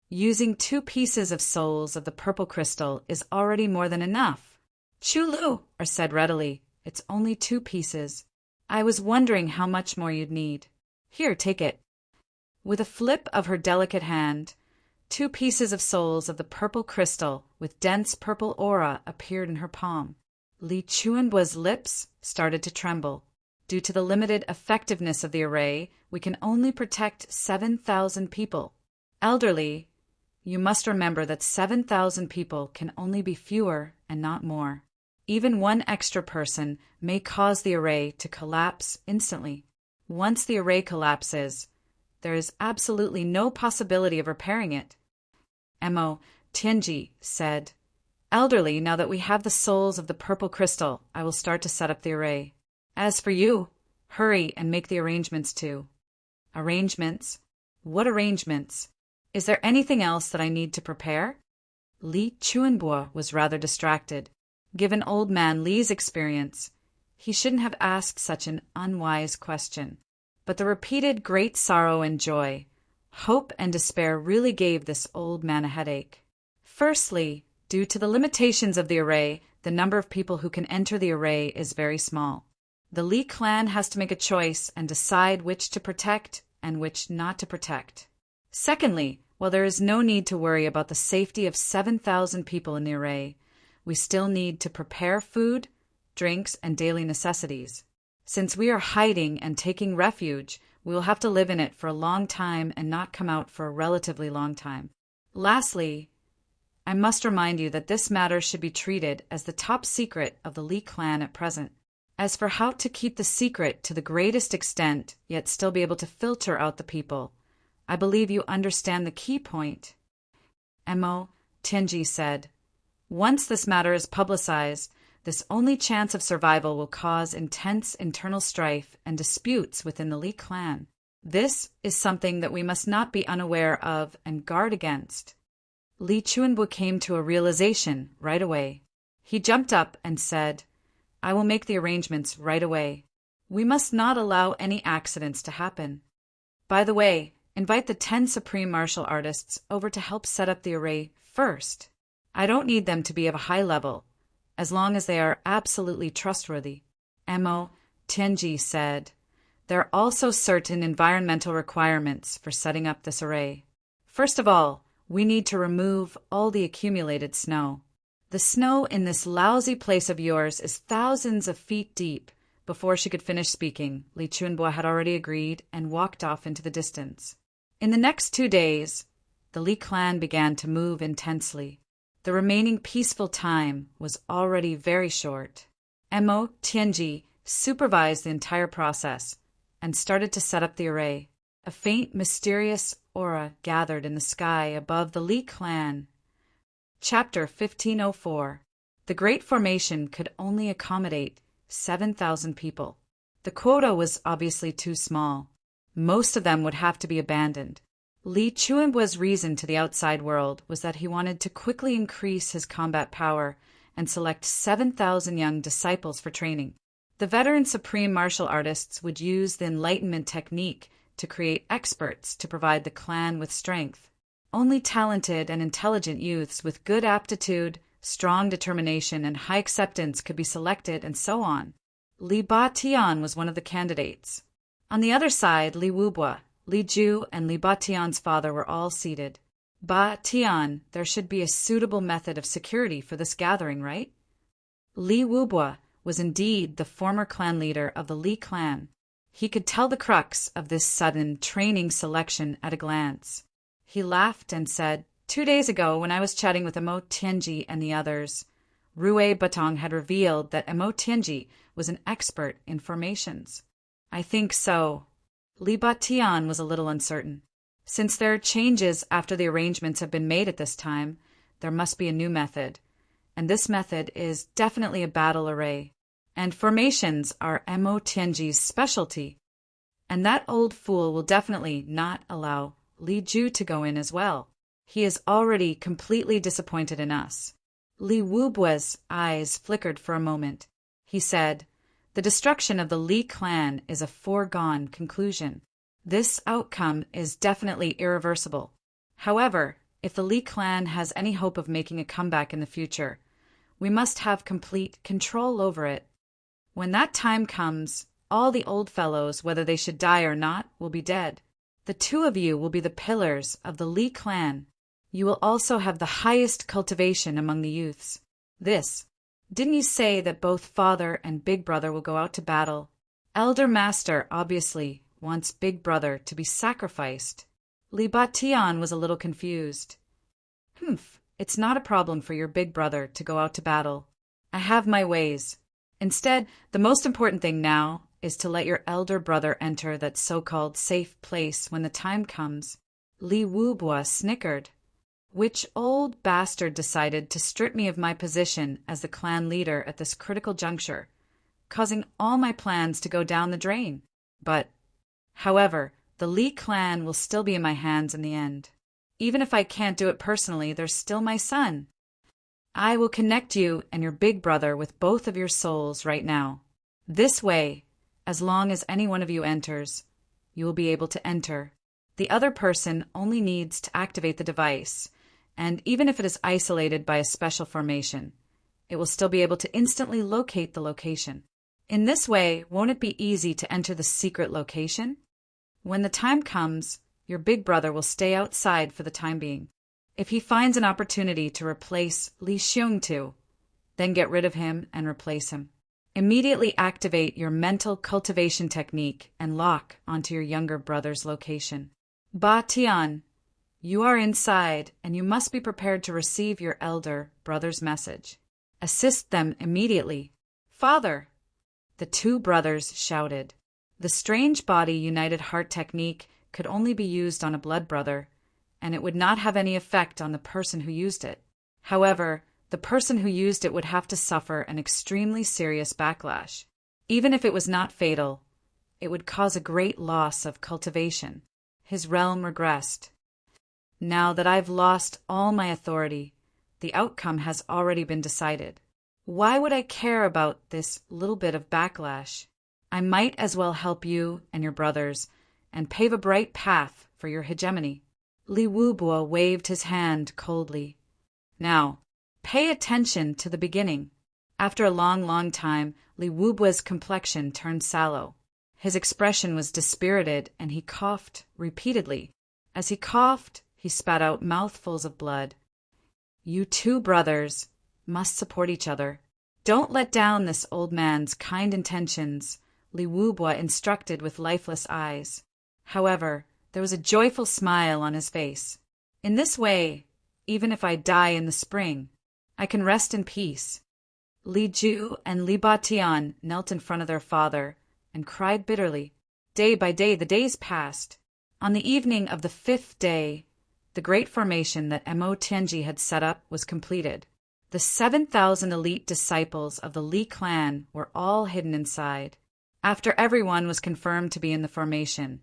Using 2 pieces of souls of the purple crystal is already more than enough. Chu Luer said readily, it's only 2 pieces. I was wondering how much more you'd need. Here, take it. With a flip of her delicate hand, 2 pieces of souls of the purple crystal with dense purple aura appeared in her palm. Li Chuanbo's lips started to tremble. Due to the limited effectiveness of the array, we can only protect 7,000 people. Elderly, you must remember that 7,000 people can only be fewer and not more. Even 1 extra person may cause the array to collapse instantly. Once the array collapses, there is absolutely no possibility of repairing it. Mo Tianji said, elderly, now that we have the souls of the purple crystal, I will start to set up the array. As for you, hurry and make the arrangements too. Arrangements? What arrangements? Is there anything else that I need to prepare? Li Chuanbo was rather distracted. Given old man Li's experience, he shouldn't have asked such an unwise question. But the repeated great sorrow and joy, hope and despair really gave this old man a headache. Firstly, due to the limitations of the array, the number of people who can enter the array is very small. The Li clan has to make a choice and decide which to protect and which not to protect. Secondly, while there is no need to worry about the safety of 7,000 people in the array, we still need to prepare food, drinks, and daily necessities. Since we are hiding and taking refuge, we will have to live in it for a long time and not come out for a relatively long time. Lastly, I must remind you that this matter should be treated as the top secret of the Li clan at present. As for how to keep the secret to the greatest extent, yet still be able to filter out the people, I believe you understand the key point. Mo Tianji said, once this matter is publicized, this only chance of survival will cause intense internal strife and disputes within the Li clan. This is something that we must not be unaware of and guard against. Li Chuanbo came to a realization right away. He jumped up and said, I will make the arrangements right away. We must not allow any accidents to happen. By the way, invite the 10 supreme martial artists over to help set up the array first. I don't need them to be of a high level, as long as they are absolutely trustworthy. Mo Tianji said, there are also certain environmental requirements for setting up this array. First of all, we need to remove all the accumulated snow. The snow in this lousy place of yours is thousands of feet deep. Before she could finish speaking, Li Chuanbo had already agreed and walked off into the distance. In the next 2 days, the Li clan began to move intensely. The remaining peaceful time was already very short. Mo Tianji supervised the entire process and started to set up the array. A faint, mysterious aura gathered in the sky above the Li clan. Chapter 1504. The Great Formation could only accommodate 7,000 people. The quota was obviously too small. Most of them would have to be abandoned. Li Chuanbo's reason to the outside world was that he wanted to quickly increase his combat power and select 7,000 young disciples for training. The veteran supreme martial artists would use the Enlightenment technique to create experts to provide the clan with strength. Only talented and intelligent youths with good aptitude, strong determination, and high acceptance could be selected, and so on. Li Ba Tian was one of the candidates. On the other side, Li Wubua, Li Ju, and Li Ba Tian's father were all seated. Ba Tian, there should be a suitable method of security for this gathering, right? Li Wubua was indeed the former clan leader of the Li clan. He could tell the crux of this sudden training selection at a glance. He laughed and said, 2 days ago, when I was chatting with Emo Tianji and the others, Rue Batong had revealed that Emo Tianji was an expert in formations. I think so. Li Ba Tian was a little uncertain. Since there are changes after the arrangements have been made at this time, there must be a new method. And this method is definitely a battle array. And formations are Emo Tianji's specialty. And that old fool will definitely not allow Li Ju to go in as well. He is already completely disappointed in us. Li Wubua's eyes flickered for a moment. He said, the destruction of the Li clan is a foregone conclusion. This outcome is definitely irreversible. However, if the Li clan has any hope of making a comeback in the future, we must have complete control over it. When that time comes, all the old fellows, whether they should die or not, will be dead. The two of you will be the pillars of the Li clan. You will also have the highest cultivation among the youths. Didn't you say that both father and big brother will go out to battle? Elder Master obviously wants big brother to be sacrificed. Li Ba Tian was a little confused. It's not a problem for your big brother to go out to battle. I have my ways. Instead, the most important thing now is to let your elder brother enter that so-called safe place when the time comes. Li Wubua snickered. Which old bastard decided to strip me of my position as the clan leader at this critical juncture, causing all my plans to go down the drain? However, the Li clan will still be in my hands in the end. Even if I can't do it personally, there's still my son. I will connect you and your big brother with both of your souls right now. This way, as long as any one of you enters, you will be able to enter. The other person only needs to activate the device, and even if it is isolated by a special formation, it will still be able to instantly locate the location. In this way, won't it be easy to enter the secret location? When the time comes, your big brother will stay outside for the time being. If he finds an opportunity to replace Li Xiongtu, then get rid of him and replace him. Immediately activate your mental cultivation technique and lock onto your younger brother's location. Ba Tian, you are inside, and you must be prepared to receive your elder brother's message. Assist them immediately. Father! The two brothers shouted. The strange body united heart technique could only be used on a blood brother, and it would not have any effect on the person who used it. However, the person who used it would have to suffer an extremely serious backlash. Even if it was not fatal, it would cause a great loss of cultivation. His realm regressed. Now that I've lost all my authority, the outcome has already been decided. Why would I care about this little bit of backlash? I might as well help you and your brothers and pave a bright path for your hegemony. Li Wubua waved his hand coldly. Now, pay attention to the beginning. After a long time, Li Wubua's complexion turned sallow. His expression was dispirited, and he coughed repeatedly. As he coughed, he spat out mouthfuls of blood. You two brothers must support each other. Don't let down this old man's kind intentions, Li Wubua instructed with lifeless eyes. However, there was a joyful smile on his face. In this way, even if I die in the spring, I can rest in peace. Li Ju and Li Ba Tian knelt in front of their father and cried bitterly. Day by day, the days passed. On the evening of the 5th day, the great formation that Emo Tianji had set up was completed. The 7,000 elite disciples of the Li clan were all hidden inside. After everyone was confirmed to be in the formation,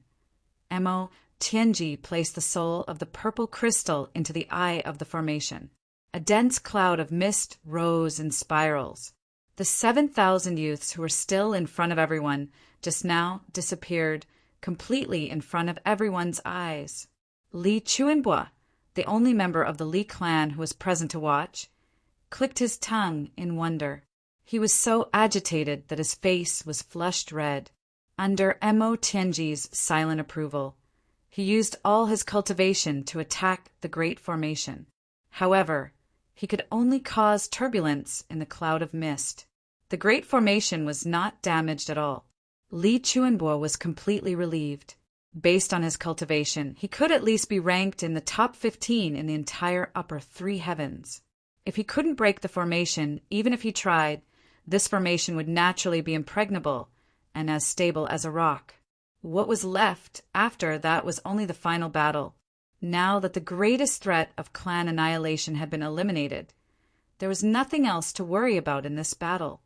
Emo Tianji placed the soul of the purple crystal into the eye of the formation. A dense cloud of mist rose in spirals. The 7,000 youths who were still in front of everyone just now disappeared completely in front of everyone's eyes. Li Chuanbua, the only member of the Li clan who was present to watch, clicked his tongue in wonder. He was so agitated that his face was flushed red. Under Mo Tianji's silent approval, he used all his cultivation to attack the Great Formation. However, he could only cause turbulence in the cloud of mist. The Great Formation was not damaged at all. Li Chuanbo was completely relieved. Based on his cultivation, he could at least be ranked in the top 15 in the entire upper 3 heavens. If he couldn't break the formation, even if he tried, this formation would naturally be impregnable and as stable as a rock. What was left after that was only the final battle. Now that the greatest threat of clan annihilation had been eliminated, there was nothing else to worry about in this battle.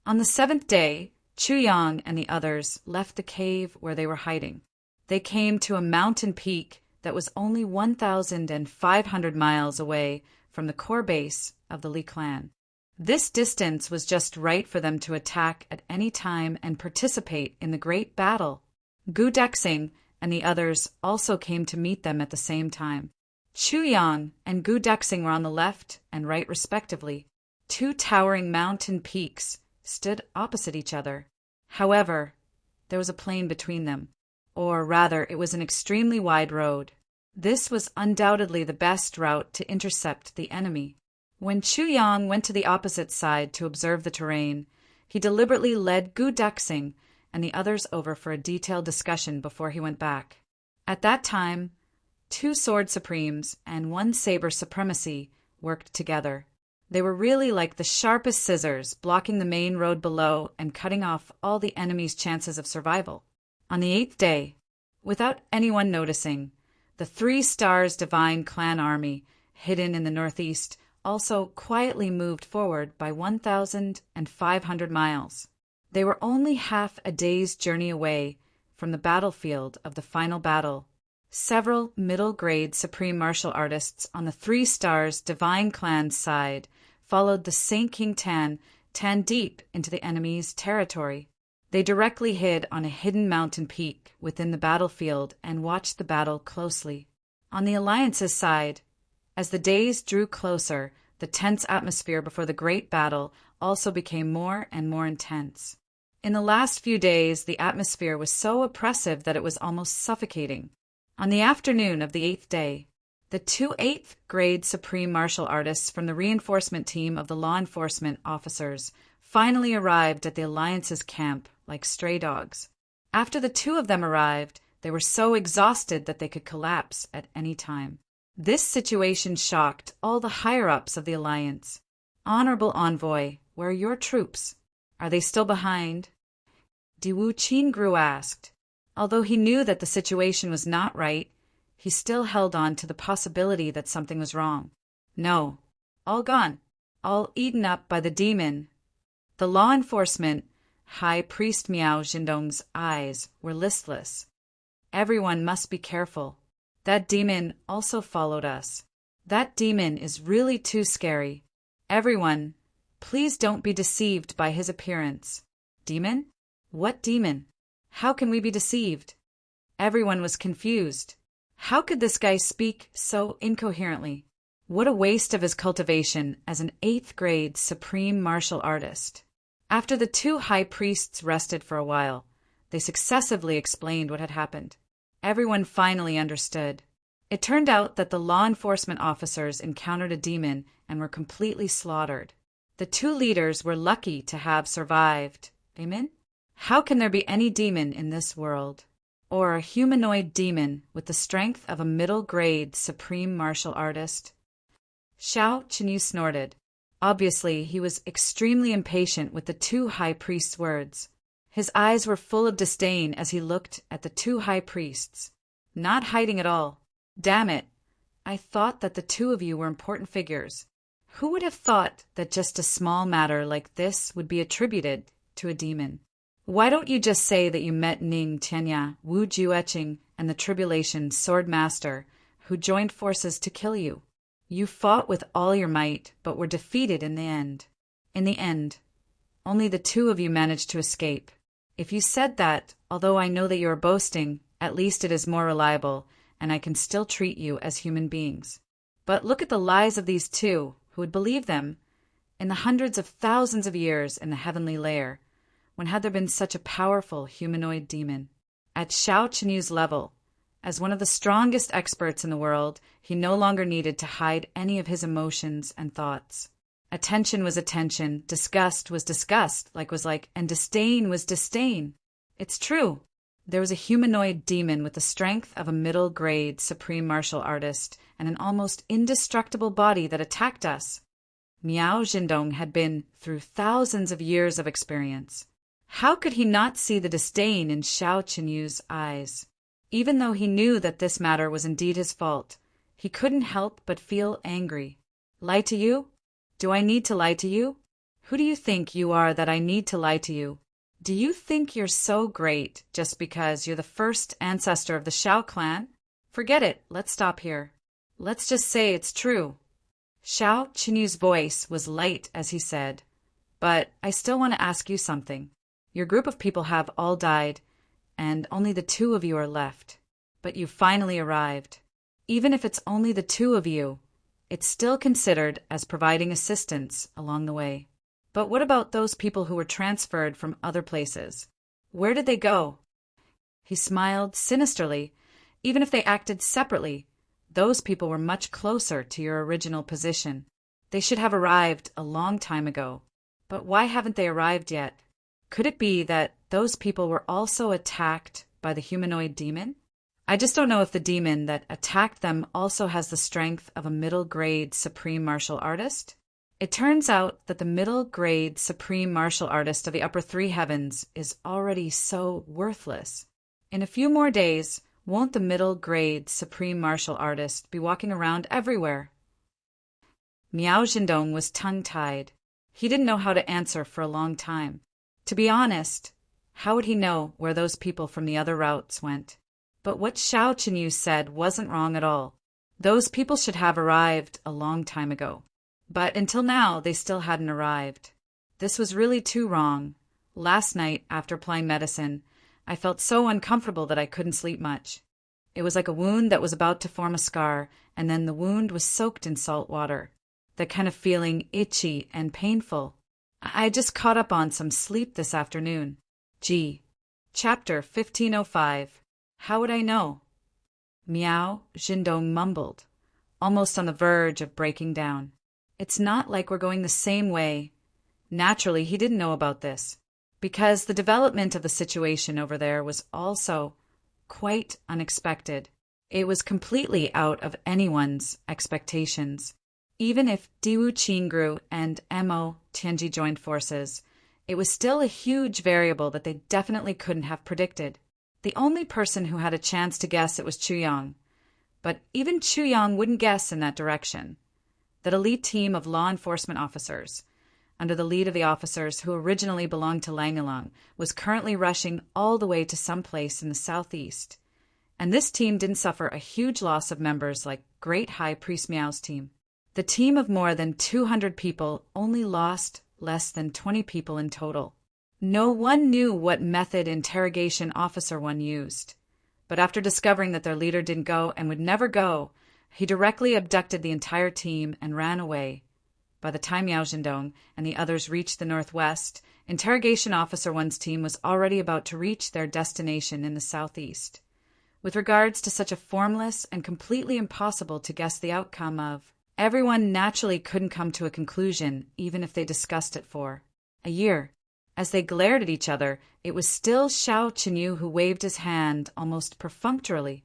On the 7th day, Chu Yang and the others left the cave where they were hiding. They came to a mountain peak that was only 1,500 miles away from the core base of the Li clan. This distance was just right for them to attack at any time and participate in the great battle. Gu Dexing and the others also came to meet them at the same time. Chu Yang and Gu Dexing were on the left and right respectively. 2 towering mountain peaks stood opposite each other. However, there was a plain between them, or rather it was an extremely wide road. This was undoubtedly the best route to intercept the enemy. When Chu Yang went to the opposite side to observe the terrain, he deliberately led Gu Dexing and the others over for a detailed discussion before he went back. At that time, 2 sword supremes and 1 saber supremacy worked together. They were really like the sharpest scissors, blocking the main road below and cutting off all the enemy's chances of survival. On the 8th day, without anyone noticing, the 3 Stars Divine Clan army, hidden in the northeast, also quietly moved forward by 1,500 miles. They were only half a day's journey away from the battlefield of the final battle. Several middle-grade supreme martial artists on the 3 Stars Divine Clan's side followed the Saint King Tan deep into the enemy's territory. They directly hid on a hidden mountain peak within the battlefield and watched the battle closely. On the Alliance's side, as the days drew closer, the tense atmosphere before the great battle also became more and more intense. In the last few days, the atmosphere was so oppressive that it was almost suffocating. On the afternoon of the 8th day, the 2 8th grade supreme martial artists from the reinforcement team of the law enforcement officers finally arrived at the Alliance's camp like stray dogs. After the 2 of them arrived, they were so exhausted that they could collapse at any time. This situation shocked all the higher-ups of the Alliance. Honorable Envoy, where are your troops? Are they still behind? Diwu Qingru asked. Although he knew that the situation was not right, he still held on to the possibility that something was wrong. No, all gone, all eaten up by the demon. The law enforcement, High Priest Miao Jindong's eyes were listless. Everyone must be careful. That demon also followed us. That demon is really too scary. Everyone, please don't be deceived by his appearance. Demon? What demon? How can we be deceived? Everyone was confused. How could this guy speak so incoherently? What a waste of his cultivation as an 8th grade supreme martial artist. After the 2 high priests rested for a while, they successively explained what had happened. Everyone finally understood. It turned out that the law enforcement officers encountered a demon and were completely slaughtered. The 2 leaders were lucky to have survived. Amen? How can there be any demon in this world? Or a humanoid demon with the strength of a middle-grade supreme martial artist? Xiao Chenyu snorted. Obviously, he was extremely impatient with the 2 high priests' words. His eyes were full of disdain as he looked at the 2 high priests. Not hiding at all. Damn it. I thought that the 2 of you were important figures. Who would have thought that just a small matter like this would be attributed to a demon? Why don't you just say that you met Ning Tianya, Wu Jueqing, and the Tribulation Sword Master, who joined forces to kill you? You fought with all your might, but were defeated in the end. In the end, Only the two of you managed to escape. If you said that, although I know that you are boasting, at least it is more reliable, and I can still treat you as human beings. But look at the lies of these two, who would believe them, in the hundreds of thousands of years in the heavenly layer, when had there been such a powerful humanoid demon? At Xiao Qinyu's level, as one of the strongest experts in the world, he no longer needed to hide any of his emotions and thoughts. Attention was attention, disgust was disgust, and disdain was disdain. It's true. There was a humanoid demon with the strength of a middle-grade supreme martial artist and an almost indestructible body that attacked us. Miao Zhendong had been through thousands of years of experience. How could he not see the disdain in Xiao Qinyu's eyes? Even though he knew that this matter was indeed his fault, he couldn't help but feel angry. Lie to you? Do I need to lie to you? Who do you think you are that I need to lie to you? Do you think you're so great just because you're the first ancestor of the Xiao clan? Forget it, let's stop here. Let's just say it's true. Xiao Qinyu's voice was light as he said, but I still want to ask you something. Your group of people have all died, and only the two of you are left. But you finally arrived. Even if it's only the two of you, it's still considered as providing assistance along the way. But what about those people who were transferred from other places? Where did they go? He smiled sinisterly. Even if they acted separately, those people were much closer to your original position. They should have arrived a long time ago. But why haven't they arrived yet? Could it be that those people were also attacked by the humanoid demon? I just don't know if the demon that attacked them also has the strength of a middle-grade supreme martial artist. It turns out that the middle-grade supreme martial artist of the upper three heavens is already so worthless. In a few more days, won't the middle-grade supreme martial artist be walking around everywhere? Miao Zhendong was tongue-tied. He didn't know how to answer for a long time. To be honest, how would he know where those people from the other routes went? But what Xiao Qinyu said wasn't wrong at all. Those people should have arrived a long time ago. But until now, they still hadn't arrived. This was really too wrong. Last night, after applying medicine, I felt so uncomfortable that I couldn't sleep much. It was like a wound that was about to form a scar, and then the wound was soaked in salt water. That kind of feeling itchy and painful. I just caught up on some sleep this afternoon. Gee. Chapter 1505. How would I know? Miao Zhendong mumbled, almost on the verge of breaking down. It's not like we're going the same way. Naturally, he didn't know about this, because the development of the situation over there was also quite unexpected. It was completely out of anyone's expectations. Even if Diwu Qingru and Mo Tianji joined forces, it was still a huge variable that they definitely couldn't have predicted. The only person who had a chance to guess it was Chu Yang, but even Chu Yang wouldn't guess in that direction. That elite team of law enforcement officers, under the lead of the officers who originally belonged to Langalang, was currently rushing all the way to some place in the southeast. And this team didn't suffer a huge loss of members like Great High Priest Miao's team. The team of more than 200 people only lost less than 20 people in total. No one knew what method Interrogation Officer 1 used. But after discovering that their leader didn't go and would never go, he directly abducted the entire team and ran away. By the time Miao Zhendong and the others reached the northwest, Interrogation Officer 1's team was already about to reach their destination in the southeast. With regards to such a formless and completely impossible to guess the outcome of, everyone naturally couldn't come to a conclusion even if they discussed it for a year. As they glared at each other, it was still Xiao Qinyu who waved his hand almost perfunctorily.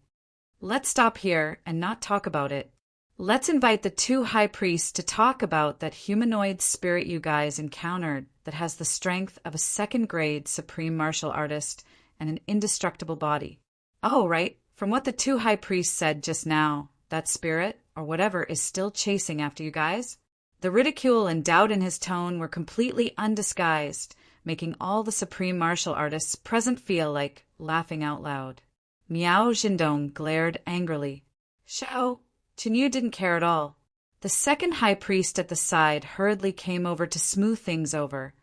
Let's stop here and not talk about it. Let's invite the two high priests to talk about that humanoid spirit you guys encountered that has the strength of a second-grade supreme martial artist and an indestructible body. Oh, right. From what the two high priests said just now, that spirit, or whatever, is still chasing after you guys. The ridicule and doubt in his tone were completely undisguised, making all the supreme martial artists present feel like laughing out loud. Miao Zhendong glared angrily. Xiao Qinyu didn't care at all. The second high priest at the side hurriedly came over to smooth things over,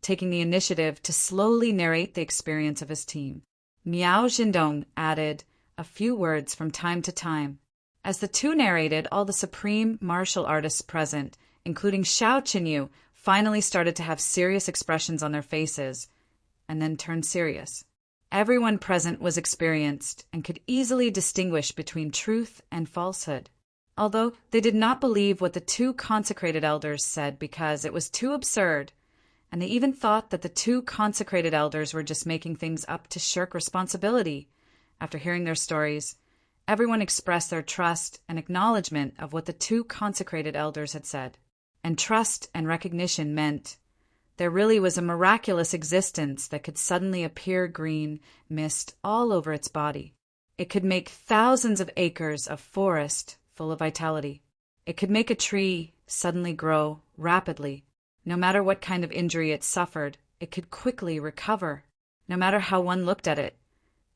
taking the initiative to slowly narrate the experience of his team. Miao Jindong added a few words from time to time. As the two narrated, all the supreme martial artists present, including Xiao Qinyu, finally started to have serious expressions on their faces, and then turned serious. Everyone present was experienced and could easily distinguish between truth and falsehood, although they did not believe what the two consecrated elders said because it was too absurd, and they even thought that the two consecrated elders were just making things up to shirk responsibility. After hearing their stories, everyone expressed their trust and acknowledgement of what the two consecrated elders had said. And trust and recognition meant there really was a miraculous existence that could suddenly appear green mist all over its body. It could make thousands of acres of forest full of vitality. It could make a tree suddenly grow rapidly. No matter what kind of injury it suffered, it could quickly recover. No matter how one looked at it,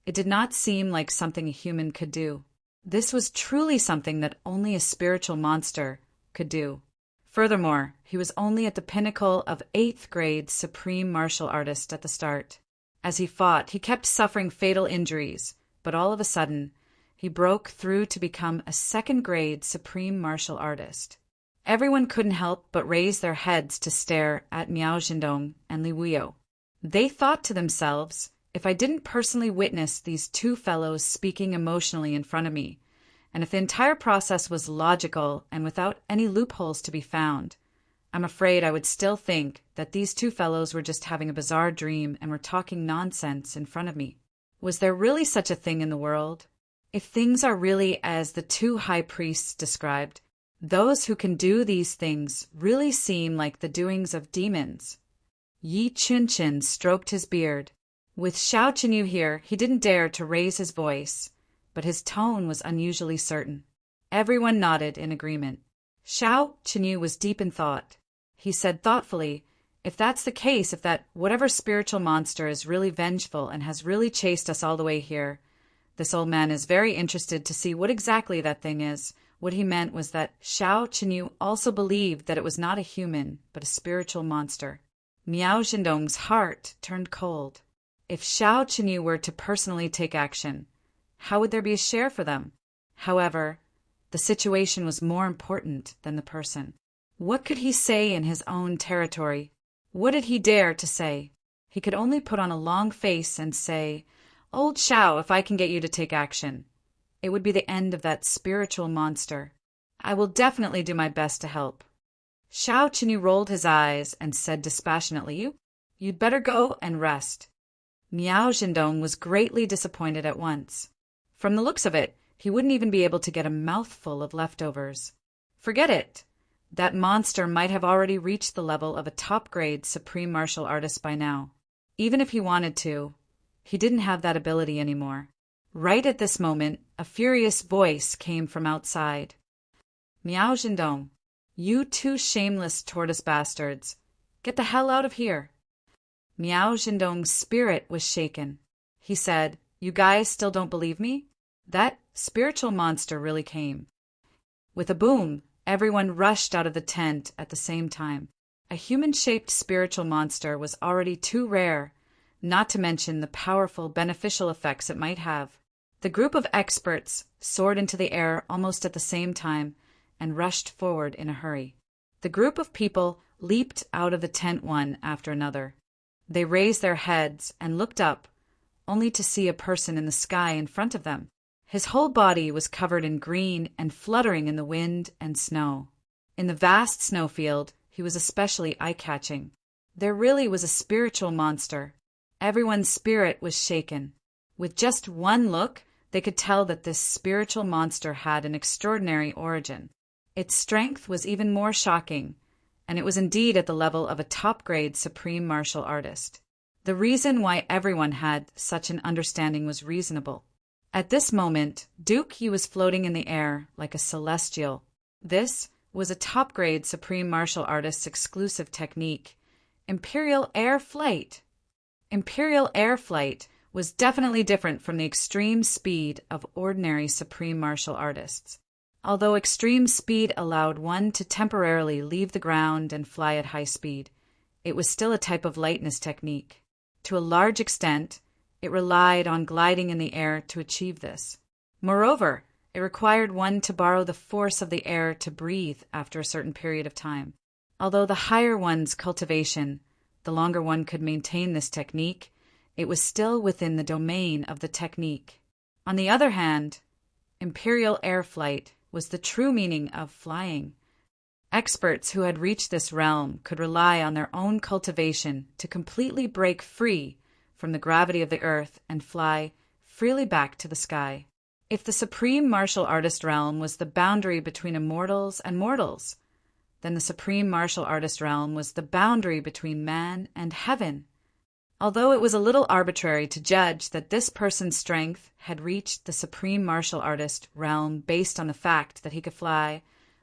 it did not seem like something a human could do. This was truly something that only a spiritual monster could do. Furthermore, he was only at the pinnacle of 8th grade supreme martial artist at the start. As he fought, he kept suffering fatal injuries, but all of a sudden, he broke through to become a 2nd grade supreme martial artist. Everyone couldn't help but raise their heads to stare at Miao Jindong and Li Wuyo. They thought to themselves, if I didn't personally witness these two fellows speaking emotionally in front of me, and if the entire process was logical and without any loopholes to be found, I'm afraid I would still think that these two fellows were just having a bizarre dream and were talking nonsense in front of me. Was there really such a thing in the world? If things are really as the two high priests described, those who can do these things really seem like the doings of demons. Yi Chunchin stroked his beard. With Xiao Qinyu here, he didn't dare to raise his voice, but his tone was unusually certain. Everyone nodded in agreement. Xiao Qinyu was deep in thought. He said thoughtfully, if that's the case, if that whatever spiritual monster is really vengeful and has really chased us all the way here, this old man is very interested to see what exactly that thing is. What he meant was that Xiao Qinyu also believed that it was not a human, but a spiritual monster. Miao Jindong's heart turned cold. If Xiao Qinyu were to personally take action, how would there be a share for them? However, the situation was more important than the person. What could he say in his own territory? What did he dare to say? He could only put on a long face and say, Old Xiao, if I can get you to take action. It would be the end of that spiritual monster. I will definitely do my best to help. Xiao Qinyu rolled his eyes and said dispassionately, You'd better go and rest. Miao Jindong was greatly disappointed at once. From the looks of it, he wouldn't even be able to get a mouthful of leftovers. Forget it. That monster might have already reached the level of a top-grade supreme martial artist by now. Even if he wanted to, he didn't have that ability anymore. Right at this moment, a furious voice came from outside. Miao Jindong, you two shameless tortoise bastards, get the hell out of here. Miao Jindong's spirit was shaken. He said, You guys still don't believe me? That spiritual monster really came. With a boom, everyone rushed out of the tent at the same time. A human-shaped spiritual monster was already too rare, not to mention the powerful beneficial effects it might have. The group of experts soared into the air almost at the same time and rushed forward in a hurry. The group of people leaped out of the tent one after another. They raised their heads and looked up, only to see a person in the sky in front of them. His whole body was covered in green and fluttering in the wind and snow. In the vast snowfield, he was especially eye-catching. There really was a spiritual monster. Everyone's spirit was shaken. With just one look, they could tell that this spiritual monster had an extraordinary origin. Its strength was even more shocking, and it was indeed at the level of a top-grade supreme martial artist. The reason why everyone had such an understanding was reasonable. At this moment, Duke Yi was floating in the air like a celestial. This was a top-grade supreme martial artist's exclusive technique, Imperial Air Flight. Imperial Air Flight was definitely different from the extreme speed of ordinary supreme martial artists. Although extreme speed allowed one to temporarily leave the ground and fly at high speed, it was still a type of lightness technique. To a large extent, it relied on gliding in the air to achieve this. Moreover, it required one to borrow the force of the air to breathe after a certain period of time. Although the higher one's cultivation, the longer one could maintain this technique, it was still within the domain of the technique. On the other hand, imperial air flight was the true meaning of flying. Experts who had reached this realm could rely on their own cultivation to completely break free from the gravity of the earth and fly freely back to the sky. If the supreme martial artist realm was the boundary between immortals and mortals, then the supreme martial artist realm was the boundary between man and heaven. Although it was a little arbitrary to judge that this person's strength had reached the supreme martial artist realm based on the fact that he could fly,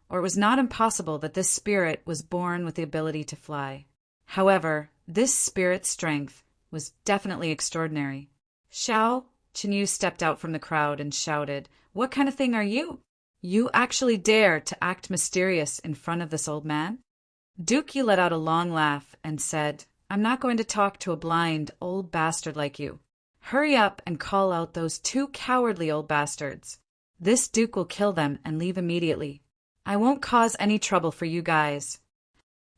or it was not impossible that this spirit was born with the ability to fly. However, this spirit's strength was definitely extraordinary. Xiao Chenyu stepped out from the crowd and shouted, "What kind of thing are you? You actually dare to act mysterious in front of this old man?" Duke Yu let out a long laugh and said, "I'm not going to talk to a blind old bastard like you. Hurry up and call out those two cowardly old bastards. This Duke will kill them and leave immediately. I won't cause any trouble for you guys."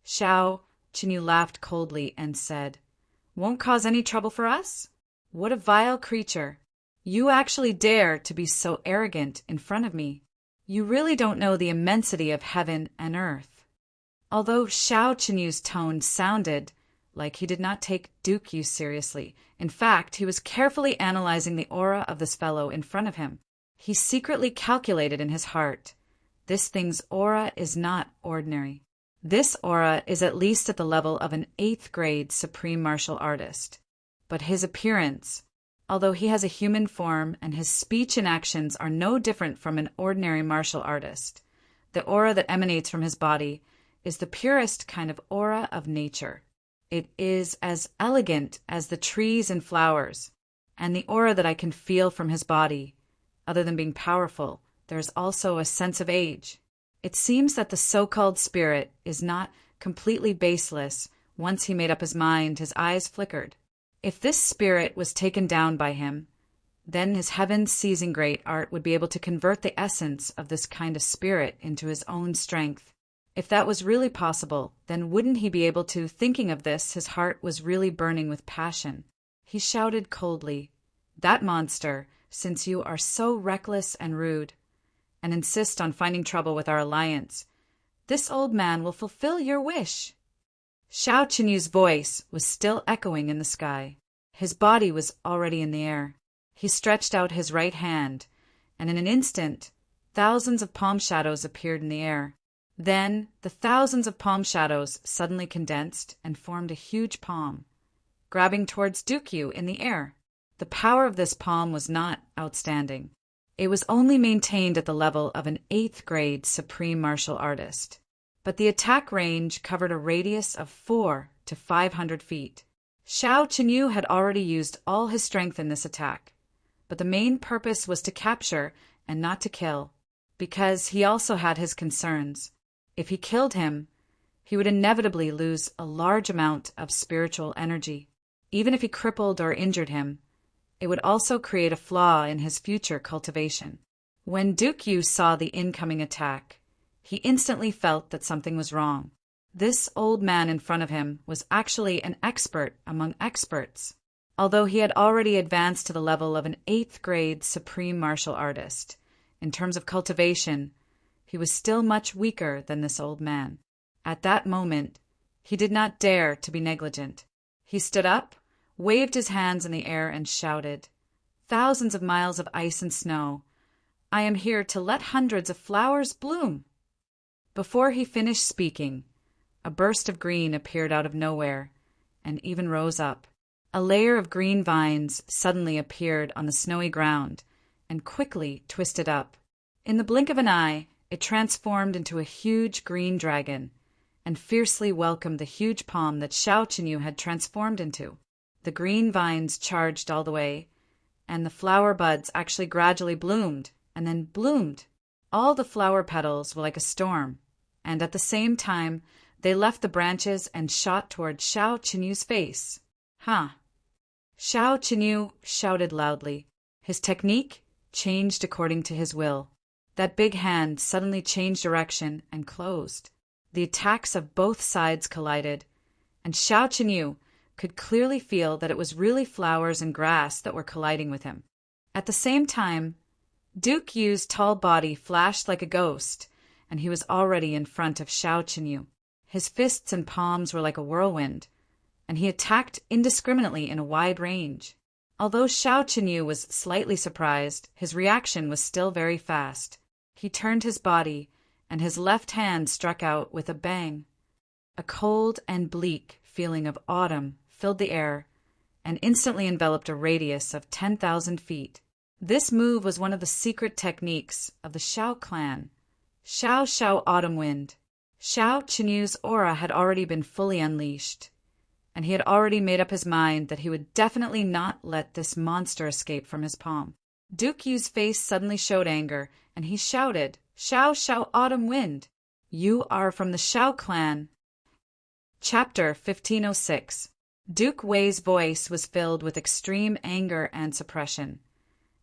Xiao Chenyu laughed coldly and said, "Won't cause any trouble for us? What a vile creature. You actually dare to be so arrogant in front of me. You really don't know the immensity of heaven and earth." Although Xiao Chenyu's tone sounded like he did not take Duke Yu seriously, in fact, he was carefully analyzing the aura of this fellow in front of him. He secretly calculated in his heart, this thing's aura is not ordinary. This aura is at least at the level of an 8th grade supreme martial artist. But his appearance, although he has a human form and his speech and actions are no different from an ordinary martial artist, the aura that emanates from his body is the purest kind of aura of nature. It is as elegant as the trees and flowers, and the aura that I can feel from his body, other than being powerful, there is also a sense of age. It seems that the so-called spirit is not completely baseless. Once he made up his mind, his eyes flickered. If this spirit was taken down by him, then his heaven-seizing great art would be able to convert the essence of this kind of spirit into his own strength. If that was really possible, then wouldn't he be able to, thinking of this, his heart was really burning with passion. He shouted coldly, "That monster, since you are so reckless and rude, and insist on finding trouble with our alliance, this old man will fulfill your wish." Xiao Chenyu's voice was still echoing in the sky. His body was already in the air. He stretched out his right hand, and in an instant, thousands of palm shadows appeared in the air. Then the thousands of palm shadows suddenly condensed and formed a huge palm, grabbing towards Duke Yu in the air. The power of this palm was not outstanding. It was only maintained at the level of an 8th grade supreme martial artist. But the attack range covered a radius of 400 to 500 feet. Xiao Chenyu had already used all his strength in this attack, but the main purpose was to capture and not to kill, because he also had his concerns. If he killed him, he would inevitably lose a large amount of spiritual energy. Even if he crippled or injured him, it would also create a flaw in his future cultivation. When Duke Yu saw the incoming attack, he instantly felt that something was wrong. This old man in front of him was actually an expert among experts. Although he had already advanced to the level of an 8th grade supreme martial artist, in terms of cultivation, he was still much weaker than this old man. At that moment, he did not dare to be negligent. He stood up, waved his hands in the air, and shouted, "Thousands of miles of ice and snow, I am here to let hundreds of flowers bloom." Before he finished speaking, a burst of green appeared out of nowhere, and even rose up. A layer of green vines suddenly appeared on the snowy ground, and quickly twisted up. In the blink of an eye, it transformed into a huge green dragon, and fiercely welcomed the huge palm that Xiao Chenyu had transformed into. The green vines charged all the way, and the flower buds actually gradually bloomed, and then bloomed. All the flower petals were like a storm, and at the same time, They left the branches and shot toward Xiao Qinyu's face. Huh. Xiao Qinyu shouted loudly. His technique changed according to his will. That big hand suddenly changed direction and closed. The attacks of both sides collided, and Xiao Qinyu could clearly feel that it was really flowers and grass that were colliding with him. At the same time, Duke Yu's tall body flashed like a ghost, and he was already in front of Xiao Qinyu. His fists and palms were like a whirlwind, and he attacked indiscriminately in a wide range. Although Xiao Qinyu was slightly surprised, his reaction was still very fast. He turned his body, and his left hand struck out with a bang. A cold and bleak feeling of autumn filled the air and instantly enveloped a radius of 10,000 feet. This move was one of the secret techniques of the Xiao clan, Xiao Xiao Autumn Wind. Xiao Qinyu's aura had already been fully unleashed, and he had already made up his mind that he would definitely not let this monster escape from his palm. Duke Yu's face suddenly showed anger, and he shouted, "Xiao Xiao Autumn Wind! You are from the Xiao clan!" Chapter 1506. Duke Wei's voice was filled with extreme anger and suppression,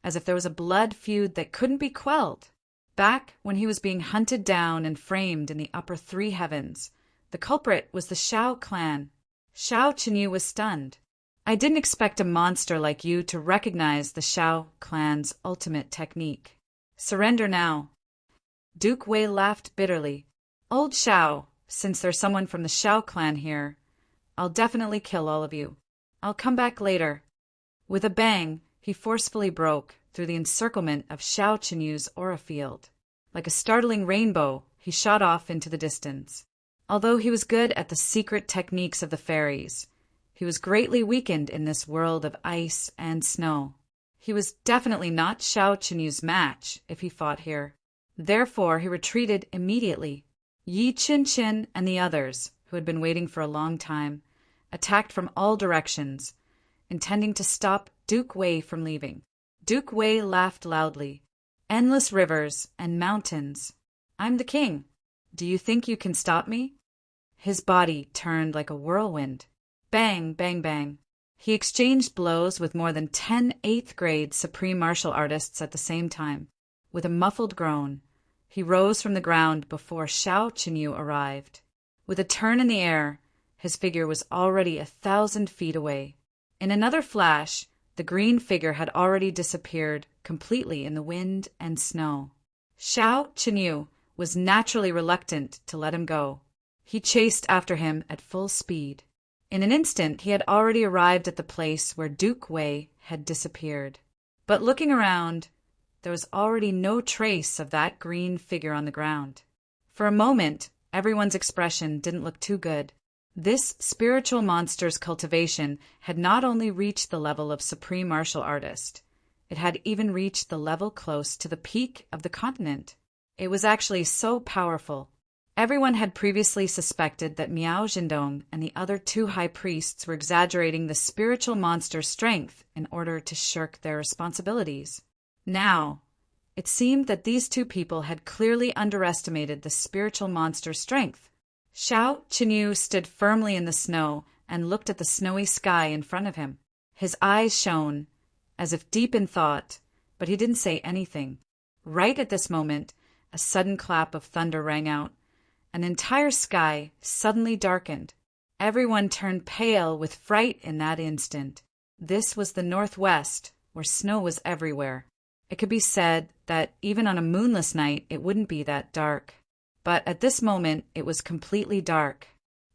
as if there was a blood feud that couldn't be quelled. Back when he was being hunted down and framed in the upper three heavens, the culprit was the Xiao clan. Xiao Qinyu was stunned. "I didn't expect a monster like you to recognize the Xiao clan's ultimate technique. Surrender now." Duke Wei laughed bitterly. "Old Xiao, since there's someone from the Xiao clan here, I'll definitely kill all of you. I'll come back later." With a bang, he forcefully broke through the encirclement of Xiao Qinyu's aura field. Like a startling rainbow, he shot off into the distance. Although he was good at the secret techniques of the fairies, he was greatly weakened in this world of ice and snow. He was definitely not Xiao Qinyu's match if he fought here. Therefore, he retreated immediately. Yi Qin and the others, who had been waiting for a long time, attacked from all directions, intending to stop Duke Wei from leaving. Duke Wei laughed loudly. "Endless rivers and mountains. I'm the king. Do you think you can stop me?" His body turned like a whirlwind. Bang, bang, bang. He exchanged blows with more than 10 eighth-grade supreme martial artists at the same time. With a muffled groan, he rose from the ground before Xiao Qinyu arrived. With a turn in the air, his figure was already 1,000 feet away. In another flash, the green figure had already disappeared completely in the wind and snow. Xiao Qinyu was naturally reluctant to let him go. He chased after him at full speed. In an instant, he had already arrived at the place where Duke Wei had disappeared. But looking around, there was already no trace of that green figure on the ground. For a moment, everyone's expression didn't look too good. This spiritual monster's cultivation had not only reached the level of supreme martial artist, it had even reached the level close to the peak of the continent. It was actually so powerful. Everyone had previously suspected that Miao Zhendong and the other two high priests were exaggerating the spiritual monster's strength in order to shirk their responsibilities. Now, it seemed that these two people had clearly underestimated the spiritual monster's strength. Xiao Qinyu stood firmly in the snow and looked at the snowy sky in front of him. His eyes shone, as if deep in thought, but he didn't say anything. Right at this moment, a sudden clap of thunder rang out. An entire sky suddenly darkened. Everyone turned pale with fright in that instant. This was the northwest, where snow was everywhere. It could be said that even on a moonless night it wouldn't be that dark. But at this moment it was completely dark.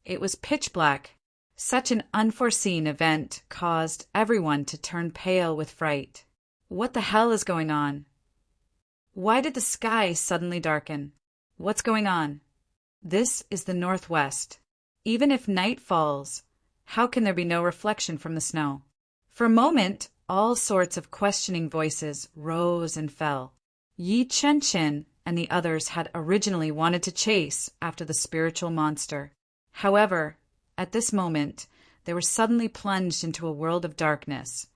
It was pitch black. Such an unforeseen event caused everyone to turn pale with fright. What the hell is going on? Why did the sky suddenly darken? What's going on? This is the northwest. Even if night falls, how can there be no reflection from the snow? For a moment, all sorts of questioning voices rose and fell. Yi Chen and the others had originally wanted to chase after the spiritual monster. However, at this moment, they were suddenly plunged into a world of darkness,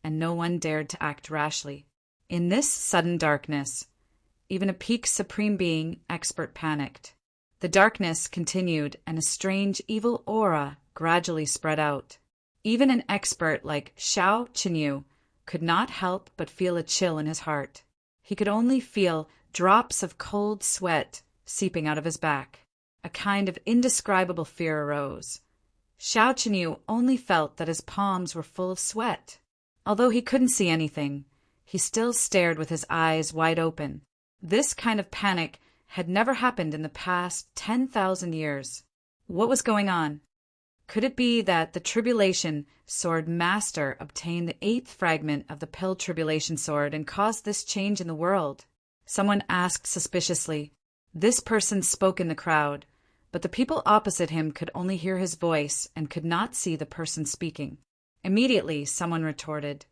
and no one dared to act rashly. In this sudden darkness, even a peak supreme being expert panicked. The darkness continued, and a strange evil aura gradually spread out. Even an expert like Xiao Qinyu could not help but feel a chill in his heart. He could only feel drops of cold sweat seeping out of his back. A kind of indescribable fear arose. Xiao Qinyu only felt that his palms were full of sweat. Although he couldn't see anything, he still stared with his eyes wide open. This kind of panic had never happened in the past 10,000 years. What was going on? Could it be that the Tribulation Sword Master obtained the 8th fragment of the Pill Tribulation Sword and caused this change in the world? Someone asked suspiciously. This person spoke in the crowd, but the people opposite him could only hear his voice and could not see the person speaking. Immediately, someone retorted,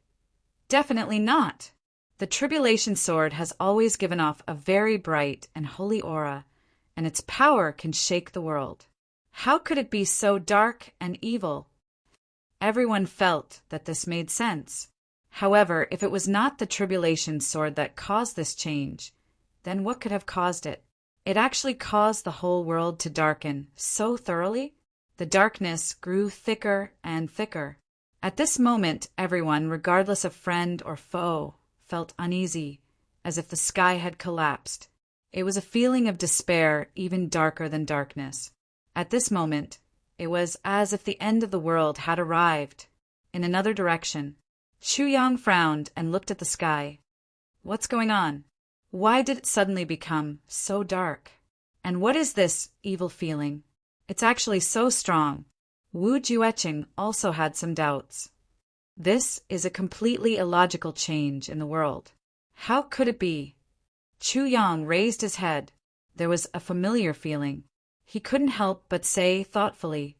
"Definitely not. The Tribulation Sword has always given off a very bright and holy aura, and its power can shake the world. How could it be so dark and evil?" Everyone felt that this made sense. However, if it was not the Tribulation Sword that caused this change, then what could have caused it? It actually caused the whole world to darken so thoroughly. The darkness grew thicker and thicker. At this moment, everyone, regardless of friend or foe, felt uneasy, as if the sky had collapsed. It was a feeling of despair even darker than darkness. At this moment, it was as if the end of the world had arrived. In another direction, Chu Yang frowned and looked at the sky. What's going on? Why did it suddenly become so dark? And what is this evil feeling? It's actually so strong. Wu Jueqing also had some doubts. This is a completely illogical change in the world. How could it be? Chu Yang raised his head. There was a familiar feeling. He couldn't help but say thoughtfully,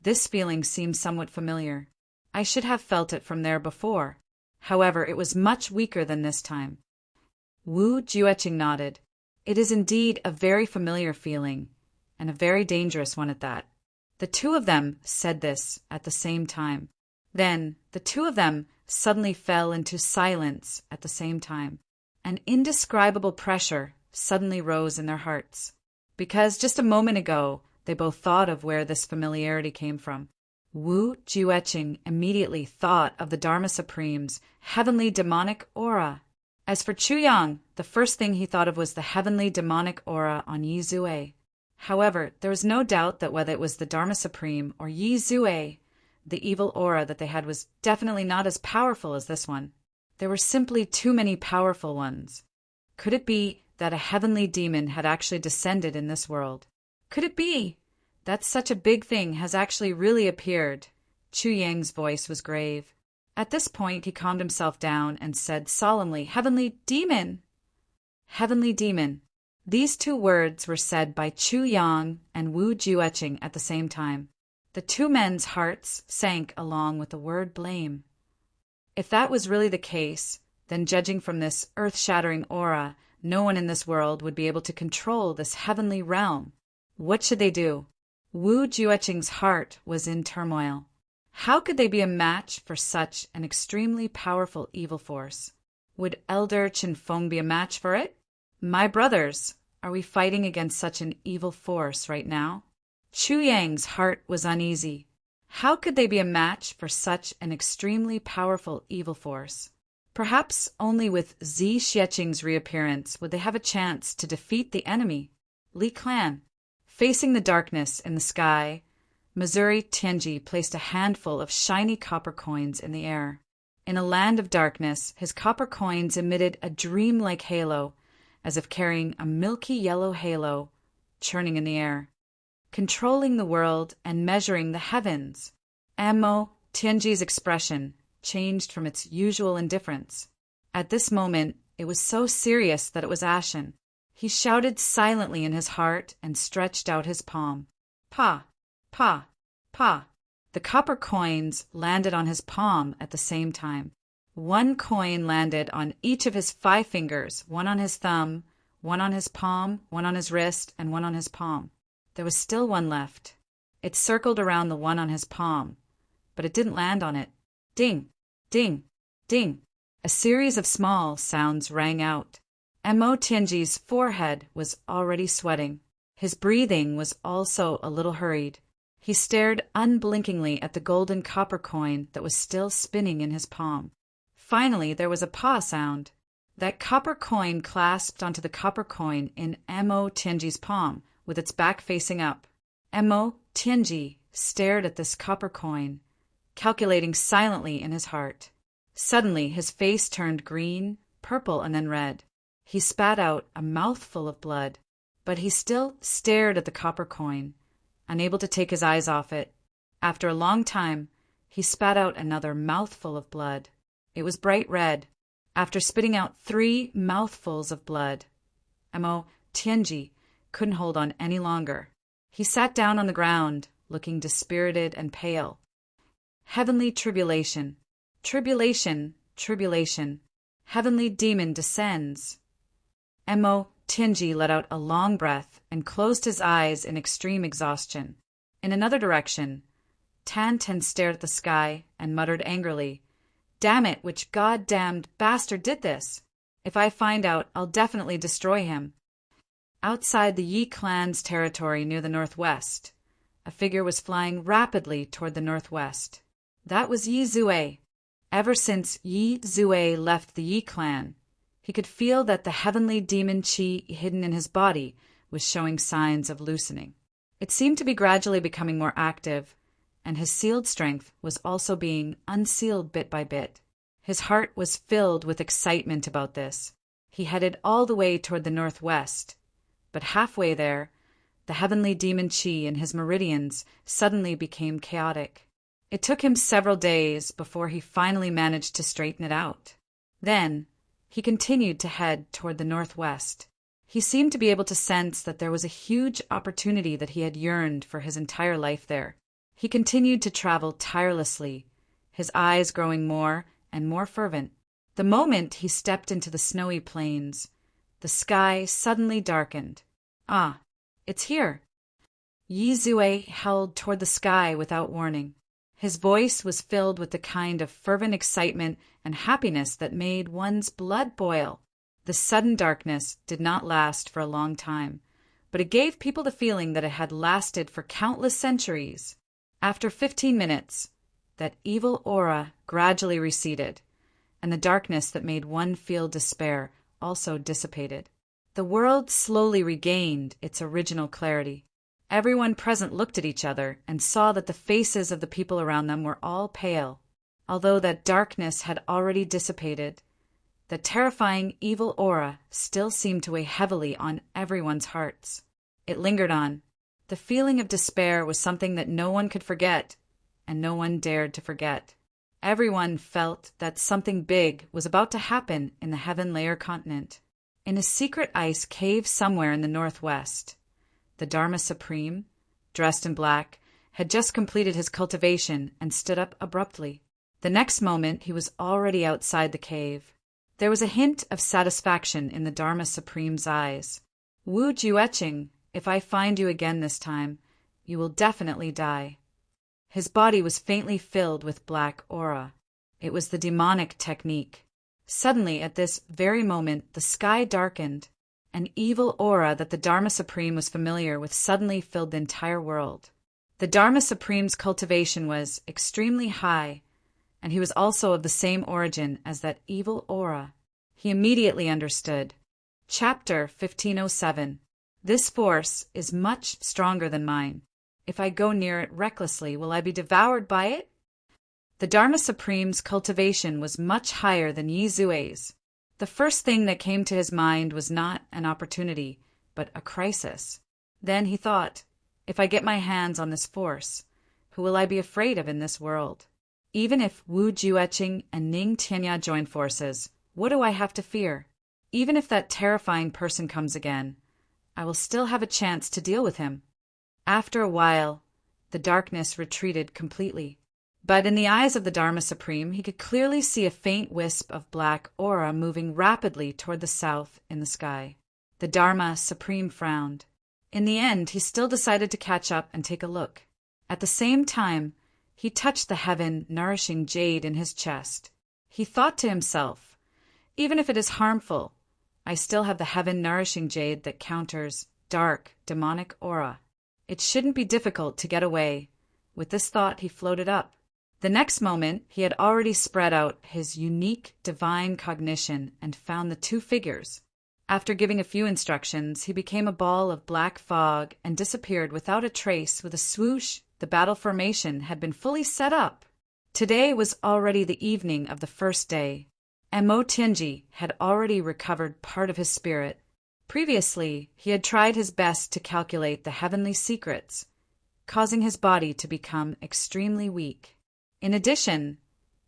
"This feeling seems somewhat familiar. I should have felt it from there before. However, it was much weaker than this time." Wu Jueqing nodded. "It is indeed a very familiar feeling, and a very dangerous one at that." The two of them said this at the same time. Then the two of them suddenly fell into silence at the same time. An indescribable pressure suddenly rose in their hearts, because just a moment ago they both thought of where this familiarity came from. Wu Jueqing immediately thought of the Dharma Supreme's heavenly demonic aura. As for Chu Yang, the first thing he thought of was the heavenly demonic aura on Yi Zue. However, there was no doubt that whether it was the Dharma Supreme or Yi Zue, the evil aura that they had was definitely not as powerful as this one. There were simply too many powerful ones. Could it be that a heavenly demon had actually descended in this world? Could it be that such a big thing has actually really appeared? Chu Yang's voice was grave. At this point, he calmed himself down and said solemnly, "Heavenly demon!" Heavenly demon. These two words were said by Chu Yang and Wu Jueqing at the same time. The two men's hearts sank along with the word blame. If that was really the case, then judging from this earth-shattering aura, no one in this world would be able to control this heavenly realm. What should they do? Wu Jueqing's heart was in turmoil. How could they be a match for such an extremely powerful evil force? Would Elder Qinfeng be a match for it? My brothers, are we fighting against such an evil force right now? Chu Yang's heart was uneasy. How could they be a match for such an extremely powerful evil force? Perhaps only with Zi Xieching's reappearance would they have a chance to defeat the enemy. Li Clan. Facing the darkness in the sky, Missouri Tianji placed a handful of shiny copper coins in the air. In a land of darkness, his copper coins emitted a dream-like halo, as if carrying a milky yellow halo, churning in the air, controlling the world and measuring the heavens. Ammo Tianji's expression changed from its usual indifference. At this moment, it was so serious that it was ashen. He shouted silently in his heart and stretched out his palm. Pa! Pa! Pa! The copper coins landed on his palm at the same time. One coin landed on each of his 5 fingers, one on his thumb, one on his palm, one on his wrist, and one on his palm. There was still one left. It circled around the one on his palm, but it didn't land on it. Ding! Ding! Ding! A series of small sounds rang out. Mo Tianji's forehead was already sweating. His breathing was also a little hurried. He stared unblinkingly at the golden copper coin that was still spinning in his palm. Finally, there was a paw sound. That copper coin clasped onto the copper coin in Mo Tianji's palm, with its back facing up. Mo Tianji stared at this copper coin, calculating silently in his heart. Suddenly, his face turned green, purple, and then red. He spat out a mouthful of blood, but he still stared at the copper coin, unable to take his eyes off it. After a long time, he spat out another mouthful of blood. It was bright red. After spitting out 3 mouthfuls of blood, Mo Tianji couldn't hold on any longer. He sat down on the ground, looking dispirited and pale. Heavenly tribulation. Tribulation, tribulation. Heavenly demon descends. Mo Tianji let out a long breath and closed his eyes in extreme exhaustion. In another direction, Tan stared at the sky and muttered angrily, "Damn it, which goddamned bastard did this? If I find out, I'll definitely destroy him." Outside the Yi clan's territory near the northwest, a figure was flying rapidly toward the northwest. That was Yi Zue. Ever since Yi Zue left the Yi clan, he could feel that the heavenly demon qi hidden in his body was showing signs of loosening. It seemed to be gradually becoming more active, and his sealed strength was also being unsealed bit by bit. His heart was filled with excitement about this. He headed all the way toward the northwest, but halfway there, the heavenly demon qi in his meridians suddenly became chaotic. It took him several days before he finally managed to straighten it out. Then, he continued to head toward the northwest. He seemed to be able to sense that there was a huge opportunity that he had yearned for his entire life there. He continued to travel tirelessly, his eyes growing more and more fervent. The moment he stepped into the snowy plains, the sky suddenly darkened. Ah, it's here. Yi Zue held toward the sky without warning. His voice was filled with the kind of fervent excitement and happiness that made one's blood boil. The sudden darkness did not last for a long time, but it gave people the feeling that it had lasted for countless centuries. After 15 minutes, that evil aura gradually receded, and the darkness that made one feel despair also dissipated. The world slowly regained its original clarity. Everyone present looked at each other and saw that the faces of the people around them were all pale. Although that darkness had already dissipated, the terrifying evil aura still seemed to weigh heavily on everyone's hearts. It lingered on. The feeling of despair was something that no one could forget, and no one dared to forget. Everyone felt that something big was about to happen in the Heaven Layer continent. In a secret ice cave somewhere in the northwest, the Dharma Supreme, dressed in black, had just completed his cultivation and stood up abruptly. The next moment, he was already outside the cave. There was a hint of satisfaction in the Dharma Supreme's eyes. "Wu Jueching, if I find you again this time, you will definitely die." His body was faintly filled with black aura. It was the demonic technique. Suddenly, at this very moment, the sky darkened. An evil aura that the Dharma Supreme was familiar with suddenly filled the entire world. The Dharma Supreme's cultivation was extremely high, and he was also of the same origin as that evil aura. He immediately understood. Chapter 1507. This force is much stronger than mine. If I go near it recklessly, will I be devoured by it? The Dharma Supreme's cultivation was much higher than Yi Zue's. The first thing that came to his mind was not an opportunity, but a crisis. Then he thought, if I get my hands on this force, who will I be afraid of in this world? Even if Wu Jueching and Ning Tianya join forces, what do I have to fear? Even if that terrifying person comes again, I will still have a chance to deal with him. After a while, the darkness retreated completely. But in the eyes of the Dharma Supreme, he could clearly see a faint wisp of black aura moving rapidly toward the south in the sky. The Dharma Supreme frowned. In the end, he still decided to catch up and take a look. At the same time, he touched the heaven-nourishing jade in his chest. He thought to himself, even if it is harmful, I still have the heaven-nourishing jade that counters dark, demonic aura. It shouldn't be difficult to get away. With this thought, he floated up. The next moment, he had already spread out his unique divine cognition and found the two figures. After giving a few instructions, he became a ball of black fog and disappeared without a trace. With a swoosh, the battle formation had been fully set up. Today was already the evening of the first day. Mo Tianji had already recovered part of his spirit. Previously, he had tried his best to calculate the heavenly secrets, causing his body to become extremely weak. In addition,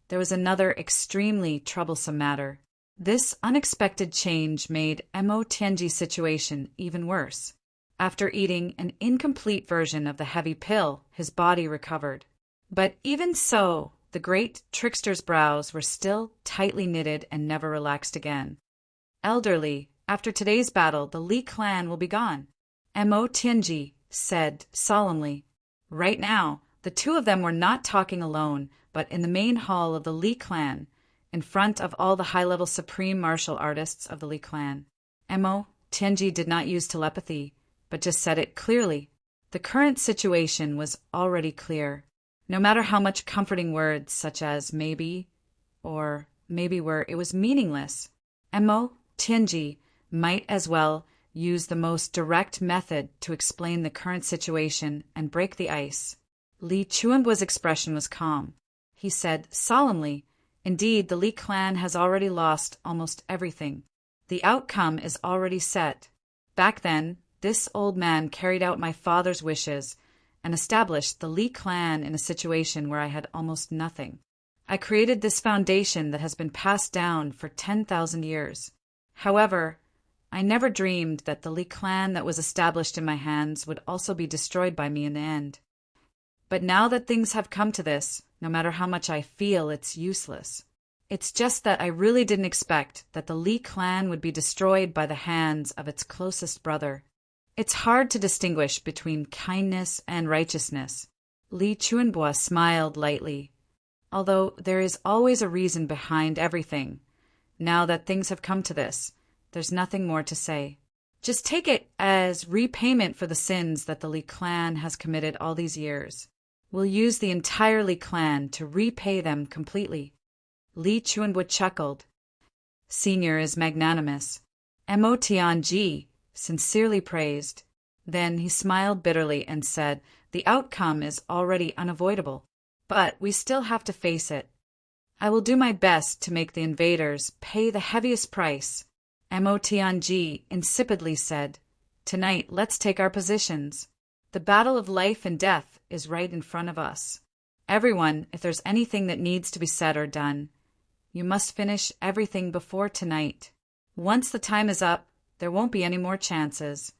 there was another extremely troublesome matter. This unexpected change made Mo Tianji's situation even worse. After eating an incomplete version of the heavy pill, his body recovered. But even so, the great trickster's brows were still tightly knitted and never relaxed again. Elderly, after today's battle, the Li clan will be gone, Mo Tianji said solemnly. Right now, the two of them were not talking alone, but in the main hall of the Li clan, in front of all the high-level supreme martial artists of the Li clan. Mo Tianji did not use telepathy, but just said it clearly. The current situation was already clear. No matter how much comforting words such as maybe or maybe were, it was meaningless. Mo Tianji might as well use the most direct method to explain the current situation and break the ice. Li Chuanbuo's expression was calm. He said solemnly, "Indeed, the Li clan has already lost almost everything. The outcome is already set. Back then, this old man carried out my father's wishes and established the Li clan in a situation where I had almost nothing. I created this foundation that has been passed down for 10,000 years. However, I never dreamed that the Li clan that was established in my hands would also be destroyed by me in the end. But now that things have come to this, no matter how much I feel it's useless. It's just that I really didn't expect that the Li clan would be destroyed by the hands of its closest brother. It's hard to distinguish between kindness and righteousness." Li Chuanbuo smiled lightly. "Although there is always a reason behind everything. Now that things have come to this, there's nothing more to say. Just take it as repayment for the sins that the Li clan has committed all these years. We'll use the entire Li clan to repay them completely." Li Chuanbuo chuckled. "Senior is magnanimous," Mo Tianji sincerely praised. Then he smiled bitterly and said, "The outcome is already unavoidable, but we still have to face it. I will do my best to make the invaders pay the heaviest price." Mo Tianji insipidly said, "Tonight, let's take our positions. The battle of life and death is right in front of us. Everyone, if there's anything that needs to be said or done, you must finish everything before tonight. Once the time is up, there won't be any more chances.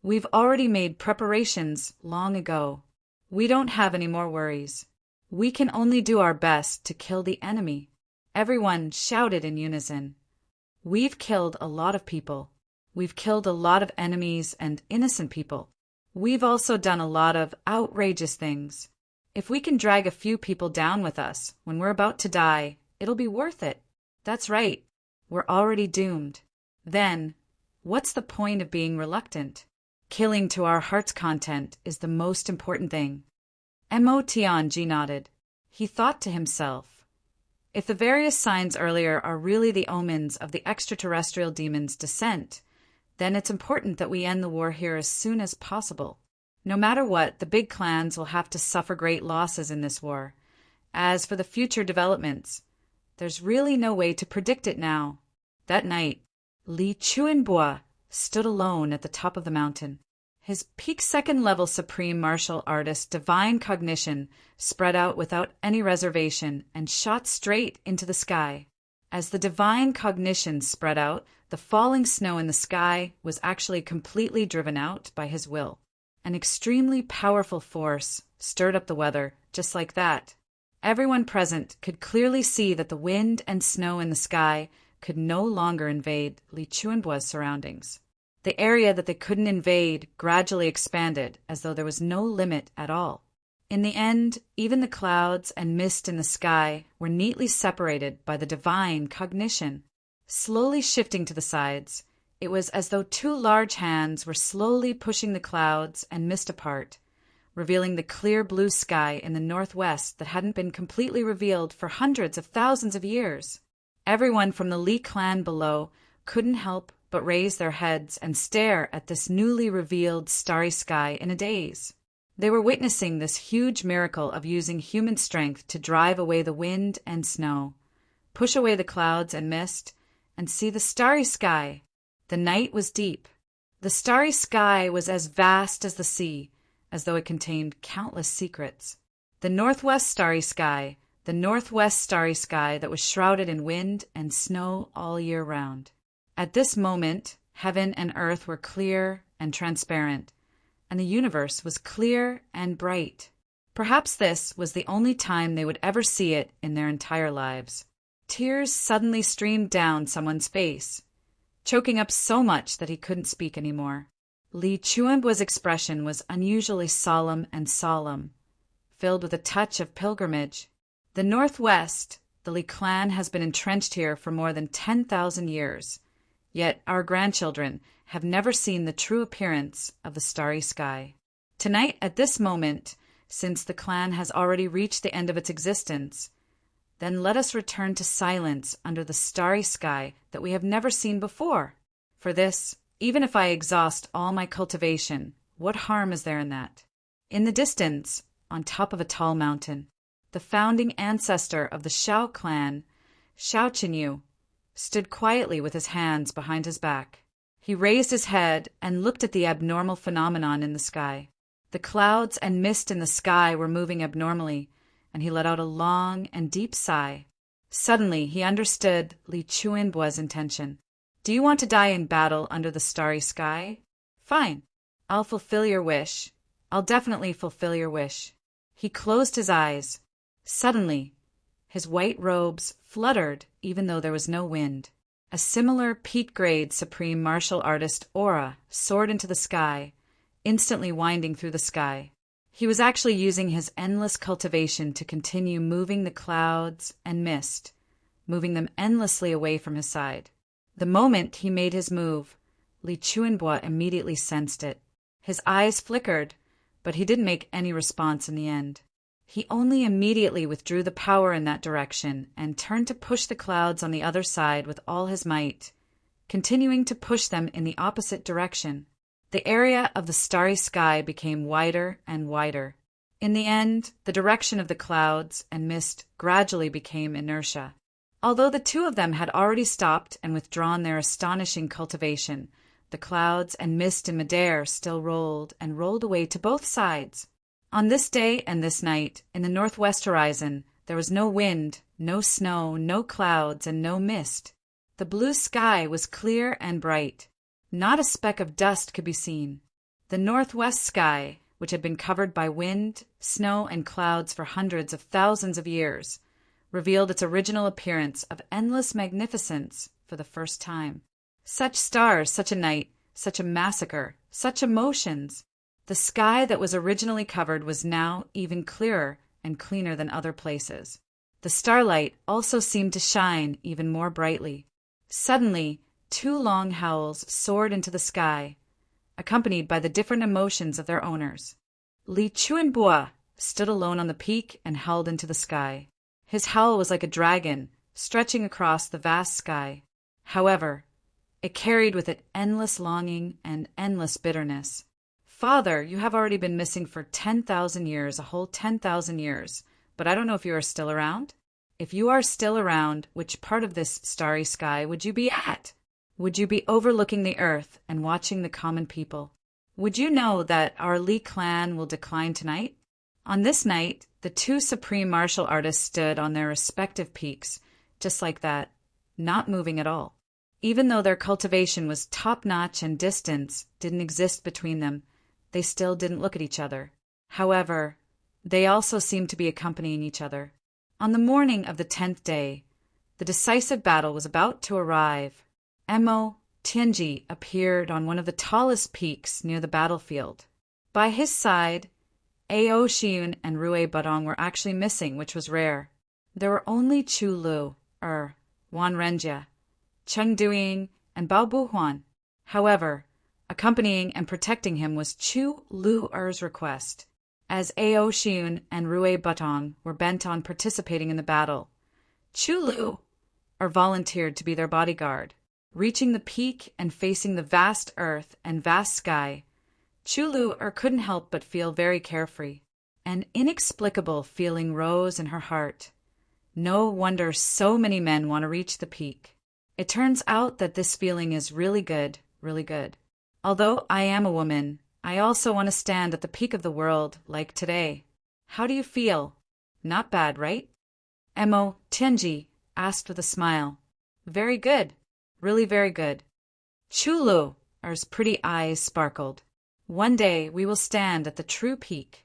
We've already made preparations long ago. We don't have any more worries. We can only do our best to kill the enemy." Everyone shouted in unison. "We've killed a lot of people. We've killed a lot of enemies and innocent people. We've also done a lot of outrageous things. If we can drag a few people down with us when we're about to die, it'll be worth it. That's right. We're already doomed. Then, what's the point of being reluctant? Killing to our heart's content is the most important thing." Mo Tianji nodded. He thought to himself, if the various signs earlier are really the omens of the extraterrestrial demon's descent, then it's important that we end the war here as soon as possible. No matter what, the big clans will have to suffer great losses in this war. As for the future developments, there's really no way to predict it now. That night, Li Chuanbuo stood alone at the top of the mountain. His peak second-level supreme martial artist divine cognition spread out without any reservation and shot straight into the sky. As the divine cognition spread out, the falling snow in the sky was actually completely driven out by his will. An extremely powerful force stirred up the weather, just like that. Everyone present could clearly see that the wind and snow in the sky could no longer invade Li Chuanbuo's surroundings. The area that they couldn't invade gradually expanded as though there was no limit at all. In the end, even the clouds and mist in the sky were neatly separated by the divine cognition. Slowly shifting to the sides, It was as though two large hands were slowly pushing the clouds and mist apart, revealing the clear blue sky in the northwest that hadn't been completely revealed for hundreds of thousands of years. Everyone from the Li clan below couldn't help but raise their heads and stare at this newly revealed starry sky in a daze. They were witnessing this huge miracle of using human strength to drive away the wind and snow, push away the clouds and mist, and see the starry sky. The night was deep. The starry sky was as vast as the sea, as though it contained countless secrets. The northwest starry sky that was shrouded in wind and snow all year round. At this moment, heaven and earth were clear and transparent, and the universe was clear and bright. Perhaps this was the only time they would ever see it in their entire lives. Tears suddenly streamed down someone's face, choking up so much that he couldn't speak anymore. Li Chuanbua's expression was unusually solemn, filled with a touch of pilgrimage. The Northwest, the Li clan, has been entrenched here for more than 10,000 years, yet our grandchildren have never seen the true appearance of the starry sky. Tonight, at this moment, since the clan has already reached the end of its existence, then let us return to silence under the starry sky that we have never seen before. For this, even if I exhaust all my cultivation, what harm is there in that? In the distance, on top of a tall mountain, the founding ancestor of the Shao clan, Shao Qinyu, stood quietly with his hands behind his back. He raised his head and looked at the abnormal phenomenon in the sky. The clouds and mist in the sky were moving abnormally, and he let out a long and deep sigh. Suddenly, he understood Li Chuanbua's intention. Do you want to die in battle under the starry sky? Fine. I'll fulfill your wish. I'll definitely fulfill your wish. He closed his eyes. Suddenly, his white robes fluttered even though there was no wind. A similar peak-grade supreme martial artist aura soared into the sky, instantly winding through the sky. He was actually using his endless cultivation to continue moving the clouds and mist, moving them endlessly away from his side. The moment he made his move, Li Chuanbua immediately sensed it. His eyes flickered, but he didn't make any response in the end. He only immediately withdrew the power in that direction and turned to push the clouds on the other side with all his might, continuing to push them in the opposite direction. The area of the starry sky became wider and wider. In the end, the direction of the clouds and mist gradually became inertia. Although the two of them had already stopped and withdrawn their astonishing cultivation, the clouds and mist in midair still rolled and rolled away to both sides. On this day and this night, in the northwest horizon, there was no wind, no snow, no clouds, and no mist. The blue sky was clear and bright. Not a speck of dust could be seen. The northwest sky, which had been covered by wind, snow, and clouds for hundreds of thousands of years, revealed its original appearance of endless magnificence for the first time. Such stars, such a night, such a massacre, such emotions. The sky that was originally covered was now even clearer and cleaner than other places. The starlight also seemed to shine even more brightly. Suddenly, two long howls soared into the sky, accompanied by the different emotions of their owners. Li Chuanbua stood alone on the peak and howled into the sky. His howl was like a dragon, stretching across the vast sky. However, it carried with it endless longing and endless bitterness. Father, you have already been missing for 10,000 years, a whole 10,000 years, but I don't know if you are still around. If you are still around, which part of this starry sky would you be at? Would you be overlooking the earth and watching the common people? Would you know that our Li clan will decline tonight? On this night, the two supreme martial artists stood on their respective peaks, just like that, not moving at all. Even though their cultivation was top-notch and distance didn't exist between them, they still didn't look at each other. However, they also seemed to be accompanying each other. On the morning of the 10th day, the decisive battle was about to arrive. Mo Tianji appeared on one of the tallest peaks near the battlefield. By his side, Ao Xiun and Rui Badong were actually missing, which was rare. There were only Chu Lu, Wan Renjia, Cheng Duying, and Bao Buhuan. However, accompanying and protecting him was Chu Lu-er's request, as Ao Xiun and Rui Butong were bent on participating in the battle. Chu Lu-er volunteered to be their bodyguard. Reaching the peak and facing the vast earth and vast sky, Chu Lu-er couldn't help but feel very carefree. An inexplicable feeling rose in her heart. No wonder so many men want to reach the peak. It turns out that this feeling is really good, really good. Although I am a woman, I also want to stand at the peak of the world like today. How do you feel? Not bad, right? Mo Tianji asked with a smile. Very good. Really very good. Chu Lu-er's pretty eyes sparkled. One day we will stand at the true peak.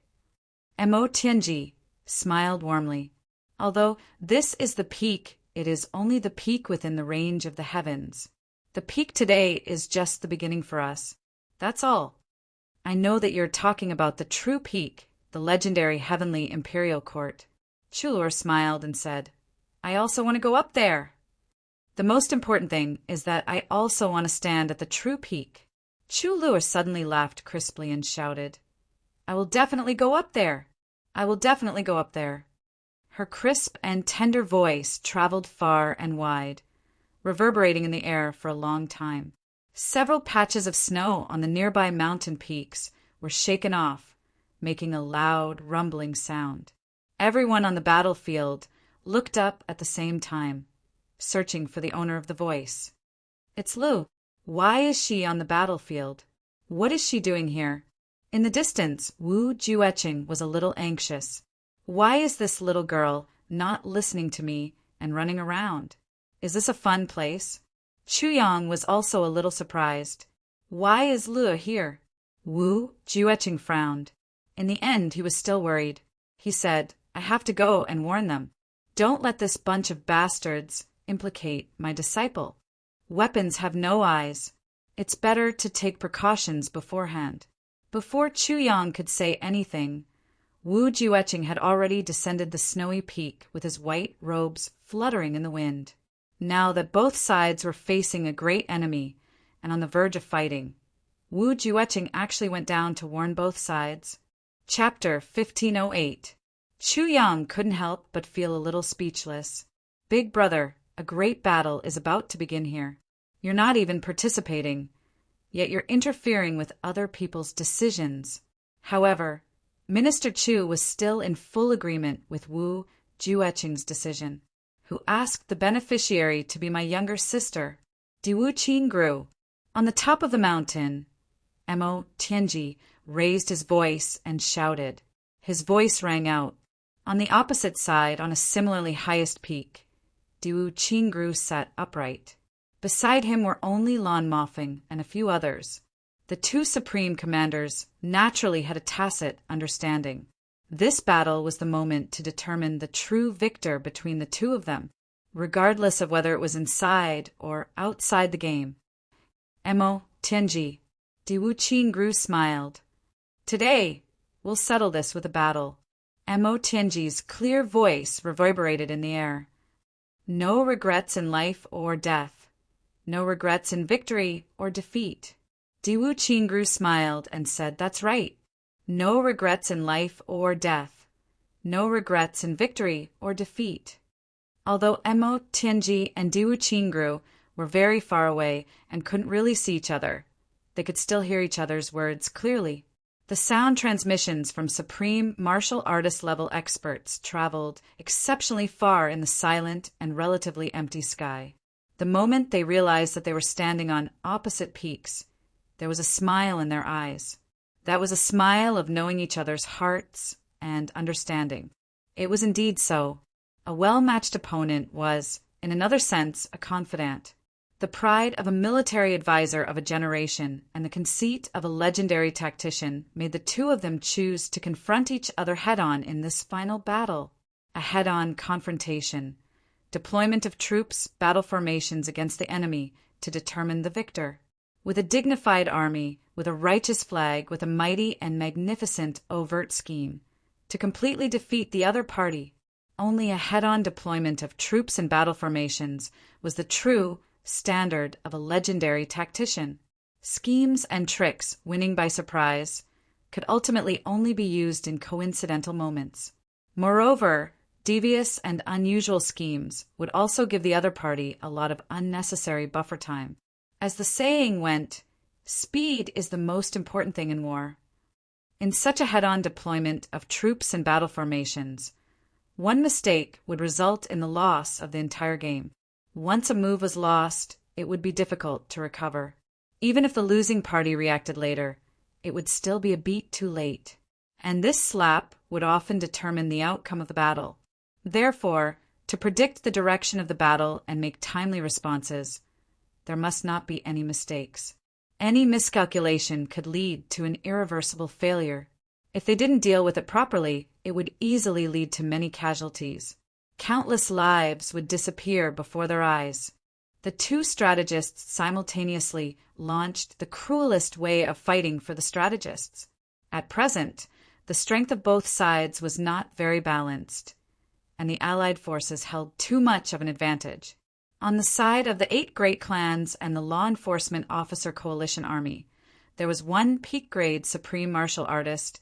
Mo Tianji smiled warmly. Although this is the peak, it is only the peak within the range of the heavens. The peak today is just the beginning for us. That's all. I know that you're talking about the true peak, the legendary heavenly imperial court. Chu Lu smiled and said, I also want to go up there. The most important thing is that I also want to stand at the true peak. Chu Lu suddenly laughed crisply and shouted, I will definitely go up there. I will definitely go up there. Her crisp and tender voice traveled far and wide, reverberating in the air for a long time. Several patches of snow on the nearby mountain peaks were shaken off, making a loud, rumbling sound. Everyone on the battlefield looked up at the same time, searching for the owner of the voice. It's Lu. Why is she on the battlefield? What is she doing here? In the distance, Wu Jueqing was a little anxious. Why is this little girl not listening to me and running around? Is this a fun place? Chu Yang was also a little surprised. Why is Lu here? Wu Jueqing frowned. In the end, he was still worried. He said, I have to go and warn them. Don't let this bunch of bastards implicate my disciple. Weapons have no eyes. It's better to take precautions beforehand. Before Chu Yang could say anything, Wu Jueqing had already descended the snowy peak with his white robes fluttering in the wind. Now that both sides were facing a great enemy and on the verge of fighting, Wu Jueqing actually went down to warn both sides. Chapter 1508. Chu Yang couldn't help but feel a little speechless. Big brother, a great battle is about to begin here. You're not even participating, yet you're interfering with other people's decisions. However, Minister Chu was still in full agreement with Wu Jueqing's decision, who asked the beneficiary to be my younger sister, Diwu Qingru. On the top of the mountain, Mo Tianji raised his voice and shouted. His voice rang out. On the opposite side, on a similarly highest peak, Diwu Qingru sat upright. Beside him were only Lan Mofeng and a few others. The two supreme commanders naturally had a tacit understanding. This battle was the moment to determine the true victor between the two of them, regardless of whether it was inside or outside the game. Mo Tianji, Diwu Qingru smiled. Today, we'll settle this with a battle. Mo Tianji's clear voice reverberated in the air. No regrets in life or death. No regrets in victory or defeat. Diwu Qingru smiled and said, That's right. No regrets in life or death. No regrets in victory or defeat. Although Mo Tianji and Diwu Qingru were very far away and couldn't really see each other, they could still hear each other's words clearly. The sound transmissions from supreme martial artist level experts traveled exceptionally far in the silent and relatively empty sky. The moment they realized that they were standing on opposite peaks, there was a smile in their eyes. That was a smile of knowing each other's hearts and understanding. It was indeed so. A well-matched opponent was, in another sense, a confidant. The pride of a military advisor of a generation and the conceit of a legendary tactician made the two of them choose to confront each other head-on in this final battle. A head-on confrontation. Deployment of troops, battle formations against the enemy to determine the victor. With a dignified army, with a righteous flag, with a mighty and magnificent overt scheme. To completely defeat the other party. Only a head-on deployment of troops and battle formations was the true standard of a legendary tactician. Schemes and tricks, winning by surprise, could ultimately only be used in coincidental moments. Moreover, devious and unusual schemes would also give the other party a lot of unnecessary buffer time. As the saying went, speed is the most important thing in war. In such a head-on deployment of troops and battle formations, one mistake would result in the loss of the entire game. Once a move was lost, it would be difficult to recover. Even if the losing party reacted later, it would still be a beat too late. And this slap would often determine the outcome of the battle. Therefore, to predict the direction of the battle and make timely responses, there must not be any mistakes. Any miscalculation could lead to an irreversible failure. If they didn't deal with it properly, it would easily lead to many casualties. Countless lives would disappear before their eyes. The two strategists simultaneously launched the cruelest way of fighting for the strategists. At present, the strength of both sides was not very balanced, and the Allied forces held too much of an advantage. On the side of the 8 great clans and the law enforcement officer coalition army, there was 1 peak-grade supreme martial artist,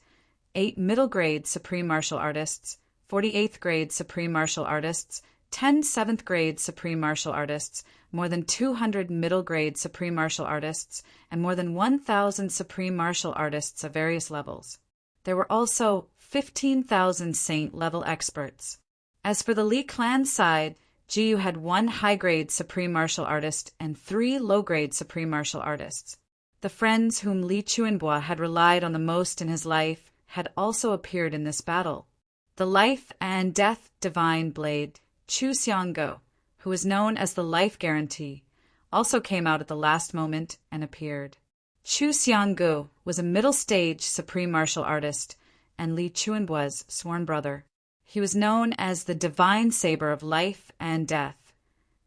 8 middle-grade supreme martial artists, 48th grade supreme martial artists, 10 7th-grade supreme martial artists, more than 200 middle-grade supreme martial artists, and more than 1,000 supreme martial artists of various levels. There were also 15,000 saint-level experts. As for the Li clan side, Jiyu had 1 high-grade supreme martial artist and 3 low-grade supreme martial artists. The friends whom Li Chuanbua had relied on the most in his life had also appeared in this battle. The life and death divine blade, Chu Xianggo, who was known as the Life Guarantee, also came out at the last moment and appeared. Chu Xianggu was a middle-stage supreme martial artist and Li Chuanbua's sworn brother. He was known as the Divine Saber of Life and Death,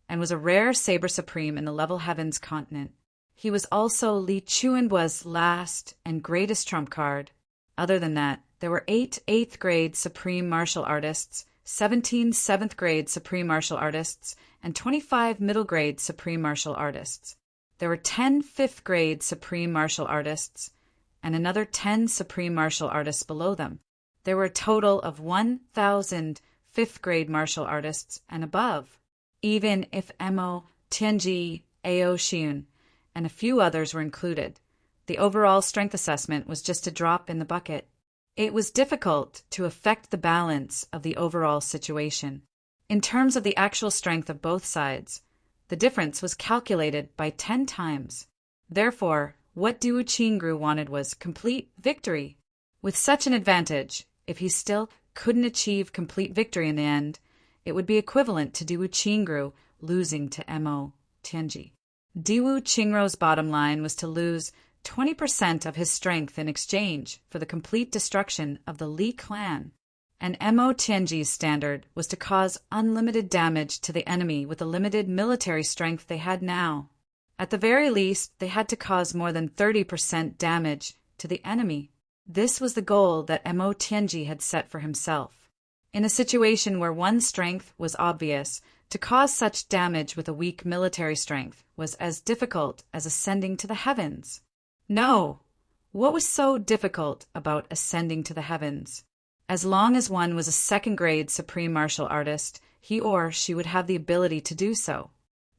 and was a rare saber supreme in the Level Heavens continent. He was also Li Chuanbua's last and greatest trump card. Other than that, there were 8 8th-grade supreme martial artists, 17 7th-grade supreme martial artists, and 25 middle-grade supreme martial artists. There were 10 5th-grade supreme martial artists, and another 10 supreme martial artists below them. There were a total of 1,000 5th-grade martial artists and above. Even if Mo, Tianji, Ao Xiun, and a few others were included, the overall strength assessment was just a drop in the bucket. It was difficult to affect the balance of the overall situation. In terms of the actual strength of both sides, the difference was calculated by 10 times. Therefore, what Diwu Qingru wanted was complete victory. With such an advantage, if he still couldn't achieve complete victory in the end, it would be equivalent to Diwu Qingru losing to Mo Tianji. Diwu Qingru's bottom line was to lose 20% of his strength in exchange for the complete destruction of the Li clan, and Mo Tianji's standard was to cause unlimited damage to the enemy with the limited military strength they had now. At the very least, they had to cause more than 30% damage to the enemy. This was the goal that Mo Tianji had set for himself. In a situation where one's strength was obvious, to cause such damage with a weak military strength was as difficult as ascending to the heavens. No! What was so difficult about ascending to the heavens? As long as one was a 2nd-grade supreme martial artist, he or she would have the ability to do so.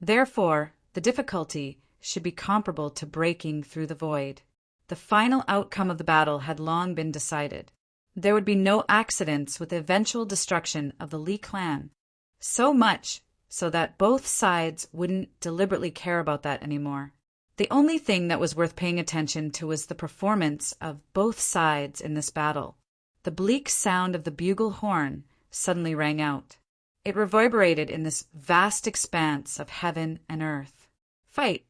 Therefore, the difficulty should be comparable to breaking through the void. The final outcome of the battle had long been decided. There would be no accidents with the eventual destruction of the Li clan. So much so that both sides wouldn't deliberately care about that anymore. The only thing that was worth paying attention to was the performance of both sides in this battle. The bleak sound of the bugle horn suddenly rang out. It reverberated in this vast expanse of heaven and earth. Fight!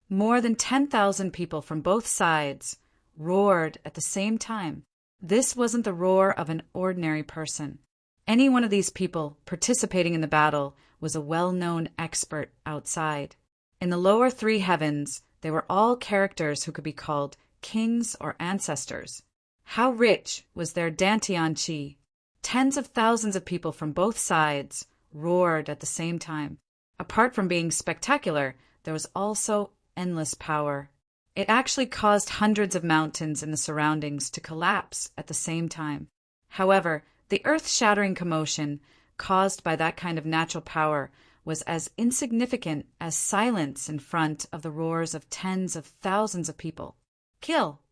More than 10,000 people from both sides roared at the same time. This wasn't the roar of an ordinary person. Any one of these people participating in the battle was a well-known expert outside. In the lower 3 heavens, they were all characters who could be called kings or ancestors. How rich was their Dantian Qi! Tens of thousands of people from both sides roared at the same time. Apart from being spectacular, there was also endless power. It actually caused hundreds of mountains in the surroundings to collapse at the same time. However, the earth-shattering commotion caused by that kind of natural power was as insignificant as silence in front of the roars of tens of thousands of people. Kill!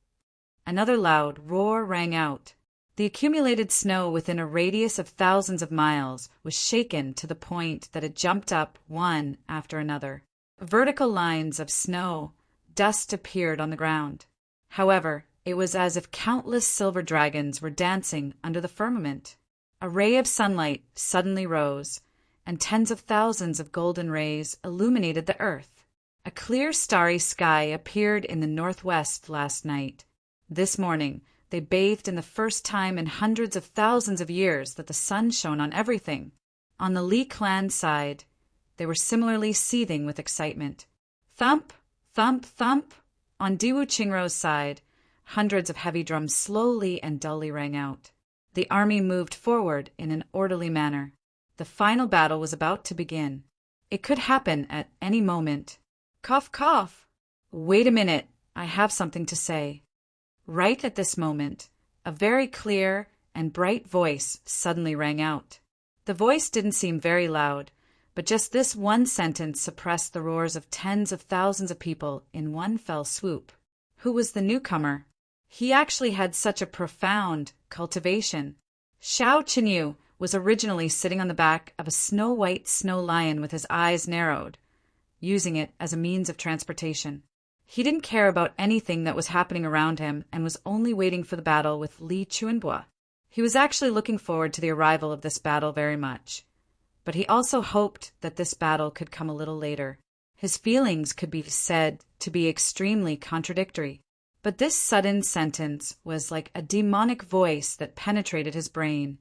Another loud roar rang out. The accumulated snow within a radius of thousands of miles was shaken to the point that it jumped up one after another. Vertical lines of snow, dust appeared on the ground. However, it was as if countless silver dragons were dancing under the firmament. A ray of sunlight suddenly rose, and tens of thousands of golden rays illuminated the earth. A clear starry sky appeared in the northwest last night. This morning, they bathed in the first time in hundreds of thousands of years that the sun shone on everything. On the Lee clan side, they were similarly seething with excitement. Thump, thump, thump. On Diwu Qingrou's side, hundreds of heavy drums slowly and dully rang out. The army moved forward in an orderly manner. The final battle was about to begin. It could happen at any moment. Cough, cough. Wait a minute, I have something to say. Right at this moment, a very clear and bright voice suddenly rang out. The voice didn't seem very loud, but just this one sentence suppressed the roars of tens of thousands of people in one fell swoop. Who was the newcomer? He actually had such a profound cultivation. Xiao Qinyu was originally sitting on the back of a snow-white snow lion with his eyes narrowed, using it as a means of transportation. He didn't care about anything that was happening around him and was only waiting for the battle with Li Chuanbua. He was actually looking forward to the arrival of this battle very much, but he also hoped that this battle could come a little later. His feelings could be said to be extremely contradictory, but this sudden sentence was like a demonic voice that penetrated his brain,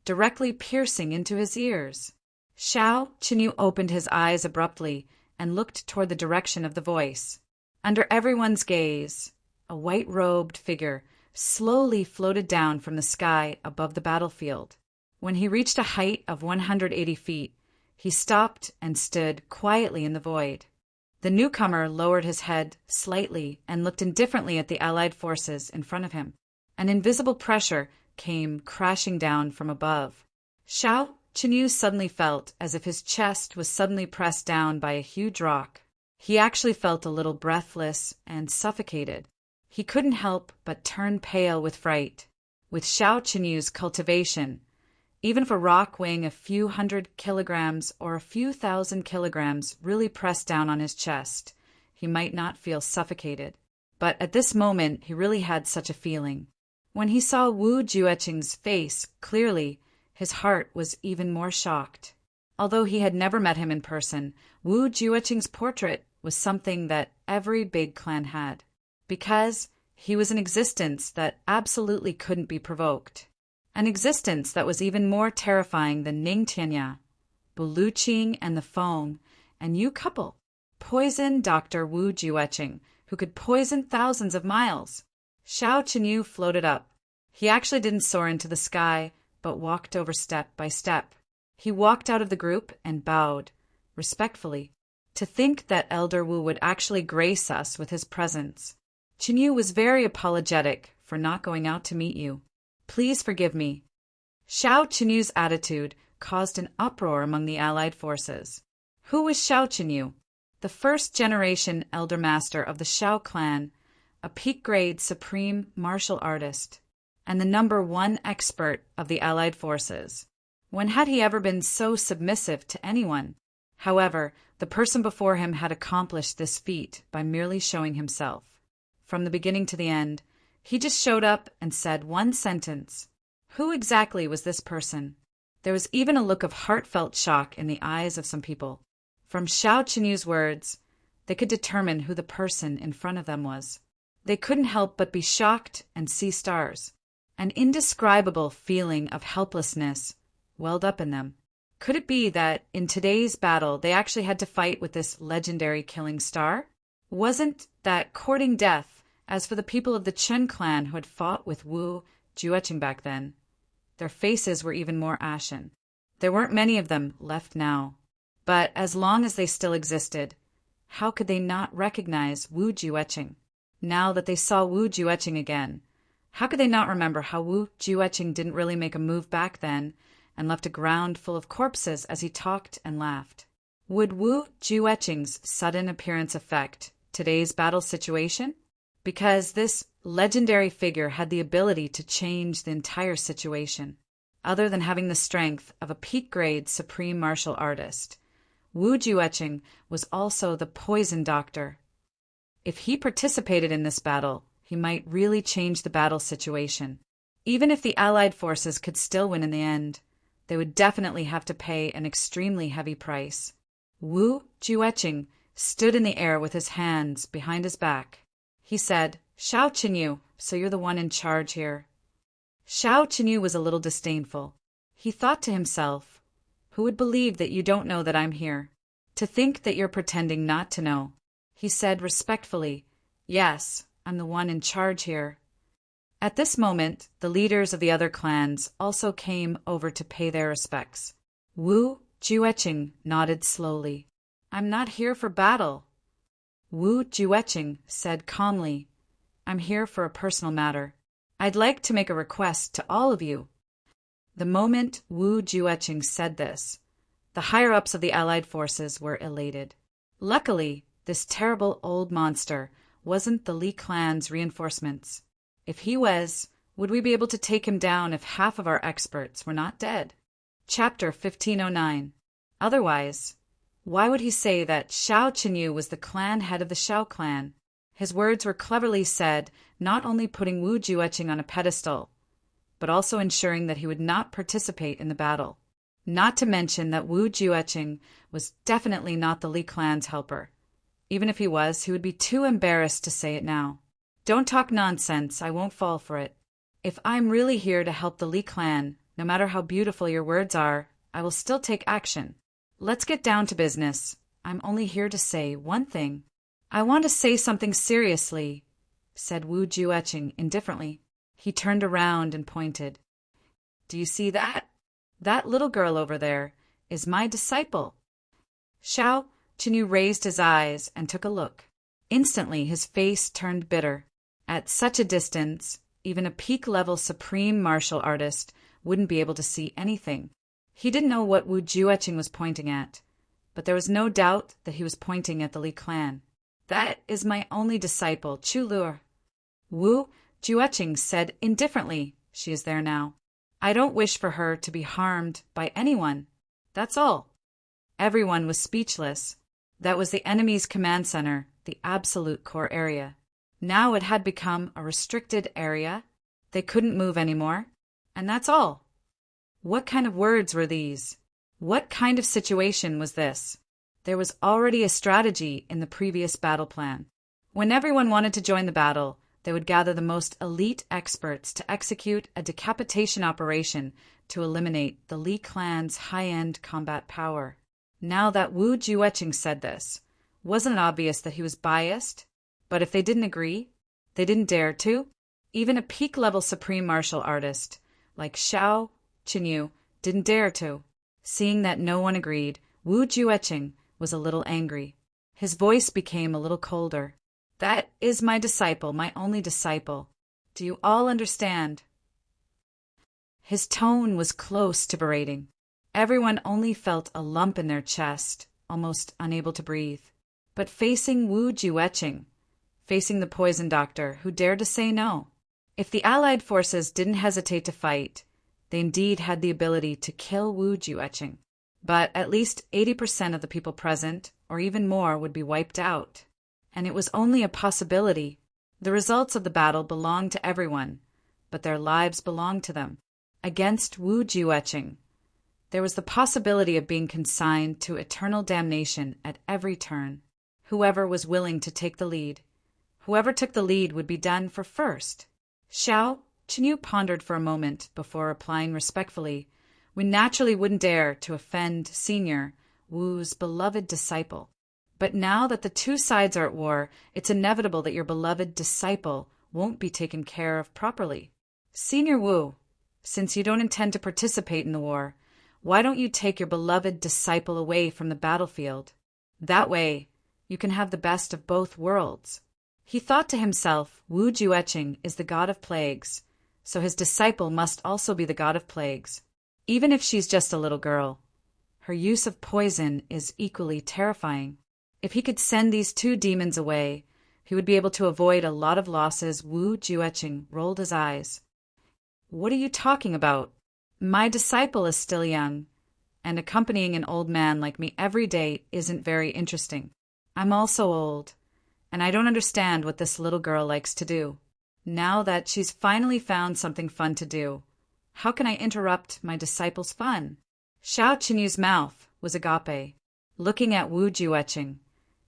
directly piercing into his ears. Xiao Qinyu opened his eyes abruptly and looked toward the direction of the voice. Under everyone's gaze, a white-robed figure slowly floated down from the sky above the battlefield. When he reached a height of 180 feet, he stopped and stood quietly in the void. The newcomer lowered his head slightly and looked indifferently at the allied forces in front of him. An invisible pressure came crashing down from above. Xiao Qinyu suddenly felt as if his chest was suddenly pressed down by a huge rock. He actually felt a little breathless and suffocated. He couldn't help but turn pale with fright. With Xiao Qinyu's cultivation, even if a rock weighing a few hundred kilograms or a few thousand kilograms really pressed down on his chest, he might not feel suffocated. But at this moment, he really had such a feeling. When he saw Wu Jueqing's face clearly, his heart was even more shocked. Although he had never met him in person, Wu Jueqing's portrait was something that every big clan had, because he was an existence that absolutely couldn't be provoked. An existence that was even more terrifying than Ning Tianya, Buluqing and the Feng, and you couple, poison Dr. Wu Jueqing, who could poison thousands of miles. Xiao Qinyu floated up. He actually didn't soar into the sky, but walked over step by step. He walked out of the group and bowed, respectfully. To think that Elder Wu would actually grace us with his presence. Qinyu was very apologetic for not going out to meet you. Please forgive me. Xiao Qinyu's attitude caused an uproar among the allied forces. Who was Xiao Qinyu? The first-generation elder master of the Xiao clan, a peak-grade supreme martial artist, and the #1 expert of the allied forces. When had he ever been so submissive to anyone? However, the person before him had accomplished this feat by merely showing himself. From the beginning to the end, he just showed up and said one sentence. Who exactly was this person? There was even a look of heartfelt shock in the eyes of some people. From Xiao Qinyu's words, they could determine who the person in front of them was. They couldn't help but be shocked and see stars. An indescribable feeling of helplessness welled up in them. Could it be that in today's battle they actually had to fight with this legendary killing star? Wasn't that courting death, as for the people of the Chen clan who had fought with Wu Jueqing back then? Their faces were even more ashen. There weren't many of them left now. But as long as they still existed, how could they not recognize Wu Jueqing? now that they saw Wu Jueqing again. How could they not remember how Wu Jueqing didn't really make a move back then and left a ground full of corpses as he talked and laughed? Would Wu Jueqing's sudden appearance affect today's battle situation? Because this legendary figure had the ability to change the entire situation. Other than having the strength of a peak-grade supreme martial artist, Wu Jueqing was also the poison doctor. If he participated in this battle, he might really change the battle situation. Even if the Allied forces could still win in the end, they would definitely have to pay an extremely heavy price. Wu Jueqing stood in the air with his hands behind his back. He said, "Xiao Qinyu, so you're the one in charge here." Xiao Qinyu was a little disdainful. He thought to himself, "Who would believe that you don't know that I'm here? To think that you're pretending not to know." He said respectfully, "Yes, I'm the one in charge here." At this moment, the leaders of the other clans also came over to pay their respects. Wu Jueqing nodded slowly. "I'm not here for battle." Wu Jueqing said calmly, "I'm here for a personal matter. I'd like to make a request to all of you." The moment Wu Jueqing said this, the higher-ups of the Allied forces were elated. Luckily, this terrible old monster wasn't the Li clan's reinforcements. If he was, would we be able to take him down if half of our experts were not dead? Chapter 1509. Otherwise, why would he say that Xiao Qinyu was the clan head of the Xiao clan? His words were cleverly said, not only putting Wu Jueqing on a pedestal, but also ensuring that he would not participate in the battle. Not to mention that Wu Jueqing was definitely not the Li clan's helper. Even if he was, he would be too embarrassed to say it now. "Don't talk nonsense, I won't fall for it. If I'm really here to help the Li clan, no matter how beautiful your words are, I will still take action. Let's get down to business. I'm only here to say one thing." "I want to say something seriously," said Wu Jueqing indifferently. He turned around and pointed. "Do you see that? That little girl over there is my disciple." Xiao Qinyu raised his eyes and took a look. Instantly his face turned bitter. At such a distance, even a peak-level supreme martial artist wouldn't be able to see anything. He didn't know what Wu Jueqing was pointing at, but there was no doubt that he was pointing at the Li clan. "That is my only disciple, Chu Luo." Wu Jueqing said indifferently, "She is there now. I don't wish for her to be harmed by anyone. That's all." Everyone was speechless. That was the enemy's command center, the absolute core area. Now it had become a restricted area. They couldn't move anymore. And that's all. What kind of words were these? What kind of situation was this? There was already a strategy in the previous battle plan. When everyone wanted to join the battle, they would gather the most elite experts to execute a decapitation operation to eliminate the Li clan's high-end combat power. Now that Wu Jueqing said this, wasn't it obvious that he was biased? But if they didn't agree, they didn't dare to. Even a peak-level supreme martial artist like Xiao Qinyu didn't dare to. Seeing that no one agreed, Wu Jueqing was a little angry. His voice became a little colder. "That is my disciple, my only disciple. Do you all understand?" His tone was close to berating. Everyone only felt a lump in their chest, almost unable to breathe. But facing Wu Jueqing, facing the poison doctor who dared to say no. If the Allied forces didn't hesitate to fight, they indeed had the ability to kill Wu Jueqing. But at least 80% of the people present, or even more, would be wiped out. And it was only a possibility. The results of the battle belonged to everyone, but their lives belonged to them. Against Wu Jueqing, there was the possibility of being consigned to eternal damnation at every turn. Whoever was willing to take the lead. Whoever took the lead would be done for first. Xiao Qinyu pondered for a moment before replying respectfully. We naturally wouldn't dare to offend Senior, Wu's beloved disciple. But now that the two sides are at war, it's inevitable that your beloved disciple won't be taken care of properly. Senior Wu, since you don't intend to participate in the war, why don't you take your beloved disciple away from the battlefield? That way, you can have the best of both worlds. He thought to himself, Wu Jueqing is the god of plagues, so his disciple must also be the god of plagues. Even if she's just a little girl, her use of poison is equally terrifying. If he could send these two demons away, he would be able to avoid a lot of losses. Wu Jueqing rolled his eyes. What are you talking about? My disciple is still young, and accompanying an old man like me every day isn't very interesting. I'm also old, and I don't understand what this little girl likes to do. Now that she's finally found something fun to do, how can I interrupt my disciple's fun? Xiao Qinyu's mouth was agape. Looking at Wu Jueqing,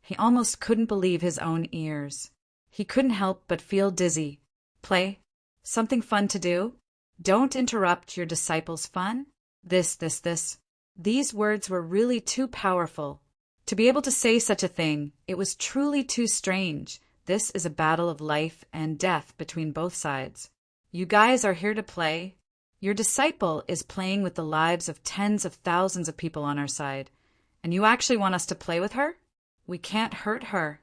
he almost couldn't believe his own ears. He couldn't help but feel dizzy. Play? Something fun to do? Don't interrupt your disciple's fun? This. These words were really too powerful. To be able to say such a thing, it was truly too strange. This is a battle of life and death between both sides. You guys are here to play? Your disciple is playing with the lives of tens of thousands of people on our side, and you actually want us to play with her? We can't hurt her.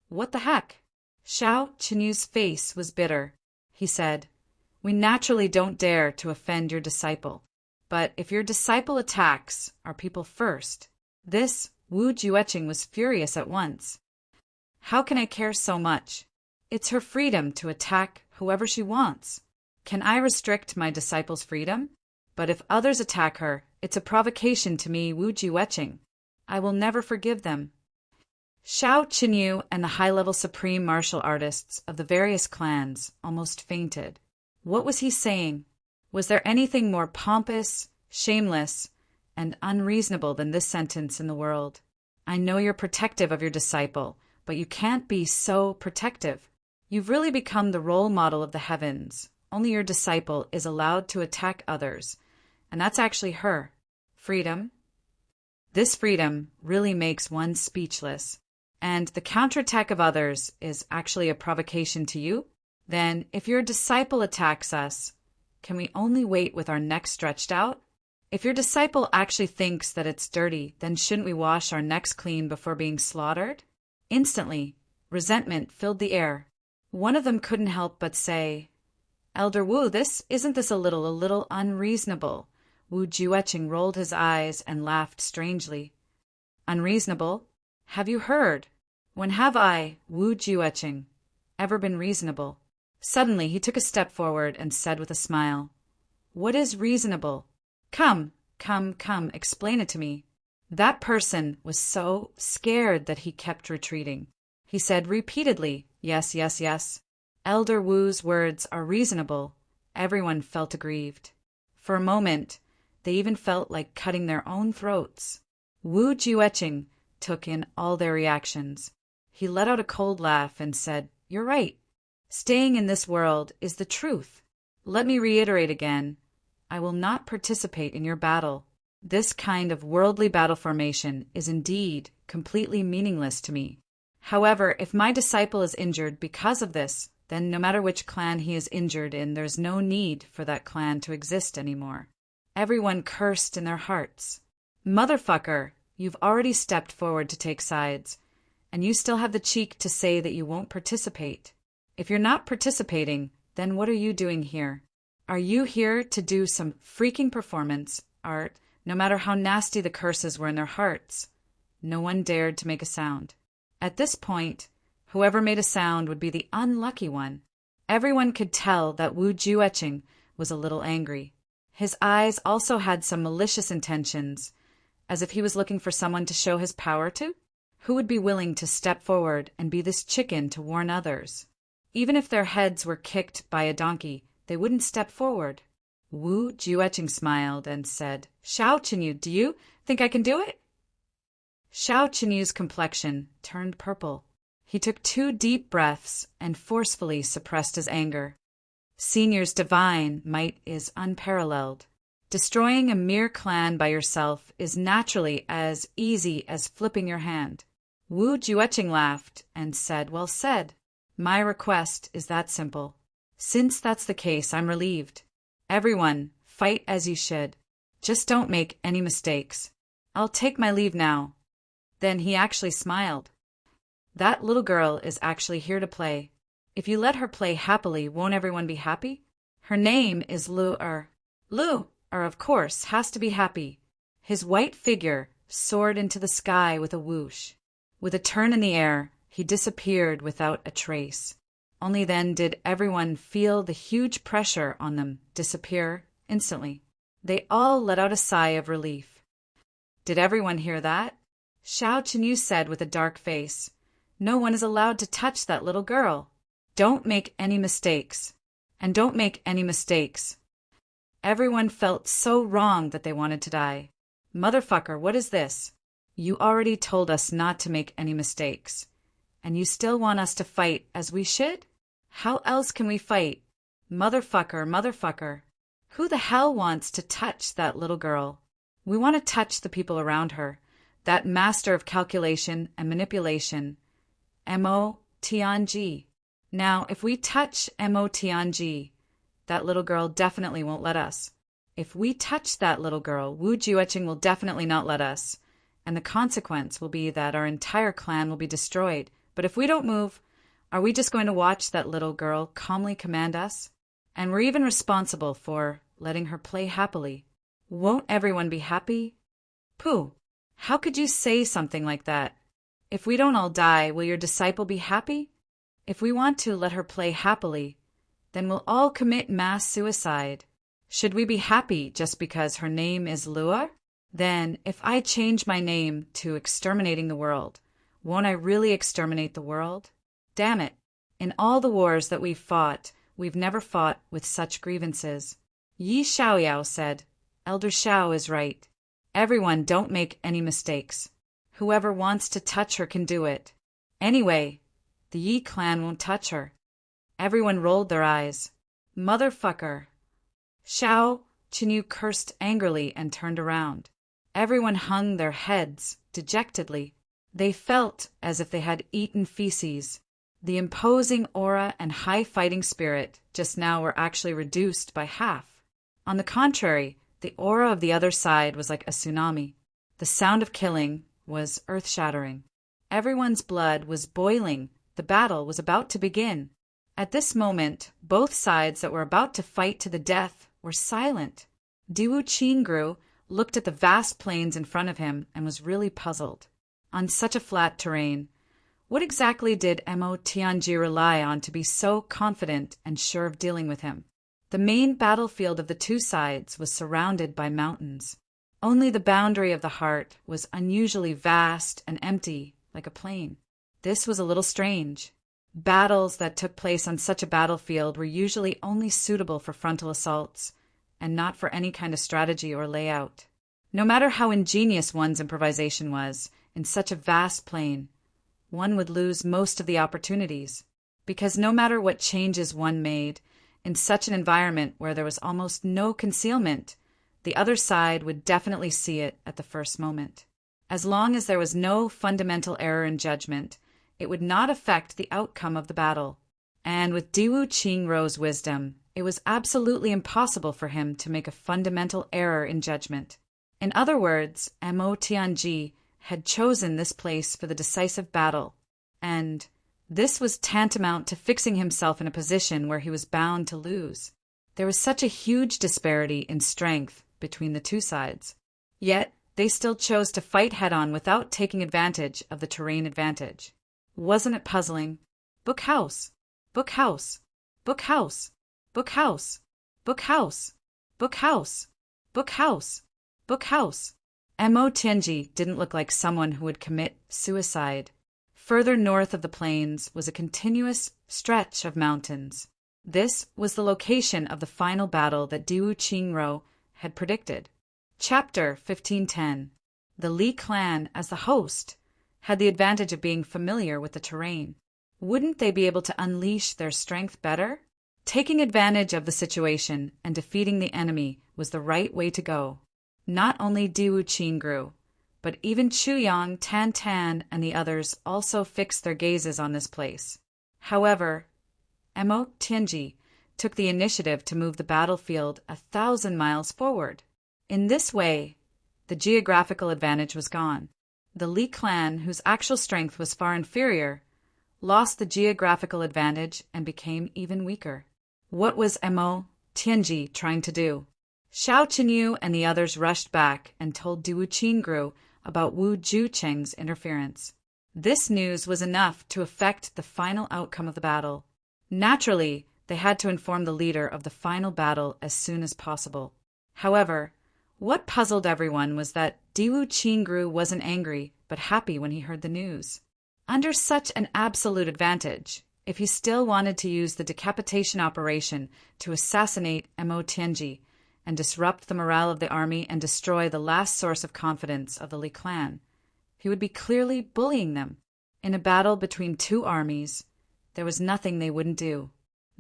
What the heck? Xiao Qinyu's face was bitter. He said, We naturally don't dare to offend your disciple. But if your disciple attacks our people first, this Wu Jueqing was furious at once. How can I care so much? It's her freedom to attack whoever she wants. Can I restrict my disciple's freedom? But if others attack her, it's a provocation to me, Wu Jueqing. I will never forgive them. Xiao Qinyu and the high-level supreme martial artists of the various clans almost fainted. What was he saying? Was there anything more pompous, shameless, and unreasonable than this sentence in the world? I know you're protective of your disciple, but you can't be so protective. You've really become the role model of the heavens. Only your disciple is allowed to attack others, and that's actually her. Freedom? This freedom really makes one speechless. And the counterattack of others is actually a provocation to you? Then, if your disciple attacks us, can we only wait with our necks stretched out? If your disciple actually thinks that it's dirty, then shouldn't we wash our necks clean before being slaughtered? Instantly, resentment filled the air. One of them couldn't help but say, Elder Wu, isn't this a little unreasonable? Wu Jueqing rolled his eyes and laughed strangely. Unreasonable? Have you heard? When have I, Wu Jueqing, ever been reasonable? Suddenly he took a step forward and said with a smile, What is reasonable? Come, explain it to me. That person was so scared that he kept retreating. He said repeatedly, Yes. Elder Wu's words are reasonable. Everyone felt aggrieved. For a moment, they even felt like cutting their own throats. Wu Jueqing took in all their reactions. He let out a cold laugh and said, You're right. Staying in this world is the truth. Let me reiterate again. I will not participate in your battle. This kind of worldly battle formation is indeed completely meaningless to me. However, if my disciple is injured because of this, then no matter which clan he is injured in, there's no need for that clan to exist anymore. Everyone cursed in their hearts. Motherfucker, you've already stepped forward to take sides, and you still have the cheek to say that you won't participate. If you're not participating, then what are you doing here? Are you here to do some freaking performance art, no matter how nasty the curses were in their hearts? No one dared to make a sound. At this point, whoever made a sound would be the unlucky one. Everyone could tell that Wu Jueqing was a little angry. His eyes also had some malicious intentions, as if he was looking for someone to show his power to. Who would be willing to step forward and be this chicken to warn others? Even if their heads were kicked by a donkey, they wouldn't step forward. Wu Jueqing smiled and said, Xiao Qinyu, do you think I can do it? Xiao Qinyu's complexion turned purple. He took 2 deep breaths and forcefully suppressed his anger. Senior's divine might is unparalleled. Destroying a mere clan by yourself is naturally as easy as flipping your hand. Wu Jueqing laughed and said, Well said. My request is that simple. Since that's the case, I'm relieved. Everyone, fight as you should. Just don't make any mistakes. I'll take my leave now. Then he actually smiled. That little girl is actually here to play. If you let her play happily, won't everyone be happy? Her name is Lu-er. Lu-er, of course, has to be happy. His white figure soared into the sky with a whoosh. With a turn in the air, he disappeared without a trace. Only then did everyone feel the huge pressure on them disappear instantly. They all let out a sigh of relief. Did everyone hear that? Xiao Chenyu said with a dark face. No one is allowed to touch that little girl. Don't make any mistakes. And don't make any mistakes. Everyone felt so wrong that they wanted to die. Motherfucker, what is this? You already told us not to make any mistakes. And you still want us to fight as we should? How else can we fight? Motherfucker. Who the hell wants to touch that little girl? We want to touch the people around her, that master of calculation and manipulation, Mo Tianji. Now, if we touch Mo Tianji, that little girl definitely won't let us. If we touch that little girl, Wu Jueqing will definitely not let us, and the consequence will be that our entire clan will be destroyed. But if we don't move, are we just going to watch that little girl calmly command us? And we're even responsible for letting her play happily. Won't everyone be happy? Pooh, how could you say something like that? If we don't all die, will your disciple be happy? If we want to let her play happily, then we'll all commit mass suicide. Should we be happy just because her name is Lua? Then, if I change my name to Exterminating the World, won't I really exterminate the world? Damn it. In all the wars that we've fought, we've never fought with such grievances. Yi Xiaoyao said, Elder Xiao is right. Everyone don't make any mistakes. Whoever wants to touch her can do it. Anyway, the Yi clan won't touch her. Everyone rolled their eyes. Motherfucker. Xiao Chenyu cursed angrily and turned around. Everyone hung their heads dejectedly. They felt as if they had eaten feces. The imposing aura and high fighting spirit just now were actually reduced by half. On the contrary, the aura of the other side was like a tsunami. The sound of killing was earth-shattering. Everyone's blood was boiling. The battle was about to begin. At this moment, both sides that were about to fight to the death were silent. Diwu Qingru looked at the vast plains in front of him and was really puzzled. On such a flat terrain, what exactly did Mo Tianji rely on to be so confident and sure of dealing with him? The main battlefield of the two sides was surrounded by mountains. Only the boundary of the heart was unusually vast and empty, like a plain. This was a little strange. Battles that took place on such a battlefield were usually only suitable for frontal assaults, and not for any kind of strategy or layout. No matter how ingenious one's improvisation was, in such a vast plain, one would lose most of the opportunities, because no matter what changes one made, in such an environment where there was almost no concealment, the other side would definitely see it at the first moment. As long as there was no fundamental error in judgment, it would not affect the outcome of the battle. And with Diwu Qingrou's wisdom, it was absolutely impossible for him to make a fundamental error in judgment. In other words, Mo Tianji had chosen this place for the decisive battle, and this was tantamount to fixing himself in a position where he was bound to lose. There was such a huge disparity in strength between the two sides. Yet, they still chose to fight head-on without taking advantage of the terrain advantage. Wasn't it puzzling? Bookhouse, bookhouse, bookhouse, bookhouse, bookhouse, bookhouse, bookhouse, bookhouse. Mo Tianji didn't look like someone who would commit suicide. Further north of the plains was a continuous stretch of mountains. This was the location of the final battle that Diwu Qingrou had predicted. Chapter 1510. The Li clan, as the host, had the advantage of being familiar with the terrain. Wouldn't they be able to unleash their strength better? Taking advantage of the situation and defeating the enemy was the right way to go. Not only Diwu Qingru, but even Chuyang, Tan Tan, and the others also fixed their gazes on this place. However, Mo Tianji took the initiative to move the battlefield 1,000 miles forward. In this way, the geographical advantage was gone. The Li clan, whose actual strength was far inferior, lost the geographical advantage and became even weaker. What was Mo Tianji trying to do? Xiao Qinyu and the others rushed back and told Diwu Qingru about Wu Jucheng's interference. This news was enough to affect the final outcome of the battle. Naturally, they had to inform the leader of the final battle as soon as possible. However, what puzzled everyone was that Diwu Qingru wasn't angry but happy when he heard the news. Under such an absolute advantage, if he still wanted to use the decapitation operation to assassinate Mo Tianji and disrupt the morale of the army and destroy the last source of confidence of the Li clan, he would be clearly bullying them. In a battle between two armies, there was nothing they wouldn't do.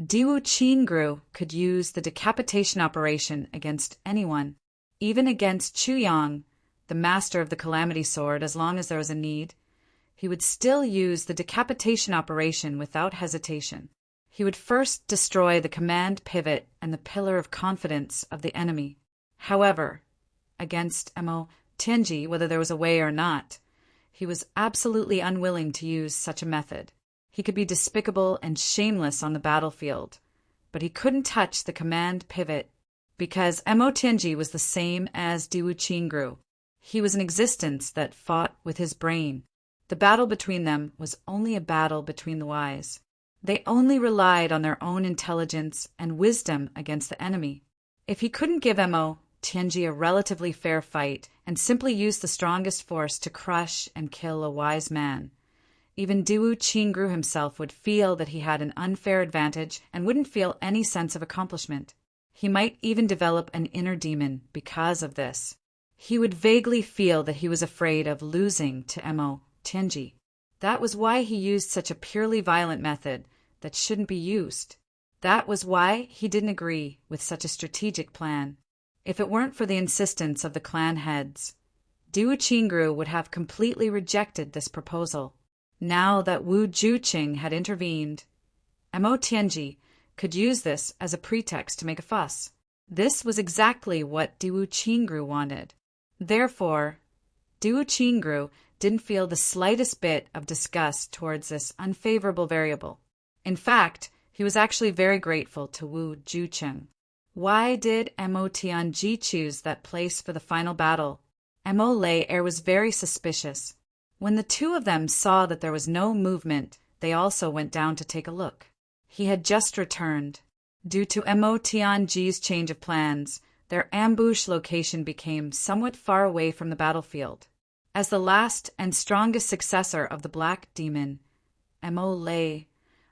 Diwu Qingru could use the decapitation operation against anyone, even against Chu Yang, the master of the Calamity Sword. As long as there was a need, he would still use the decapitation operation without hesitation. He would first destroy the command pivot and the pillar of confidence of the enemy. However, against Mo Tianji, whether there was a way or not, he was absolutely unwilling to use such a method. He could be despicable and shameless on the battlefield, but he couldn't touch the command pivot because Mo Tianji was the same as Diwu Qingru. He was an existence that fought with his brain. The battle between them was only a battle between the wise. They only relied on their own intelligence and wisdom against the enemy. If he couldn't give Mo Tianji a relatively fair fight and simply used the strongest force to crush and kill a wise man, even Diwu Qingru himself would feel that he had an unfair advantage and wouldn't feel any sense of accomplishment. He might even develop an inner demon because of this. He would vaguely feel that he was afraid of losing to Mo Tianji. That was why he used such a purely violent method that shouldn't be used. That was why he didn't agree with such a strategic plan. If it weren't for the insistence of the clan heads, Diwu Qingru would have completely rejected this proposal. Now that Wu Jucheng had intervened, Mo Tianji could use this as a pretext to make a fuss. This was exactly what Diwu Qingru wanted. Therefore, Diwu Qingru didn't feel the slightest bit of disgust towards this unfavorable variable. In fact, he was actually very grateful to Wu Jucheng. Why did Mo Tianji choose that place for the final battle? Mo Lei was very suspicious. When the two of them saw that there was no movement, they also went down to take a look. He had just returned. Due to Mo Tianji's change of plans, their ambush location became somewhat far away from the battlefield. As the last and strongest successor of the Black Demon, Mo Lei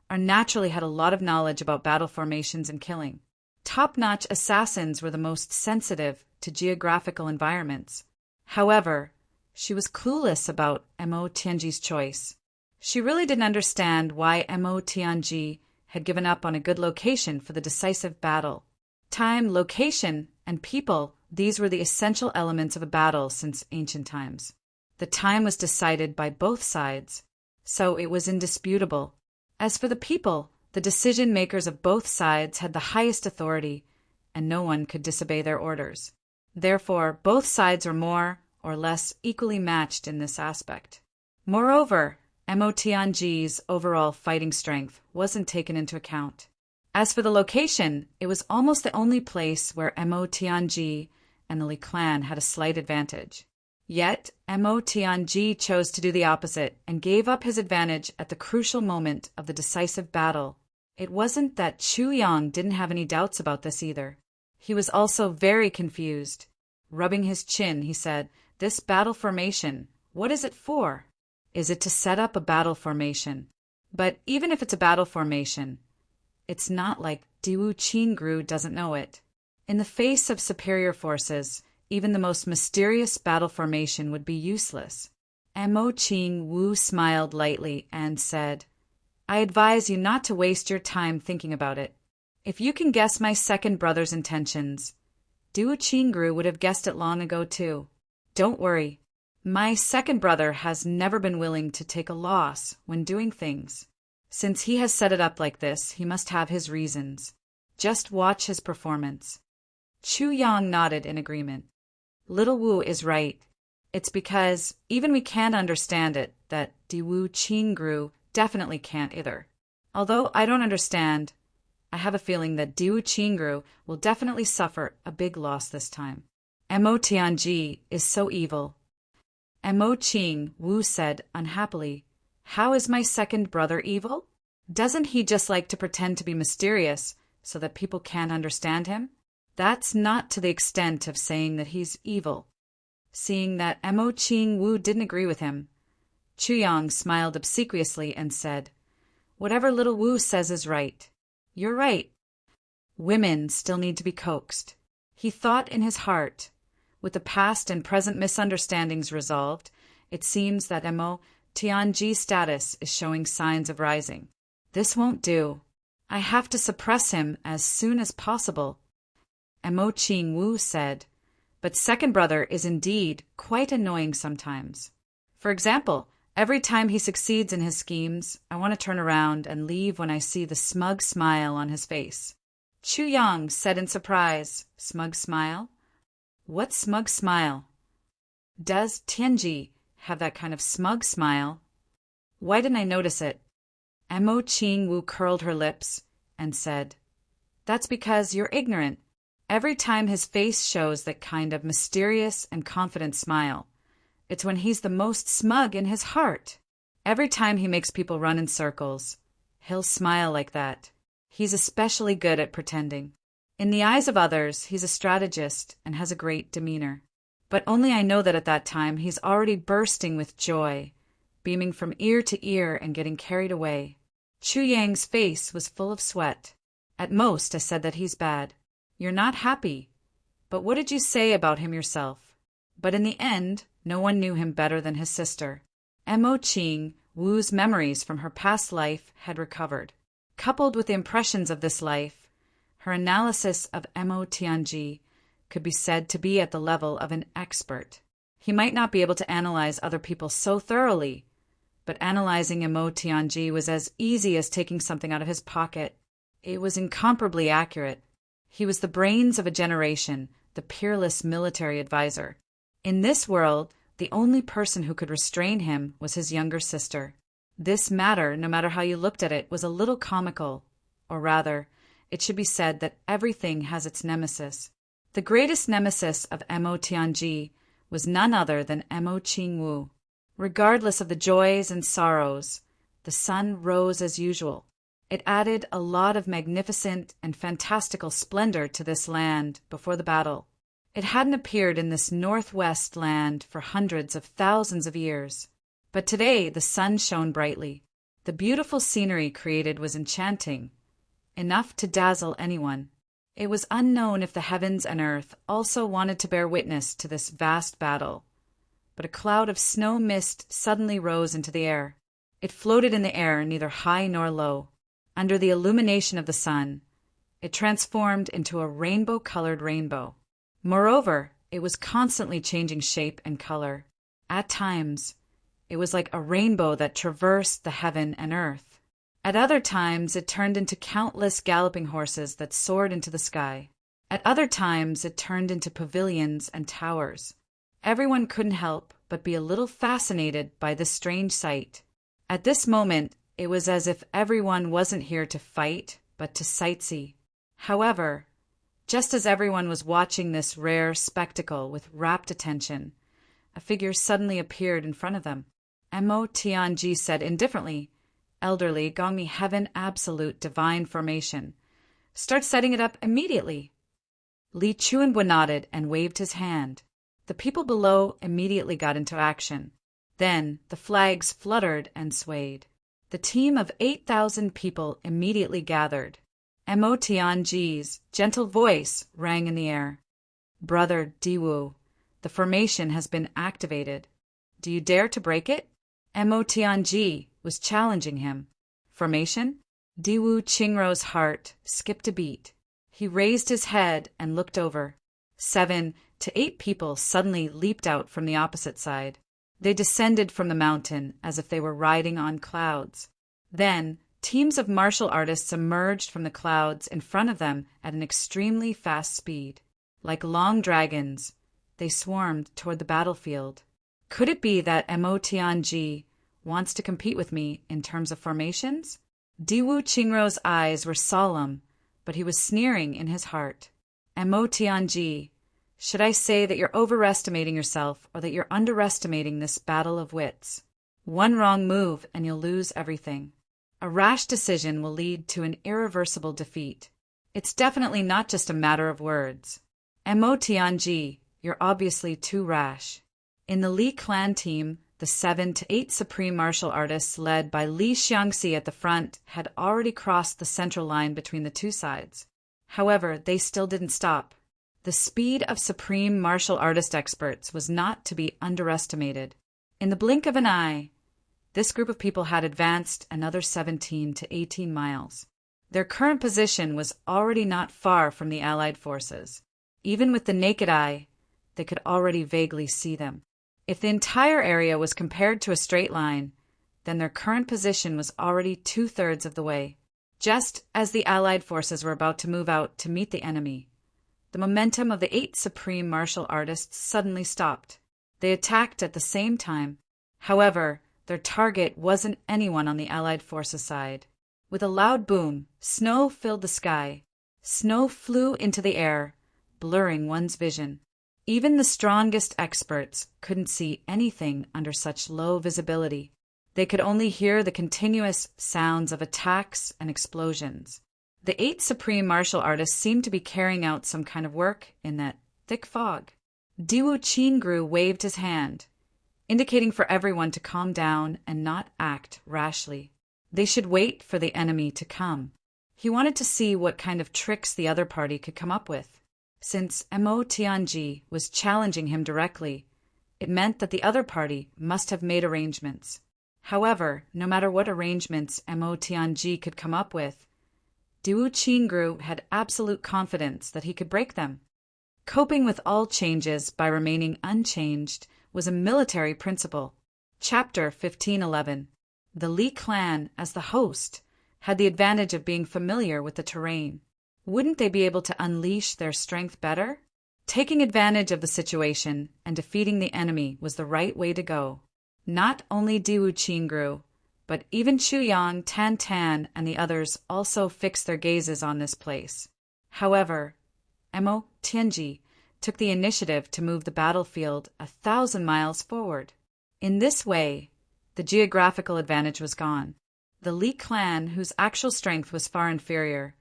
naturally had a lot of knowledge about battle formations and killing. Top-notch assassins were the most sensitive to geographical environments. However, she was clueless about Mo Tianji's choice. She really didn't understand why Mo Tianji had given up on a good location for the decisive battle. Time, location, and people, these were the essential elements of a battle since ancient times. The time was decided by both sides, so it was indisputable. As for the people, the decision-makers of both sides had the highest authority, and no one could disobey their orders. Therefore, both sides were more or less equally matched in this aspect. Moreover, Mo Tianji's overall fighting strength wasn't taken into account. As for the location, it was almost the only place where Mo Tianji and the Li clan had a slight advantage. Yet, Mo Tianji chose to do the opposite and gave up his advantage at the crucial moment of the decisive battle. It wasn't that Chu Yang didn't have any doubts about this either. He was also very confused. Rubbing his chin, he said, "This battle formation, what is it for? Is it to set up a battle formation? But even if it's a battle formation, it's not like Diwu Qingru doesn't know it. In the face of superior forces, even the most mysterious battle formation would be useless." Mo Qingwu smiled lightly and said, "I advise you not to waste your time thinking about it. If you can guess my second brother's intentions, Diwu Qingru would have guessed it long ago too. Don't worry. My second brother has never been willing to take a loss when doing things. Since he has set it up like this, he must have his reasons. Just watch his performance." Chu Yang nodded in agreement. "Little Wu is right. It's because even we can't understand it that Diwu Qingru definitely can't either. Although I don't understand, I have a feeling that Diwu Qingru will definitely suffer a big loss this time. Mo Tianji is so evil. Mo Qing Wu said unhappily, "How is my second brother evil? Doesn't he just like to pretend to be mysterious so that people can't understand him? That's not to the extent of saying that he's evil." Seeing that Mo Qing Wu didn't agree with him, Chuyang smiled obsequiously and said, "Whatever little Wu says is right. You're right. Women still need to be coaxed." He thought in his heart, with the past and present misunderstandings resolved, it seems that Mo Tianji's status is showing signs of rising. This won't do. I have to suppress him as soon as possible. Mo Qing Wu said, "But second brother is indeed quite annoying sometimes. For example, every time he succeeds in his schemes, I want to turn around and leave when I see the smug smile on his face." Chuyang said in surprise, "Smug smile? What smug smile? Does Tianji have that kind of smug smile? Why didn't I notice it?" Mo Qing Wu curled her lips and said, "That's because you're ignorant. Every time his face shows that kind of mysterious and confident smile, it's when he's the most smug in his heart. Every time he makes people run in circles, he'll smile like that. He's especially good at pretending. In the eyes of others, he's a strategist and has a great demeanor. But only I know that at that time he's already bursting with joy, beaming from ear to ear and getting carried away." Chu Yang's face was full of sweat. "At most I said that he's bad. You're not happy. But what did you say about him yourself?" But in the end, no one knew him better than his sister. Mo Qing Wu's memories from her past life had recovered. Coupled with the impressions of this life, her analysis of Mo Tianji could be said to be at the level of an expert. He might not be able to analyze other people so thoroughly, but analyzing Mo Tianji was as easy as taking something out of his pocket. It was incomparably accurate. He was the brains of a generation, the peerless military advisor. In this world, the only person who could restrain him was his younger sister. This matter, no matter how you looked at it, was a little comical, or rather, it should be said that everything has its nemesis. The greatest nemesis of Mo Tianji was none other than Mo Qing Wu. Regardless of the joys and sorrows, the sun rose as usual. It added a lot of magnificent and fantastical splendor to this land before the battle. It hadn't appeared in this northwest land for hundreds of thousands of years. But today the sun shone brightly. The beautiful scenery created was enchanting, enough to dazzle anyone. It was unknown if the heavens and earth also wanted to bear witness to this vast battle. But a cloud of snow mist suddenly rose into the air. It floated in the air, neither high nor low. Under the illumination of the sun, it transformed into a rainbow-colored rainbow. Moreover, it was constantly changing shape and color. At times, it was like a rainbow that traversed the heaven and earth. At other times, it turned into countless galloping horses that soared into the sky. At other times, it turned into pavilions and towers. Everyone couldn't help but be a little fascinated by this strange sight. At this moment, it was as if everyone wasn't here to fight, but to sightsee. However, just as everyone was watching this rare spectacle with rapt attention, a figure suddenly appeared in front of them. Mo Tianji said indifferently, "Elderly, gong me heaven absolute divine formation. Start setting it up immediately." Li Chuanbo nodded and waved his hand. The people below immediately got into action. Then the flags fluttered and swayed. The team of 8,000 people immediately gathered. Mo Tianji's gentle voice rang in the air. "Brother Diwu, the formation has been activated. Do you dare to break it?" Mo Tianji was challenging him. Formation? Diwu Qingrou's heart skipped a beat. He raised his head and looked over. 7 to 8 people suddenly leaped out from the opposite side. They descended from the mountain as if they were riding on clouds. Then, teams of martial artists emerged from the clouds in front of them at an extremely fast speed. Like long dragons, they swarmed toward the battlefield. Could it be that Mo Tianji wants to compete with me in terms of formations? Diwu Qingrou's eyes were solemn, but he was sneering in his heart. Mo Tianji, should I say that you're overestimating yourself or that you're underestimating this battle of wits? One wrong move and you'll lose everything. A rash decision will lead to an irreversible defeat. It's definitely not just a matter of words. Mo Tianji, you're obviously too rash. In the Li clan team, the 7 to 8 supreme martial artists led by Li Xiangxi at the front had already crossed the central line between the two sides. However, they still didn't stop. The speed of supreme martial artist experts was not to be underestimated. In the blink of an eye, this group of people had advanced another 17 to 18 miles. Their current position was already not far from the Allied forces. Even with the naked eye, they could already vaguely see them. If the entire area was compared to a straight line, then their current position was already 2/3 of the way. Just as the Allied forces were about to move out to meet the enemy, the momentum of the 8 supreme martial artists suddenly stopped. They attacked at the same time. However, their target wasn't anyone on the Allied forces side. With a loud boom, snow filled the sky. Snow flew into the air, blurring one's vision. Even the strongest experts couldn't see anything under such low visibility. They could only hear the continuous sounds of attacks and explosions. The 8 supreme martial artists seemed to be carrying out some kind of work in that thick fog. Diwu Qingru waved his hand, indicating for everyone to calm down and not act rashly. They should wait for the enemy to come. He wanted to see what kind of tricks the other party could come up with. Since Mo Tianji was challenging him directly, it meant that the other party must have made arrangements. However, no matter what arrangements Mo Tianji could come up with, Diwu Qingru had absolute confidence that he could break them. Coping with all changes by remaining unchanged was a military principle. Chapter 1511. The Li clan, as the host, had the advantage of being familiar with the terrain. Wouldn't they be able to unleash their strength better? Taking advantage of the situation and defeating the enemy was the right way to go. Not only Diwu Qingru, but even Chu Yang, Tan Tan, and the others also fixed their gazes on this place. However, Mo Tianji took the initiative to move the battlefield 1,000 miles forward. In this way, the geographical advantage was gone. The Li clan, whose actual strength was far inferior,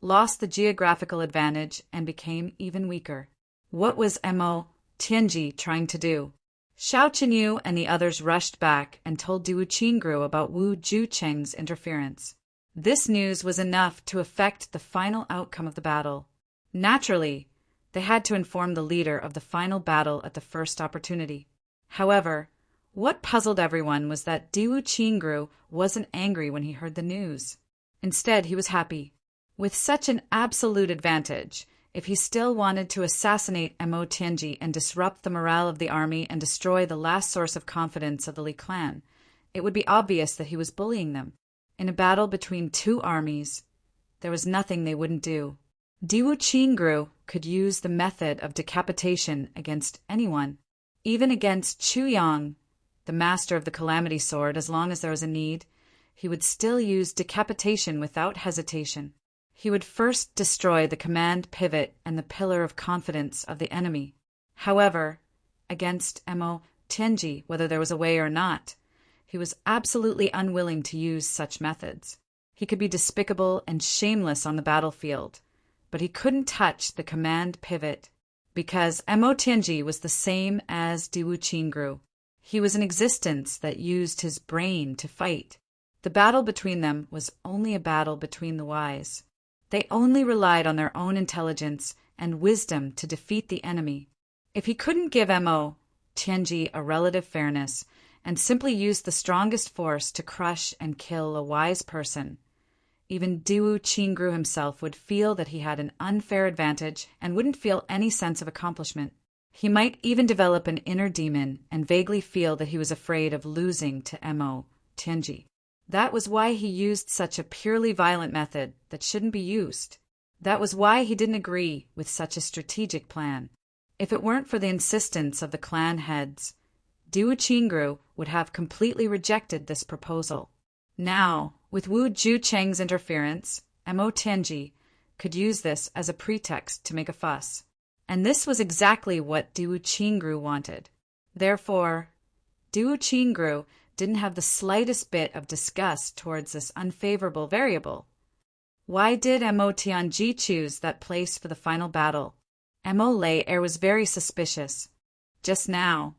lost the geographical advantage and became even weaker. What was Mo Tianji trying to do? Xiao Qinyu and the others rushed back and told Diwu Qingru about Wu Jucheng's interference. This news was enough to affect the final outcome of the battle. Naturally, they had to inform the leader of the final battle at the first opportunity. However, what puzzled everyone was that Diwu Qingru wasn't angry when he heard the news. Instead, he was happy. With such an absolute advantage, if he still wanted to assassinate Mo Tianji and disrupt the morale of the army and destroy the last source of confidence of the Li clan, it would be obvious that he was bullying them. In a battle between two armies, there was nothing they wouldn't do. Diwu Qingru could use the method of decapitation against anyone, even against Chu Yang, the master of the Calamity Sword. As long as there was a need, he would still use decapitation without hesitation. He would first destroy the command pivot and the pillar of confidence of the enemy. However, against Mo Tianji, whether there was a way or not, he was absolutely unwilling to use such methods. He could be despicable and shameless on the battlefield, but he couldn't touch the command pivot, because Mo Tianji was the same as Diwu Qingru. He was an existence that used his brain to fight. The battle between them was only a battle between the wise. They only relied on their own intelligence and wisdom to defeat the enemy. If he couldn't give Mo Tianji a relative fairness and simply used the strongest force to crush and kill a wise person, even Diwu Qingru himself would feel that he had an unfair advantage and wouldn't feel any sense of accomplishment. He might even develop an inner demon and vaguely feel that he was afraid of losing to Mo Tianji. That was why he used such a purely violent method that shouldn't be used. That was why he didn't agree with such a strategic plan. If it weren't for the insistence of the clan heads, Diwu Qingru would have completely rejected this proposal. Now, with Wu Jucheng's interference, Mo Tianji could use this as a pretext to make a fuss. And this was exactly what Diwu Qingru wanted. Therefore, Diwu Qingru didn't have the slightest bit of disgust towards this unfavorable variable. Why did Mo Tianji choose that place for the final battle? Mo Lei was very suspicious. Just now,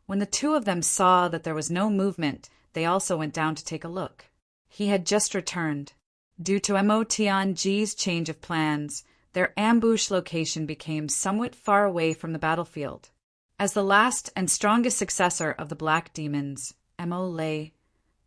when the two of them saw that there was no movement, they also went down to take a look. He had just returned. Due to Mo Tianji's change of plans, their ambush location became somewhat far away from the battlefield. As the last and strongest successor of the Black Demons, Mo Lei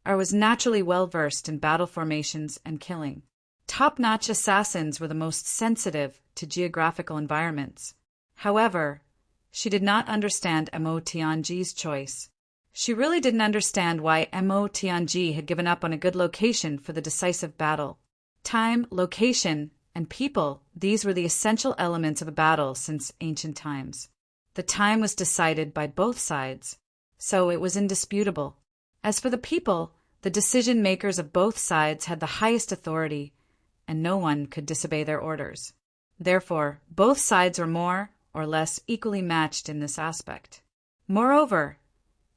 was naturally well-versed in battle formations and killing. Top-notch assassins were the most sensitive to geographical environments. However, she did not understand Mo Tianji's choice. She really didn't understand why Mo Tianji had given up on a good location for the decisive battle. Time, location, and people, these were the essential elements of a battle since ancient times. The time was decided by both sides, so it was indisputable. As for the people, the decision-makers of both sides had the highest authority, and no one could disobey their orders. Therefore, both sides were more or less equally matched in this aspect. Moreover,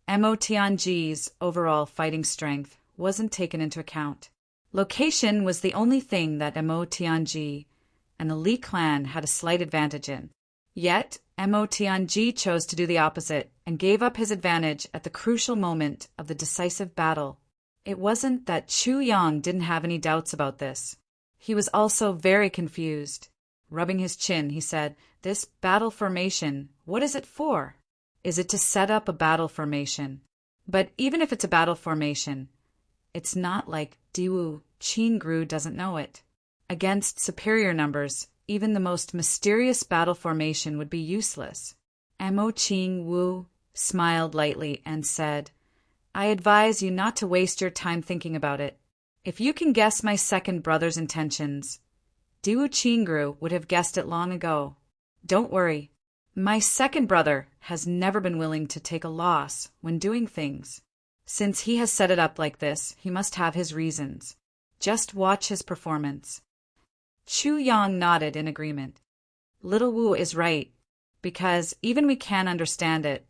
Mo Tianji's overall fighting strength wasn't taken into account. Location was the only thing that Mo Tianji and the Li clan had a slight advantage in. Yet, Mo Tianji chose to do the opposite and gave up his advantage at the crucial moment of the decisive battle. It wasn't that Chu Yang didn't have any doubts about this. He was also very confused. Rubbing his chin, he said, "This battle formation, what is it for? Is it to set up a battle formation? But even if it's a battle formation, it's not like Diwu Qingru doesn't know it. Against superior numbers, even the most mysterious battle formation would be useless." Mo Qingwu smiled lightly and said, "I advise you not to waste your time thinking about it. If you can guess my second brother's intentions, Diwu Qingru would have guessed it long ago. Don't worry. My second brother has never been willing to take a loss when doing things. Since he has set it up like this, he must have his reasons. Just watch his performance." Chu Yang nodded in agreement. Little Wu is right, because even we can understand it,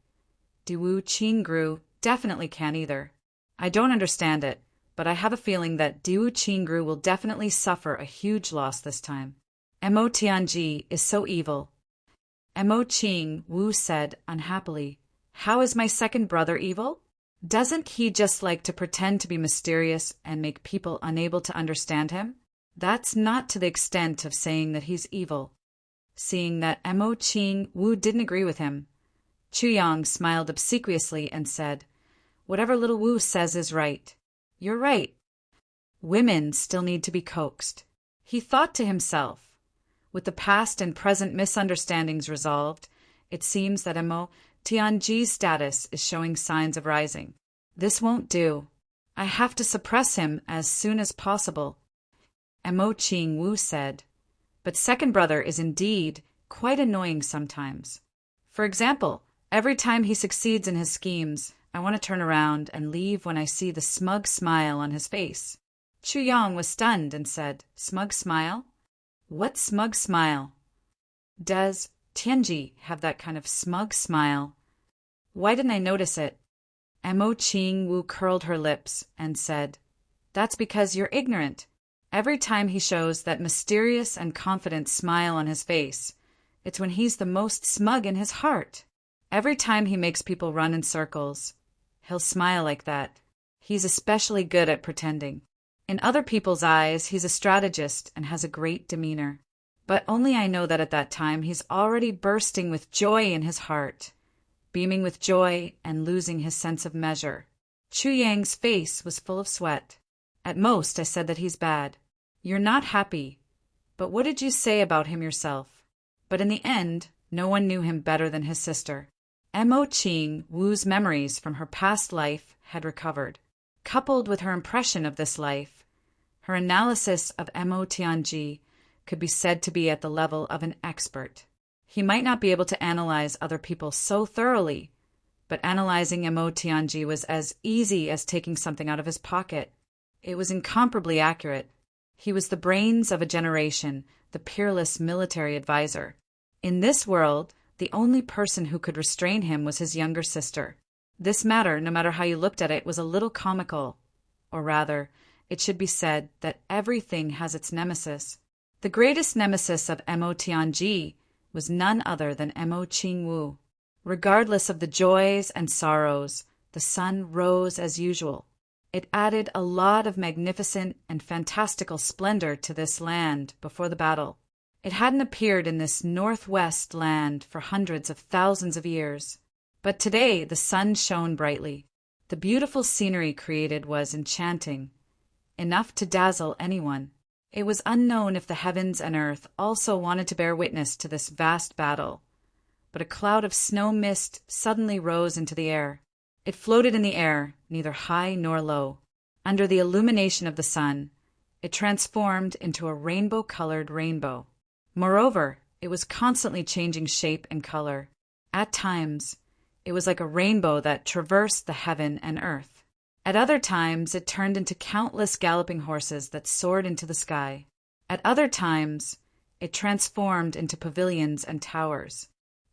Diwu Qingru definitely can't either. I don't understand it, but I have a feeling that Diwu Qingru will definitely suffer a huge loss this time. Mo Tianji is so evil. Mo Qingwu said unhappily, "How is my second brother evil? Doesn't he just like to pretend to be mysterious and make people unable to understand him? That's not to the extent of saying that he's evil." Seeing that Mo Qingwu didn't agree with him, Chu Yang smiled obsequiously and said, "Whatever little Wu says is right. You're right. Women still need to be coaxed." He thought to himself, with the past and present misunderstandings resolved, it seems that Mo Tianji's status is showing signs of rising. This won't do. I have to suppress him as soon as possible. Mo Qingwu said, "But second brother is indeed quite annoying sometimes. For example, every time he succeeds in his schemes, I want to turn around and leave when I see the smug smile on his face." Chu Yang was stunned and said, "Smug smile? What smug smile? Does Tianji have that kind of smug smile? Why didn't I notice it?" Mo Qingwu curled her lips and said, "That's because you're ignorant. Every time he shows that mysterious and confident smile on his face, it's when he's the most smug in his heart. Every time he makes people run in circles, he'll smile like that. He's especially good at pretending. In other people's eyes, he's a strategist and has a great demeanor. But only I know that at that time he's already bursting with joy in his heart, beaming with joy and losing his sense of measure." Chu Yang's face was full of sweat. "At most, I said that he's bad. You're not happy. But what did you say about him yourself?" But in the end, no one knew him better than his sister. Mo Qingwu's memories from her past life had recovered. Coupled with her impression of this life, her analysis of Mo Tianji could be said to be at the level of an expert. He might not be able to analyze other people so thoroughly, but analyzing Mo Tianji was as easy as taking something out of his pocket. It was incomparably accurate. He was the brains of a generation, the peerless military advisor. In this world, the only person who could restrain him was his younger sister. This matter, no matter how you looked at it, was a little comical. Or rather, it should be said that everything has its nemesis. The greatest nemesis of Mo Tianji was none other than Mo Qingwu. Regardless of the joys and sorrows, the sun rose as usual. It added a lot of magnificent and fantastical splendor to this land before the battle. It hadn't appeared in this northwest land for hundreds of thousands of years. But today the sun shone brightly. The beautiful scenery created was enchanting, enough to dazzle anyone. It was unknown if the heavens and earth also wanted to bear witness to this vast battle. But a cloud of snow mist suddenly rose into the air. It floated in the air, neither high nor low. Under the illumination of the sun, it transformed into a rainbow-colored rainbow. Moreover, it was constantly changing shape and color. At times, it was like a rainbow that traversed the heaven and earth. At other times, it turned into countless galloping horses that soared into the sky. At other times, it transformed into pavilions and towers.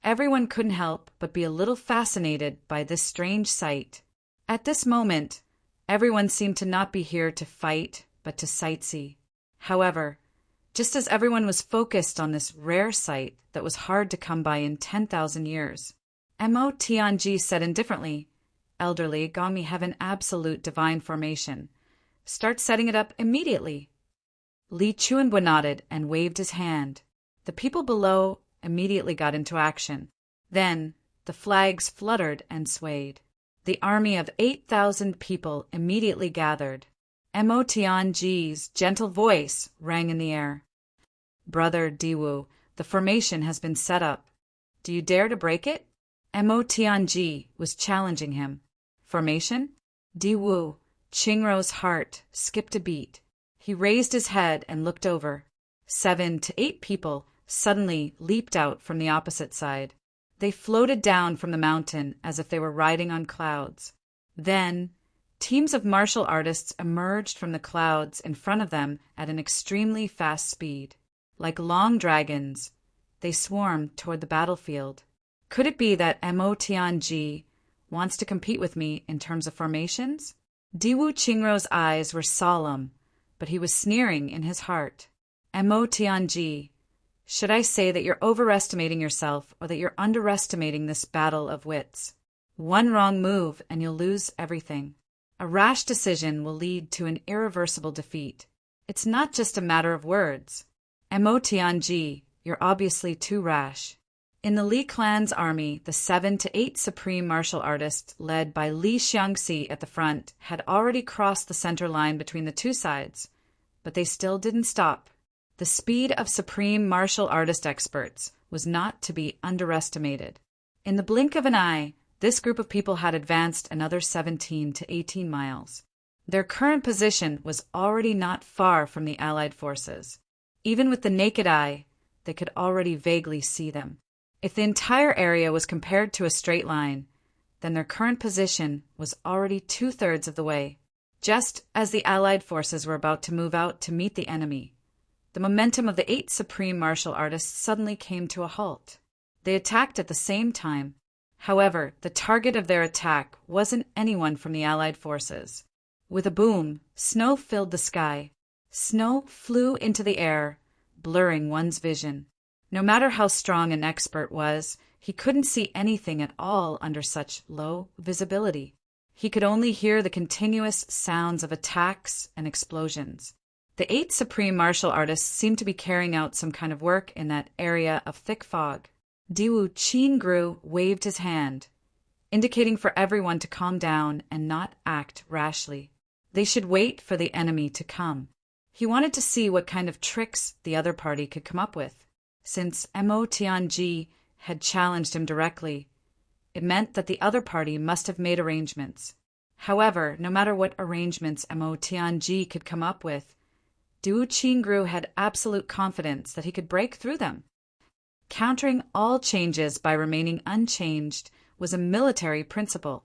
Everyone couldn't help but be a little fascinated by this strange sight. At this moment, everyone seemed to not be here to fight, but to sightsee. However, just as everyone was focused on this rare sight that was hard to come by in 10,000 years, Mo Tianji said indifferently, "Elderly, Gongmi have an absolute divine formation. Start setting it up immediately." Li Chuanbo nodded and waved his hand. The people below immediately got into action. Then the flags fluttered and swayed. The army of 8,000 people immediately gathered. Mo Tianji's gentle voice rang in the air. "Brother Diwu, the formation has been set up. Do you dare to break it?" Mo Tianji was challenging him. Formation? Diwu, Qingrou's heart, skipped a beat. He raised his head and looked over. 7 to 8 people suddenly leaped out from the opposite side. They floated down from the mountain as if they were riding on clouds. Then, teams of martial artists emerged from the clouds in front of them at an extremely fast speed. Like long dragons, they swarmed toward the battlefield. Could it be that Mo Tianji wants to compete with me in terms of formations? Diwu Qingrou's eyes were solemn, but he was sneering in his heart. Mo Tianji, should I say that you're overestimating yourself or that you're underestimating this battle of wits? One wrong move and you'll lose everything. A rash decision will lead to an irreversible defeat. It's not just a matter of words. Mo Tianji, you're obviously too rash. In the Li clan's army, the 7 to 8 supreme martial artists, led by Li Xiangxi at the front, had already crossed the center line between the two sides, but they still didn't stop. The speed of supreme martial artist experts was not to be underestimated. In the blink of an eye, this group of people had advanced another 17 to 18 miles. Their current position was already not far from the Allied forces. Even with the naked eye, they could already vaguely see them. If the entire area was compared to a straight line, then their current position was already 2/3 of the way. Just as the Allied forces were about to move out to meet the enemy, the momentum of the 8 supreme martial artists suddenly came to a halt. They attacked at the same time. However, the target of their attack wasn't anyone from the Allied forces. With a boom, snow filled the sky. Snow flew into the air, blurring one's vision. No matter how strong an expert was, he couldn't see anything at all under such low visibility. He could only hear the continuous sounds of attacks and explosions. The 8 supreme martial artists seemed to be carrying out some kind of work in that area of thick fog. Diwu Qingru waved his hand, indicating for everyone to calm down and not act rashly. They should wait for the enemy to come. He wanted to see what kind of tricks the other party could come up with. Since Mo Tianji had challenged him directly, it meant that the other party must have made arrangements. However, no matter what arrangements Mo Tianji could come up with, Diwu Qingru had absolute confidence that he could break through them. Countering all changes by remaining unchanged was a military principle.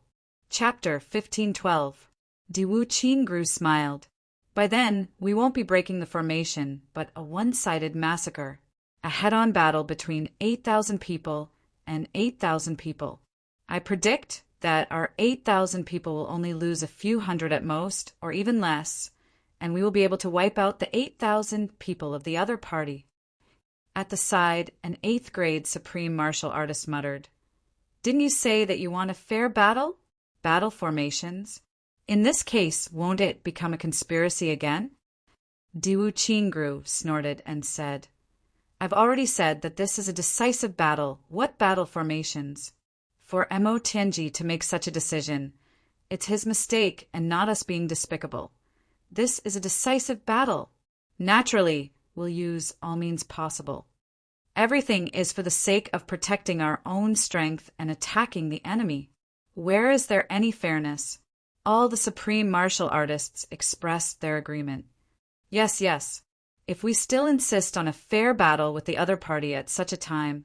Chapter 1512. Diwu Qingru smiled. By then, we won't be breaking the formation, but a one-sided massacre. A head-on battle between 8,000 people and 8,000 people. I predict that our 8,000 people will only lose a few hundred at most, or even less, and we will be able to wipe out the 8,000 people of the other party. At the side, an 8th grade supreme martial artist muttered, "Didn't you say that you want a fair battle? Battle formations. In this case, won't it become a conspiracy again?" Diwu Qingru snorted and said, "I've already said that this is a decisive battle. What battle formations? For Mo Tianji to make such a decision, it's his mistake and not us being despicable. This is a decisive battle. Naturally, we'll use all means possible. Everything is for the sake of protecting our own strength and attacking the enemy. Where is there any fairness?" All the supreme martial artists expressed their agreement. Yes, yes. If we still insist on a fair battle with the other party at such a time,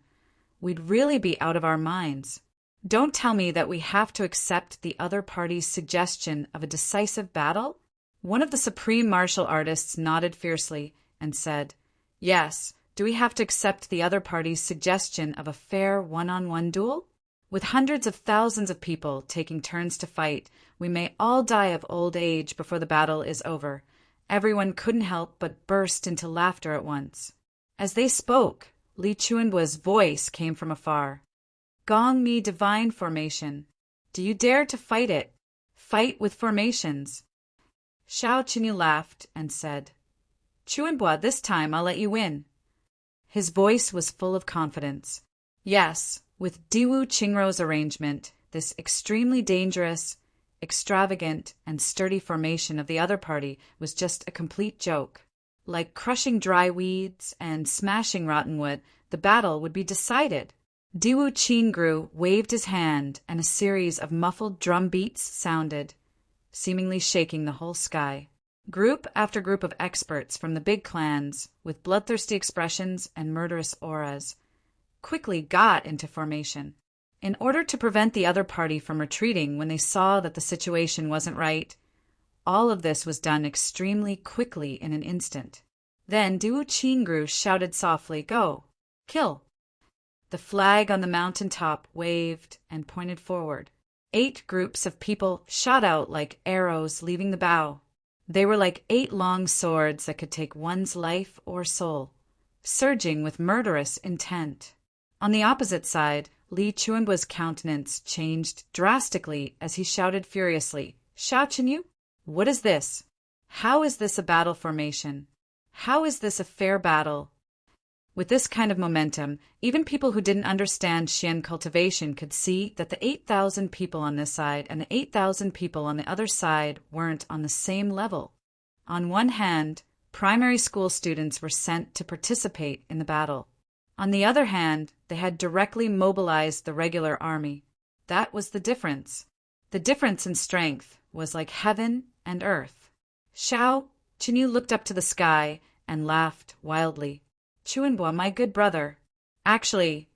we'd really be out of our minds. Don't tell me that we have to accept the other party's suggestion of a decisive battle? One of the supreme martial artists nodded fiercely and said, "Yes, do we have to accept the other party's suggestion of a fair one-on-one duel? With hundreds of thousands of people taking turns to fight, we may all die of old age before the battle is over." Everyone couldn't help but burst into laughter at once. As they spoke, Li Chuanbua's voice came from afar. "Gong Mi divine formation. Do you dare to fight it? Fight with formations." Xiao Qinyu laughed and said, "Chuanbua, this time I'll let you win." His voice was full of confidence. Yes, with Diwu Qingru's arrangement, this extremely dangerous, extravagant, and sturdy formation of the other party was just a complete joke. Like crushing dry weeds and smashing rotten wood, the battle would be decided. Diwu Qingru waved his hand, and a series of muffled drum beats sounded, seemingly shaking the whole sky. Group after group of experts from the big clans, with bloodthirsty expressions and murderous auras, quickly got into formation. In order to prevent the other party from retreating when they saw that the situation wasn't right, all of this was done extremely quickly in an instant. Then Diwu Qingru shouted softly, "Go! Kill!" The flag on the mountain top waved and pointed forward. 8 groups of people shot out like arrows leaving the bow. They were like 8 long swords that could take one's life or soul, surging with murderous intent. On the opposite side, Li Chuanbua's countenance changed drastically as he shouted furiously, "Xiao Qinyu, what is this? How is this a battle formation? How is this a fair battle?" With this kind of momentum, even people who didn't understand Xian cultivation could see that the 8,000 people on this side and the 8,000 people on the other side weren't on the same level. On one hand, primary school students were sent to participate in the battle. On the other hand, they had directly mobilized the regular army. That was the difference. The difference in strength was like heaven and earth. Xiao Qinyu looked up to the sky and laughed wildly. "Chuanbua, my good brother. Actually,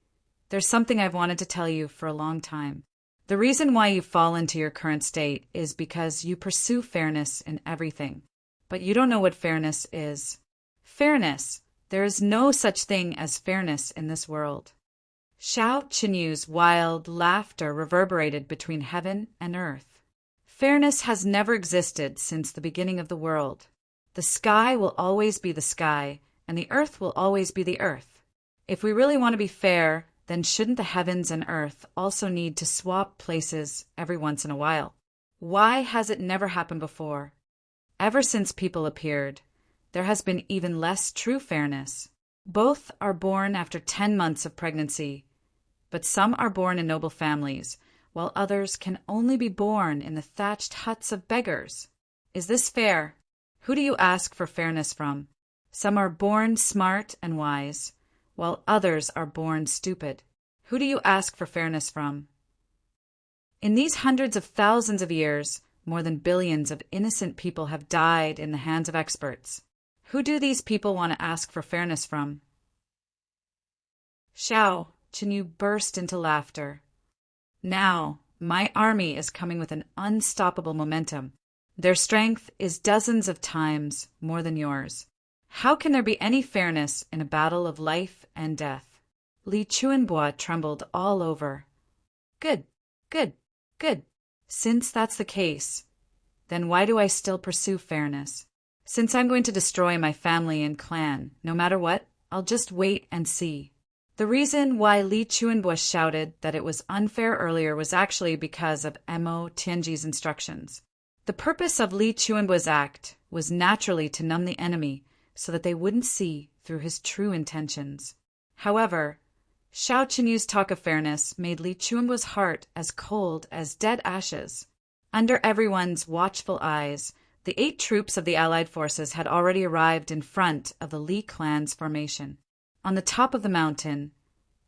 there's something I've wanted to tell you for a long time. The reason why you fall into your current state is because you pursue fairness in everything. But you don't know what fairness is. Fairness. There is no such thing as fairness in this world." Xiao Qinyu's wild laughter reverberated between heaven and earth. "Fairness has never existed since the beginning of the world. The sky will always be the sky, and the earth will always be the earth. If we really want to be fair, then shouldn't the heavens and earth also need to swap places every once in a while? Why has it never happened before? Ever since people appeared, there has been even less true fairness. Both are born after 10 months of pregnancy, but some are born in noble families, while others can only be born in the thatched huts of beggars. Is this fair? Who do you ask for fairness from? Some are born smart and wise, while others are born stupid. Who do you ask for fairness from? In these hundreds of thousands of years, more than billions of innocent people have died in the hands of experts. Who do these people want to ask for fairness from?" Xiao Qinyu burst into laughter. Now, my army is coming with an unstoppable momentum. Their strength is dozens of times more than yours. How can there be any fairness in a battle of life and death? Li Chuanbua trembled all over. Good, good, good. Since that's the case, then why do I still pursue fairness? Since I'm going to destroy my family and clan, no matter what, I'll just wait and see. The reason why Li Chuanbua shouted that it was unfair earlier was actually because of Mo Tianji's instructions. The purpose of Li Chuanbua's act was naturally to numb the enemy so that they wouldn't see through his true intentions. However, Xiao Qinyu's talk of fairness made Li Chuanbua's heart as cold as dead ashes. Under everyone's watchful eyes, the 8 troops of the allied forces had already arrived in front of the Li clan's formation. On the top of the mountain,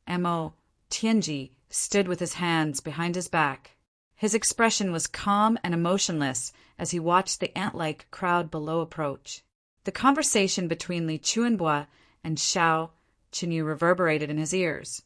Mo Tianji stood with his hands behind his back. His expression was calm and emotionless as he watched the ant-like crowd below approach. The conversation between Li Chuanbua and Xiao Qinyu reverberated in his ears,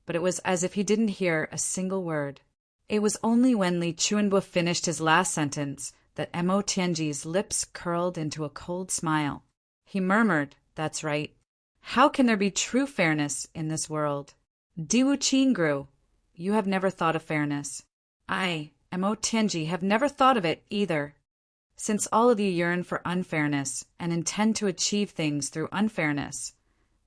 but it was as if he didn't hear a single word. It was only when Li Chuanbua finished his last sentence that Mo Tianji's lips curled into a cold smile. He murmured, "That's right. How can there be true fairness in this world? Diwu Qingru, you have never thought of fairness. I, Mo Tianji, have never thought of it either. Since all of you yearn for unfairness and intend to achieve things through unfairness,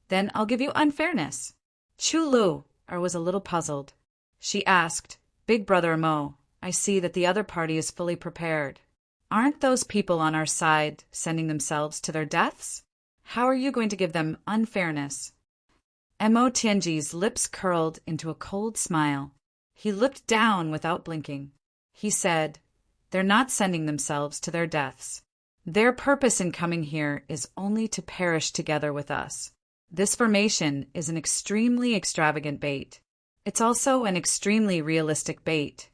then I'll give you unfairness." Chu Lu was a little puzzled. She asked, "Big Brother Mo, I see that the other party is fully prepared. Aren't those people on our side sending themselves to their deaths? How are you going to give them unfairness?" Mo Tianji's lips curled into a cold smile. He looked down without blinking. He said, "They're not sending themselves to their deaths. Their purpose in coming here is only to perish together with us. This formation is an extremely extravagant bait. It's also an extremely realistic bait.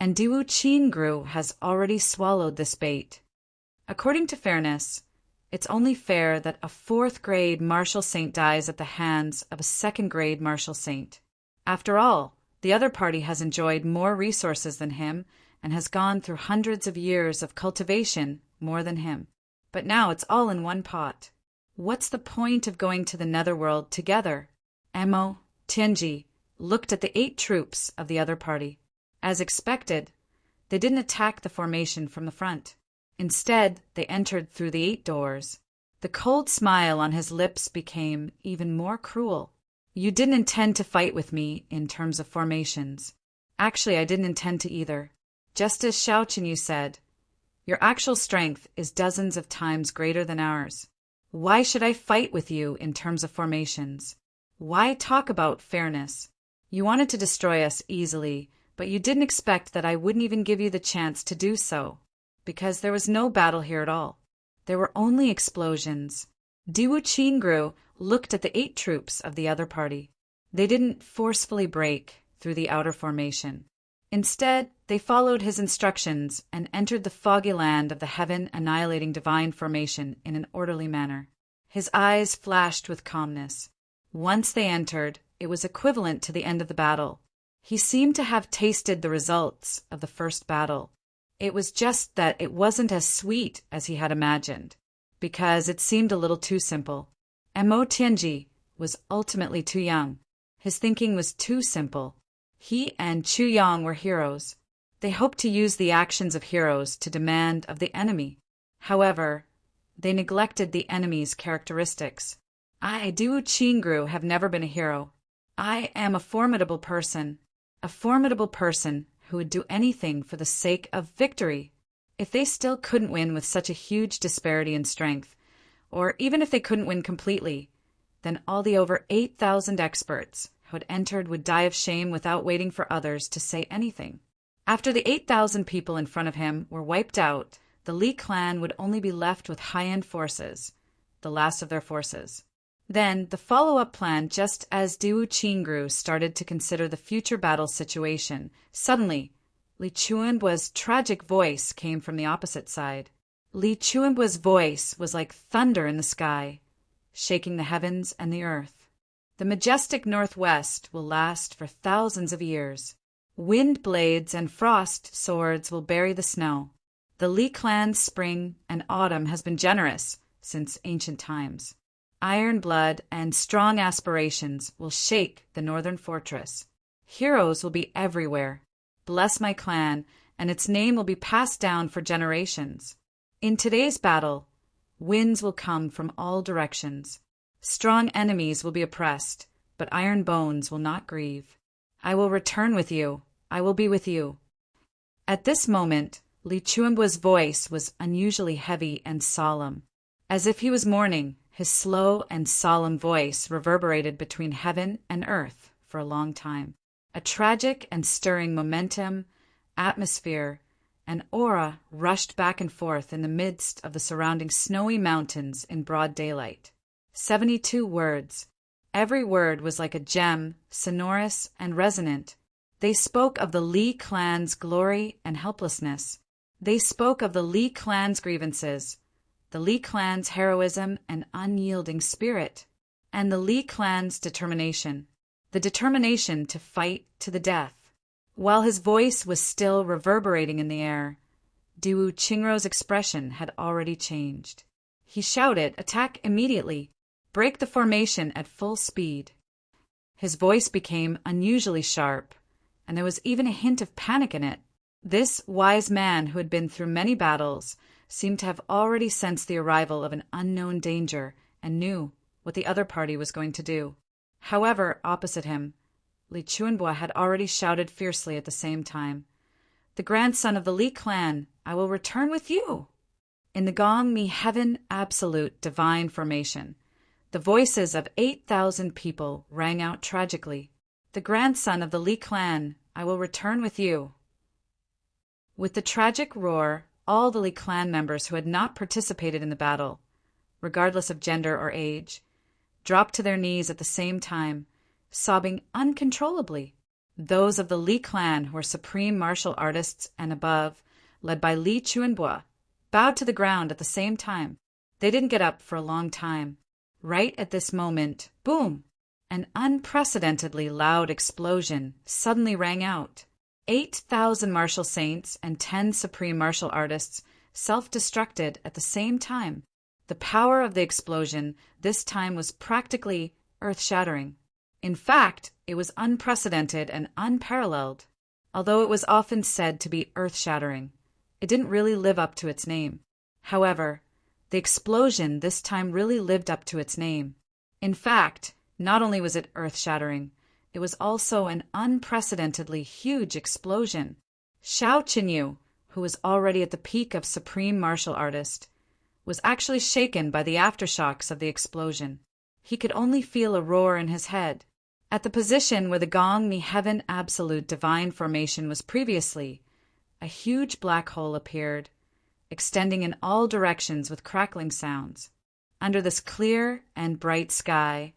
And Diwu Qingru has already swallowed this bait. According to fairness, it's only fair that a 4th-grade martial saint dies at the hands of a 2nd-grade martial saint. After all, the other party has enjoyed more resources than him and has gone through hundreds of years of cultivation more than him. But now it's all in one pot. What's the point of going to the netherworld together?" Mo Tianji looked at the 8 troops of the other party. As expected, they didn't attack the formation from the front. Instead, they entered through the 8 doors. The cold smile on his lips became even more cruel. "You didn't intend to fight with me in terms of formations. Actually, I didn't intend to either. Just as Xiao Qinyu said, your actual strength is dozens of times greater than ours. Why should I fight with you in terms of formations? Why talk about fairness? You wanted to destroy us easily, but you didn't expect that I wouldn't even give you the chance to do so, because there was no battle here at all. There were only explosions." Diwu Qingru looked at the 8 troops of the other party. They didn't forcefully break through the outer formation. Instead, they followed his instructions and entered the foggy land of the heaven-annihilating divine formation in an orderly manner. His eyes flashed with calmness. Once they entered, it was equivalent to the end of the battle. He seemed to have tasted the results of the first battle. It was just that it wasn't as sweet as he had imagined, because it seemed a little too simple. Mo Tianji was ultimately too young. His thinking was too simple. He and Chu Yang were heroes. They hoped to use the actions of heroes to demand of the enemy. However, they neglected the enemy's characteristics. I, Diwu Qingru, have never been a hero. I am a formidable person who would do anything for the sake of victory. If they still couldn't win with such a huge disparity in strength, or even if they couldn't win completely, then all the over 8,000 experts who had entered would die of shame without waiting for others to say anything. After the 8,000 people in front of him were wiped out, the Li clan would only be left with high-end forces, the last of their forces. Then, the follow-up plan, just as Diwu Qingru started to consider the future battle situation, suddenly, Li Chuanbua's tragic voice came from the opposite side. Li Chuanbua's voice was like thunder in the sky, shaking the heavens and the earth. The majestic northwest will last for thousands of years. Wind blades and frost swords will bury the snow. The Li clan's spring and autumn has been generous since ancient times. Iron blood and strong aspirations will shake the northern fortress. Heroes will be everywhere. Bless my clan, and its name will be passed down for generations. In today's battle, winds will come from all directions. Strong enemies will be oppressed, but iron bones will not grieve. I will return with you. I will be with you. At this moment, Li Chuanbua's voice was unusually heavy and solemn. As if he was mourning, his slow and solemn voice reverberated between heaven and earth for a long time. A tragic and stirring momentum, atmosphere, and aura rushed back and forth in the midst of the surrounding snowy mountains in broad daylight. 72 words. Every word was like a gem, sonorous and resonant. They spoke of the Li clan's glory and helplessness. They spoke of the Li clan's grievances, the Li clan's heroism and unyielding spirit, and the Li clan's determination, the determination to fight to the death. While his voice was still reverberating in the air, Diwu Qingrou's expression had already changed. He shouted, "Attack immediately! Break the formation at full speed!" His voice became unusually sharp, and there was even a hint of panic in it. This wise man, who had been through many battles, seemed to have already sensed the arrival of an unknown danger and knew what the other party was going to do. However, opposite him, Li Chuanbua had already shouted fiercely at the same time, "The grandson of the Li clan, I will return with you!" In the Gong Mi Heaven Absolute Divine Formation, the voices of 8,000 people rang out tragically, "The grandson of the Li clan, I will return with you!" With the tragic roar, all the Li clan members who had not participated in the battle, regardless of gender or age, dropped to their knees at the same time, sobbing uncontrollably. Those of the Li clan who were supreme martial artists and above, led by Li Chuanbua, bowed to the ground at the same time. They didn't get up for a long time. Right at this moment, boom! An unprecedentedly loud explosion suddenly rang out. 8,000 martial saints and 10 supreme martial artists self-destructed at the same time. The power of the explosion this time was practically earth-shattering. In fact, it was unprecedented and unparalleled. Although it was often said to be earth-shattering, it didn't really live up to its name. However, the explosion this time really lived up to its name. In fact, not only was it earth-shattering, it was also an unprecedentedly huge explosion. Xiao Qinyu, who was already at the peak of supreme martial artist, was actually shaken by the aftershocks of the explosion. He could only feel a roar in his head. At the position where the Gong Mi Heaven Absolute Divine Formation was previously, a huge black hole appeared, extending in all directions with crackling sounds. Under this clear and bright sky,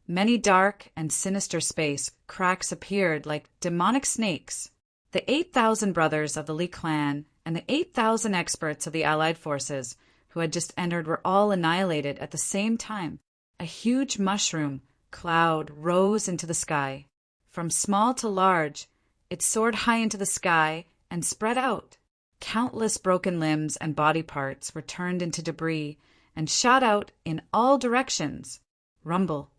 many dark and sinister space cracks appeared like demonic snakes. The 8,000 brothers of the Li clan and the 8,000 experts of the allied forces who had just entered were all annihilated at the same time. A huge mushroom cloud rose into the sky. From small to large, it soared high into the sky and spread out. Countless broken limbs and body parts were turned into debris and shot out in all directions. Rumble.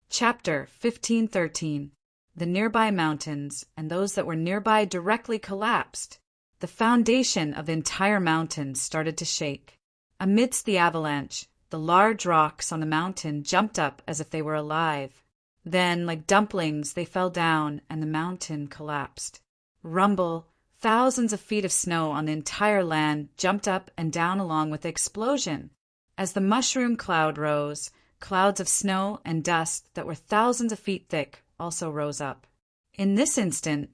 Chapter 1513. The nearby mountains and those that were nearby directly collapsed. The foundation of the entire mountain started to shake. Amidst the avalanche, the large rocks on the mountain jumped up as if they were alive. Then, like dumplings, they fell down and the mountain collapsed. Rumble. Thousands of feet of snow on the entire land jumped up and down along with the explosion. As the mushroom cloud rose, clouds of snow and dust that were thousands of feet thick also rose up. In this instant,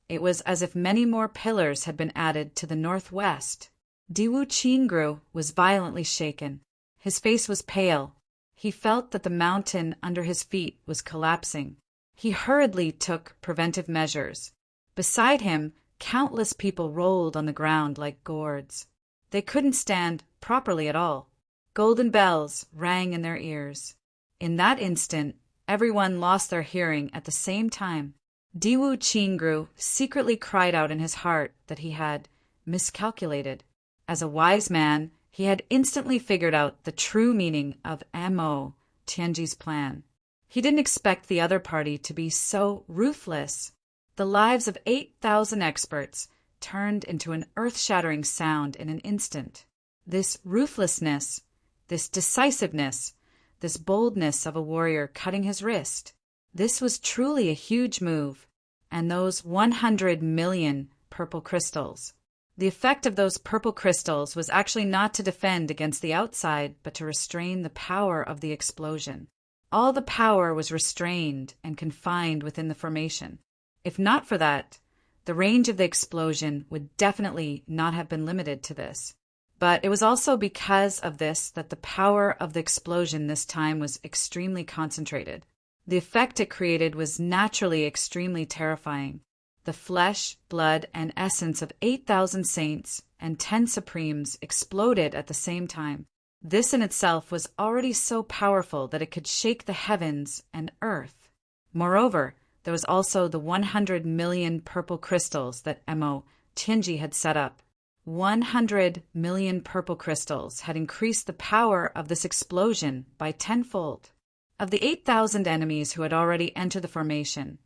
it was as if many more pillars had been added to the northwest. Diwu Qingru was violently shaken. His face was pale. He felt that the mountain under his feet was collapsing. He hurriedly took preventive measures. Beside him, countless people rolled on the ground like gourds. They couldn't stand properly at all. Golden bells rang in their ears. In that instant, everyone lost their hearing at the same time. Diwu Qingru secretly cried out in his heart that he had miscalculated. As a wise man, he had instantly figured out the true meaning of Mo Tianji's plan. He didn't expect the other party to be so ruthless. The lives of 8,000 experts turned into an earth-shattering sound in an instant. This ruthlessness, this decisiveness, this boldness of a warrior cutting his wrist, this was truly a huge move. And those 100 million purple crystals. The effect of those purple crystals was actually not to defend against the outside, but to restrain the power of the explosion. All the power was restrained and confined within the formation. If not for that, the range of the explosion would definitely not have been limited to this. But it was also because of this that the power of the explosion this time was extremely concentrated. The effect it created was naturally extremely terrifying. The flesh, blood, and essence of 8,000 saints and 10 supremes exploded at the same time. This in itself was already so powerful that it could shake the heavens and earth. Moreover, there was also the 100 million purple crystals that Mo Tianji had set up. 100 million purple crystals had increased the power of this explosion by tenfold. Of the 8,000 enemies who had already entered the formation,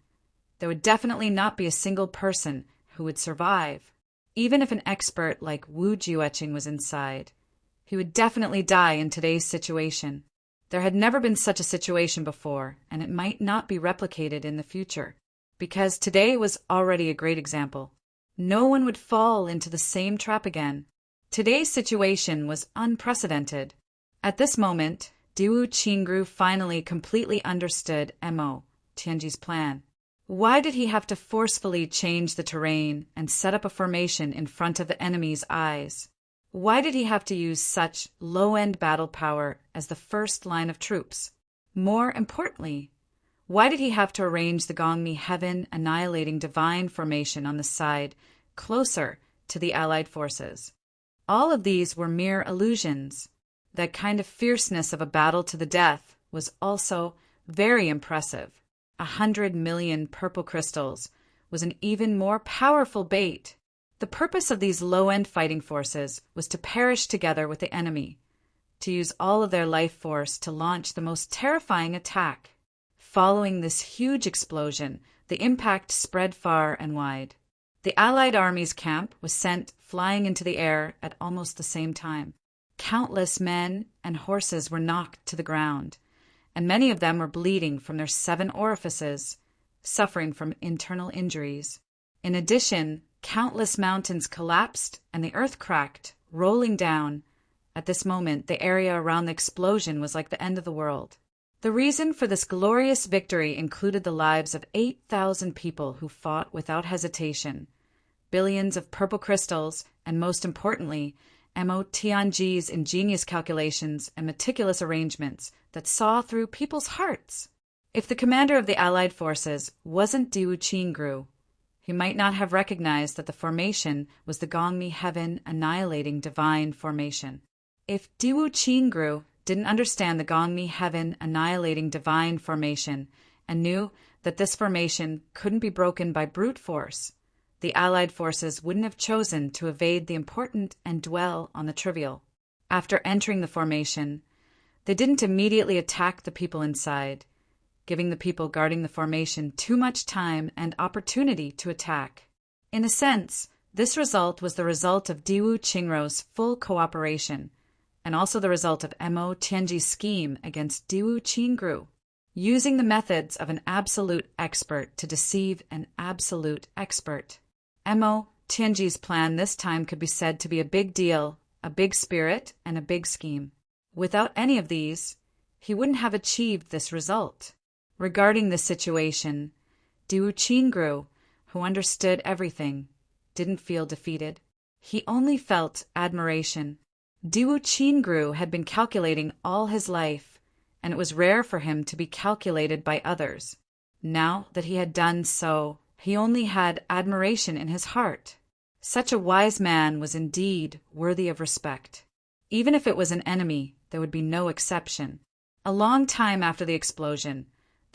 there would definitely not be a single person who would survive. Even if an expert like Wu Jueqing was inside, he would definitely die in today's situation. There had never been such a situation before, and it might not be replicated in the future, because today was already a great example. No one would fall into the same trap again. Today's situation was unprecedented. At this moment, Diwu Qingru finally completely understood Mo Tianji's plan. Why did he have to forcefully change the terrain and set up a formation in front of the enemy's eyes? Why did he have to use such low-end battle power as the first line of troops? More importantly, why did he have to arrange the Gongmi heaven-annihilating divine formation on the side closer to the allied forces? All of these were mere illusions. That kind of fierceness of a battle to the death was also very impressive. 100 million purple crystals was an even more powerful bait. The purpose of these low-end fighting forces was to perish together with the enemy, to use all of their life force to launch the most terrifying attack. Following this huge explosion, the impact spread far and wide. The Allied army's camp was sent flying into the air at almost the same time. Countless men and horses were knocked to the ground, and many of them were bleeding from their 7 orifices, suffering from internal injuries. In addition, countless mountains collapsed and the earth cracked, rolling down. At this moment, the area around the explosion was like the end of the world. The reason for this glorious victory included the lives of 8,000 people who fought without hesitation, billions of purple crystals, and most importantly, Mo Tianji's ingenious calculations and meticulous arrangements that saw through people's hearts. If the commander of the Allied forces wasn't Diwu Qingru, he might not have recognized that the formation was the Gongmi heaven-annihilating divine formation. If Diwu Qingru didn't understand the Gongmi heaven-annihilating divine formation and knew that this formation couldn't be broken by brute force, the Allied forces wouldn't have chosen to evade the important and dwell on the trivial. After entering the formation, they didn't immediately attack the people inside, giving the people guarding the formation too much time and opportunity to attack. In a sense, this result was the result of Diwu Qingru's full cooperation, and also the result of Mo Tianji's scheme against Diwu Qingru, using the methods of an absolute expert to deceive an absolute expert. Mo Tianji's plan this time could be said to be a big deal, a big spirit, and a big scheme. Without any of these, he wouldn't have achieved this result. Regarding this situation, Diwu Qingru, who understood everything, didn't feel defeated. He only felt admiration. Diwu Qingru had been calculating all his life, and it was rare for him to be calculated by others. Now that he had done so, he only had admiration in his heart. Such a wise man was indeed worthy of respect. Even if it was an enemy, there would be no exception. A long time after the explosion,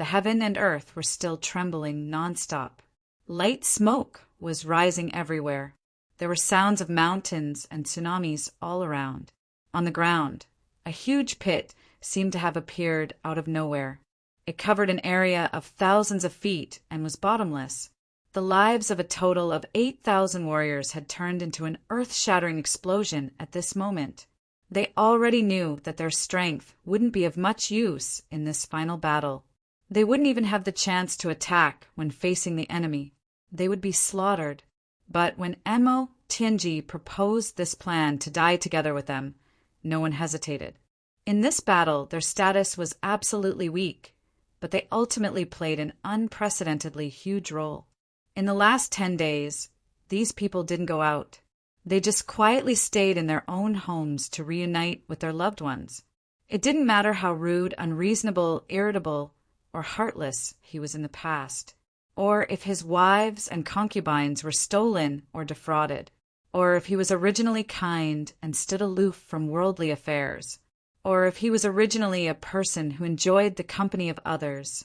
The heaven and earth were still trembling nonstop. Light smoke was rising everywhere. There were sounds of mountains and tsunamis all around. On the ground, a huge pit seemed to have appeared out of nowhere. It covered an area of thousands of feet and was bottomless. The lives of a total of 8,000 warriors had turned into an earth-shattering explosion at this moment. They already knew that their strength wouldn't be of much use in this final battle. They wouldn't even have the chance to attack when facing the enemy. They would be slaughtered. But when Emo Tianji proposed this plan to die together with them, no one hesitated. In this battle, their status was absolutely weak, but they ultimately played an unprecedentedly huge role. In the last 10 days, these people didn't go out. They just quietly stayed in their own homes to reunite with their loved ones. It didn't matter how rude, unreasonable, irritable, or heartless he was in the past, or if his wives and concubines were stolen or defrauded, or if he was originally kind and stood aloof from worldly affairs, or if he was originally a person who enjoyed the company of others.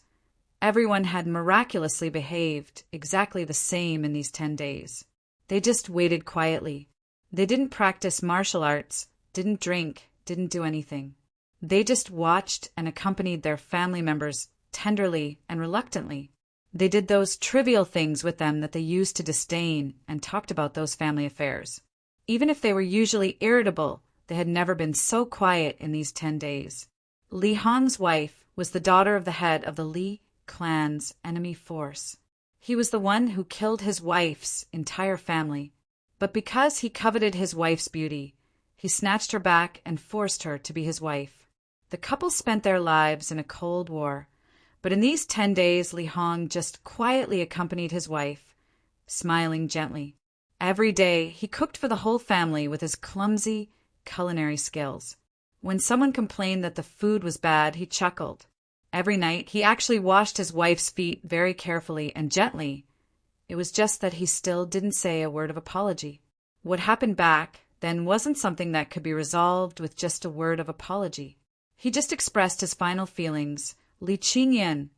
Everyone had miraculously behaved exactly the same in these 10 days. They just waited quietly. They didn't practice martial arts, didn't drink, didn't do anything. They just watched and accompanied their family members tenderly and reluctantly. They did those trivial things with them that they used to disdain and talked about those family affairs. Even if they were usually irritable, they had never been so quiet in these 10 days. Li Han's wife was the daughter of the head of the Li clan's enemy force. He was the one who killed his wife's entire family. But because he coveted his wife's beauty, he snatched her back and forced her to be his wife. The couple spent their lives in a cold war, but in these 10 days Li Hong just quietly accompanied his wife, smiling gently. Every day he cooked for the whole family with his clumsy culinary skills. When someone complained that the food was bad, he chuckled. Every night he actually washed his wife's feet very carefully and gently. It was just that he still didn't say a word of apology. What happened back then wasn't something that could be resolved with just a word of apology. He just expressed his final feelings. Li Qingyan,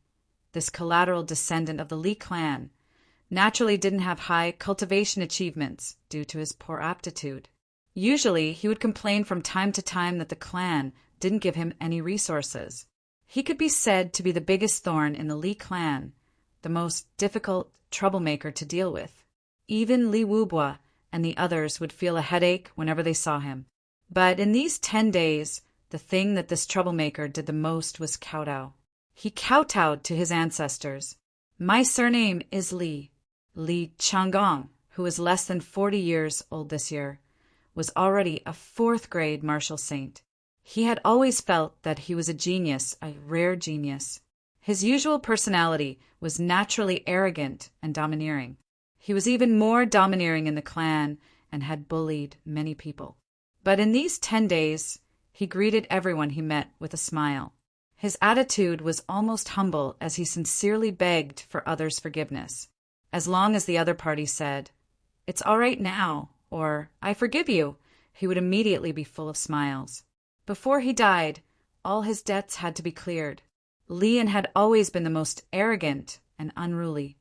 this collateral descendant of the Li clan, naturally didn't have high cultivation achievements due to his poor aptitude. Usually, he would complain from time to time that the clan didn't give him any resources. He could be said to be the biggest thorn in the Li clan, the most difficult troublemaker to deal with. Even Li Wubua and the others would feel a headache whenever they saw him. But in these 10 days, the thing that this troublemaker did the most was kowtow. He kowtowed to his ancestors. My surname is Li. Li Changgong, who is less than 40 years old this year, was already a 4th-grade martial saint. He had always felt that he was a genius, a rare genius. His usual personality was naturally arrogant and domineering. He was even more domineering in the clan and had bullied many people. But in these 10 days, he greeted everyone he met with a smile. His attitude was almost humble as he sincerely begged for others' forgiveness. As long as the other party said, "It's all right now," or "I forgive you," he would immediately be full of smiles. Before he died, all his debts had to be cleared. Lian had always been the most arrogant and unruly,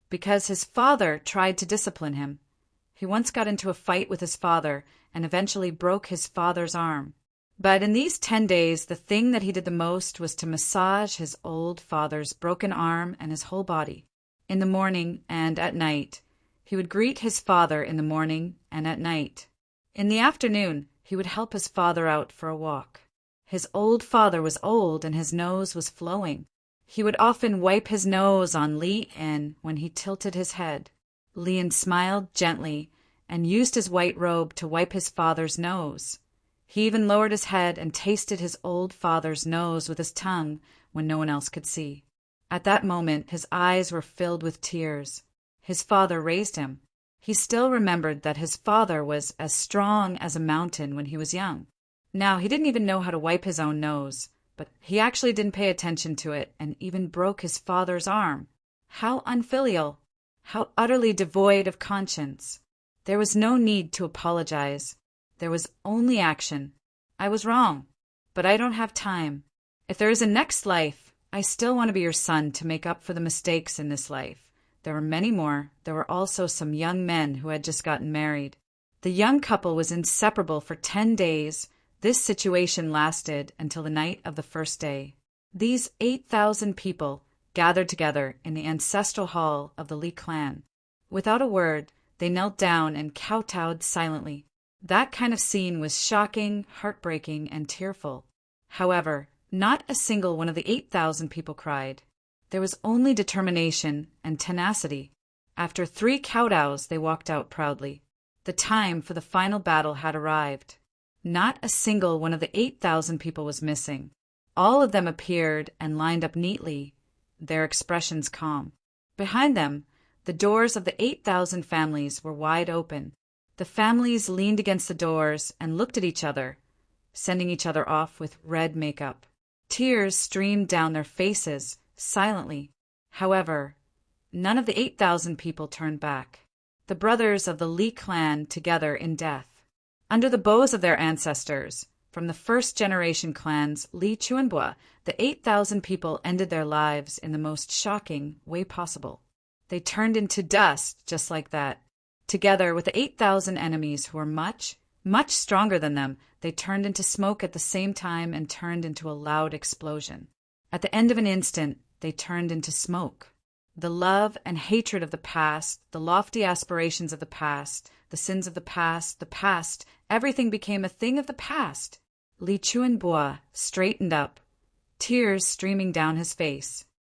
because his father tried to discipline him. He once got into a fight with his father and eventually broke his father's arm. But in these 10 days, the thing that he did the most was to massage his old father's broken arm and his whole body. In the morning and at night, he would greet his father in the morning and at night. In the afternoon, he would help his father out for a walk. His old father was old and his nose was flowing. He would often wipe his nose on Lian when he tilted his head. Lian smiled gently and used his white robe to wipe his father's nose. He even lowered his head and tasted his old father's nose with his tongue when no one else could see. At that moment, his eyes were filled with tears. His father raised him. He still remembered that his father was as strong as a mountain when he was young. Now, he didn't even know how to wipe his own nose, but he actually didn't pay attention to it and even broke his father's arm. How unfilial! How utterly devoid of conscience! There was no need to apologize. There was only action. I was wrong, but I don't have time. If there is a next life, I still want to be your son to make up for the mistakes in this life. There were many more. There were also some young men who had just gotten married. The young couple was inseparable for 10 days. This situation lasted until the night of the first day. These 8,000 people gathered together in the ancestral hall of the Lee clan. Without a word, they knelt down and kowtowed silently. That kind of scene was shocking, heartbreaking, and tearful. However, not a single one of the 8,000 people cried. There was only determination and tenacity. After 3 kowtows, they walked out proudly. The time for the final battle had arrived. Not a single one of the 8,000 people was missing. All of them appeared and lined up neatly, their expressions calm. Behind them, the doors of the 8,000 families were wide open. The families leaned against the doors and looked at each other, sending each other off with red makeup. Tears streamed down their faces, silently. However, none of the 8,000 people turned back. The brothers of the Lee clan together in death. Under the bows of their ancestors, from the first-generation clans Lee Chuanbua, the 8,000 people ended their lives in the most shocking way possible. They turned into dust just like that. Together with the 8,000 enemies who were much, much stronger than them, they turned into smoke at the same time and turned into a loud explosion. At the end of an instant, they turned into smoke. The love and hatred of the past, the lofty aspirations of the past, the sins of the past, everything became a thing of the past. Li Chuanbua straightened up, tears streaming down his face.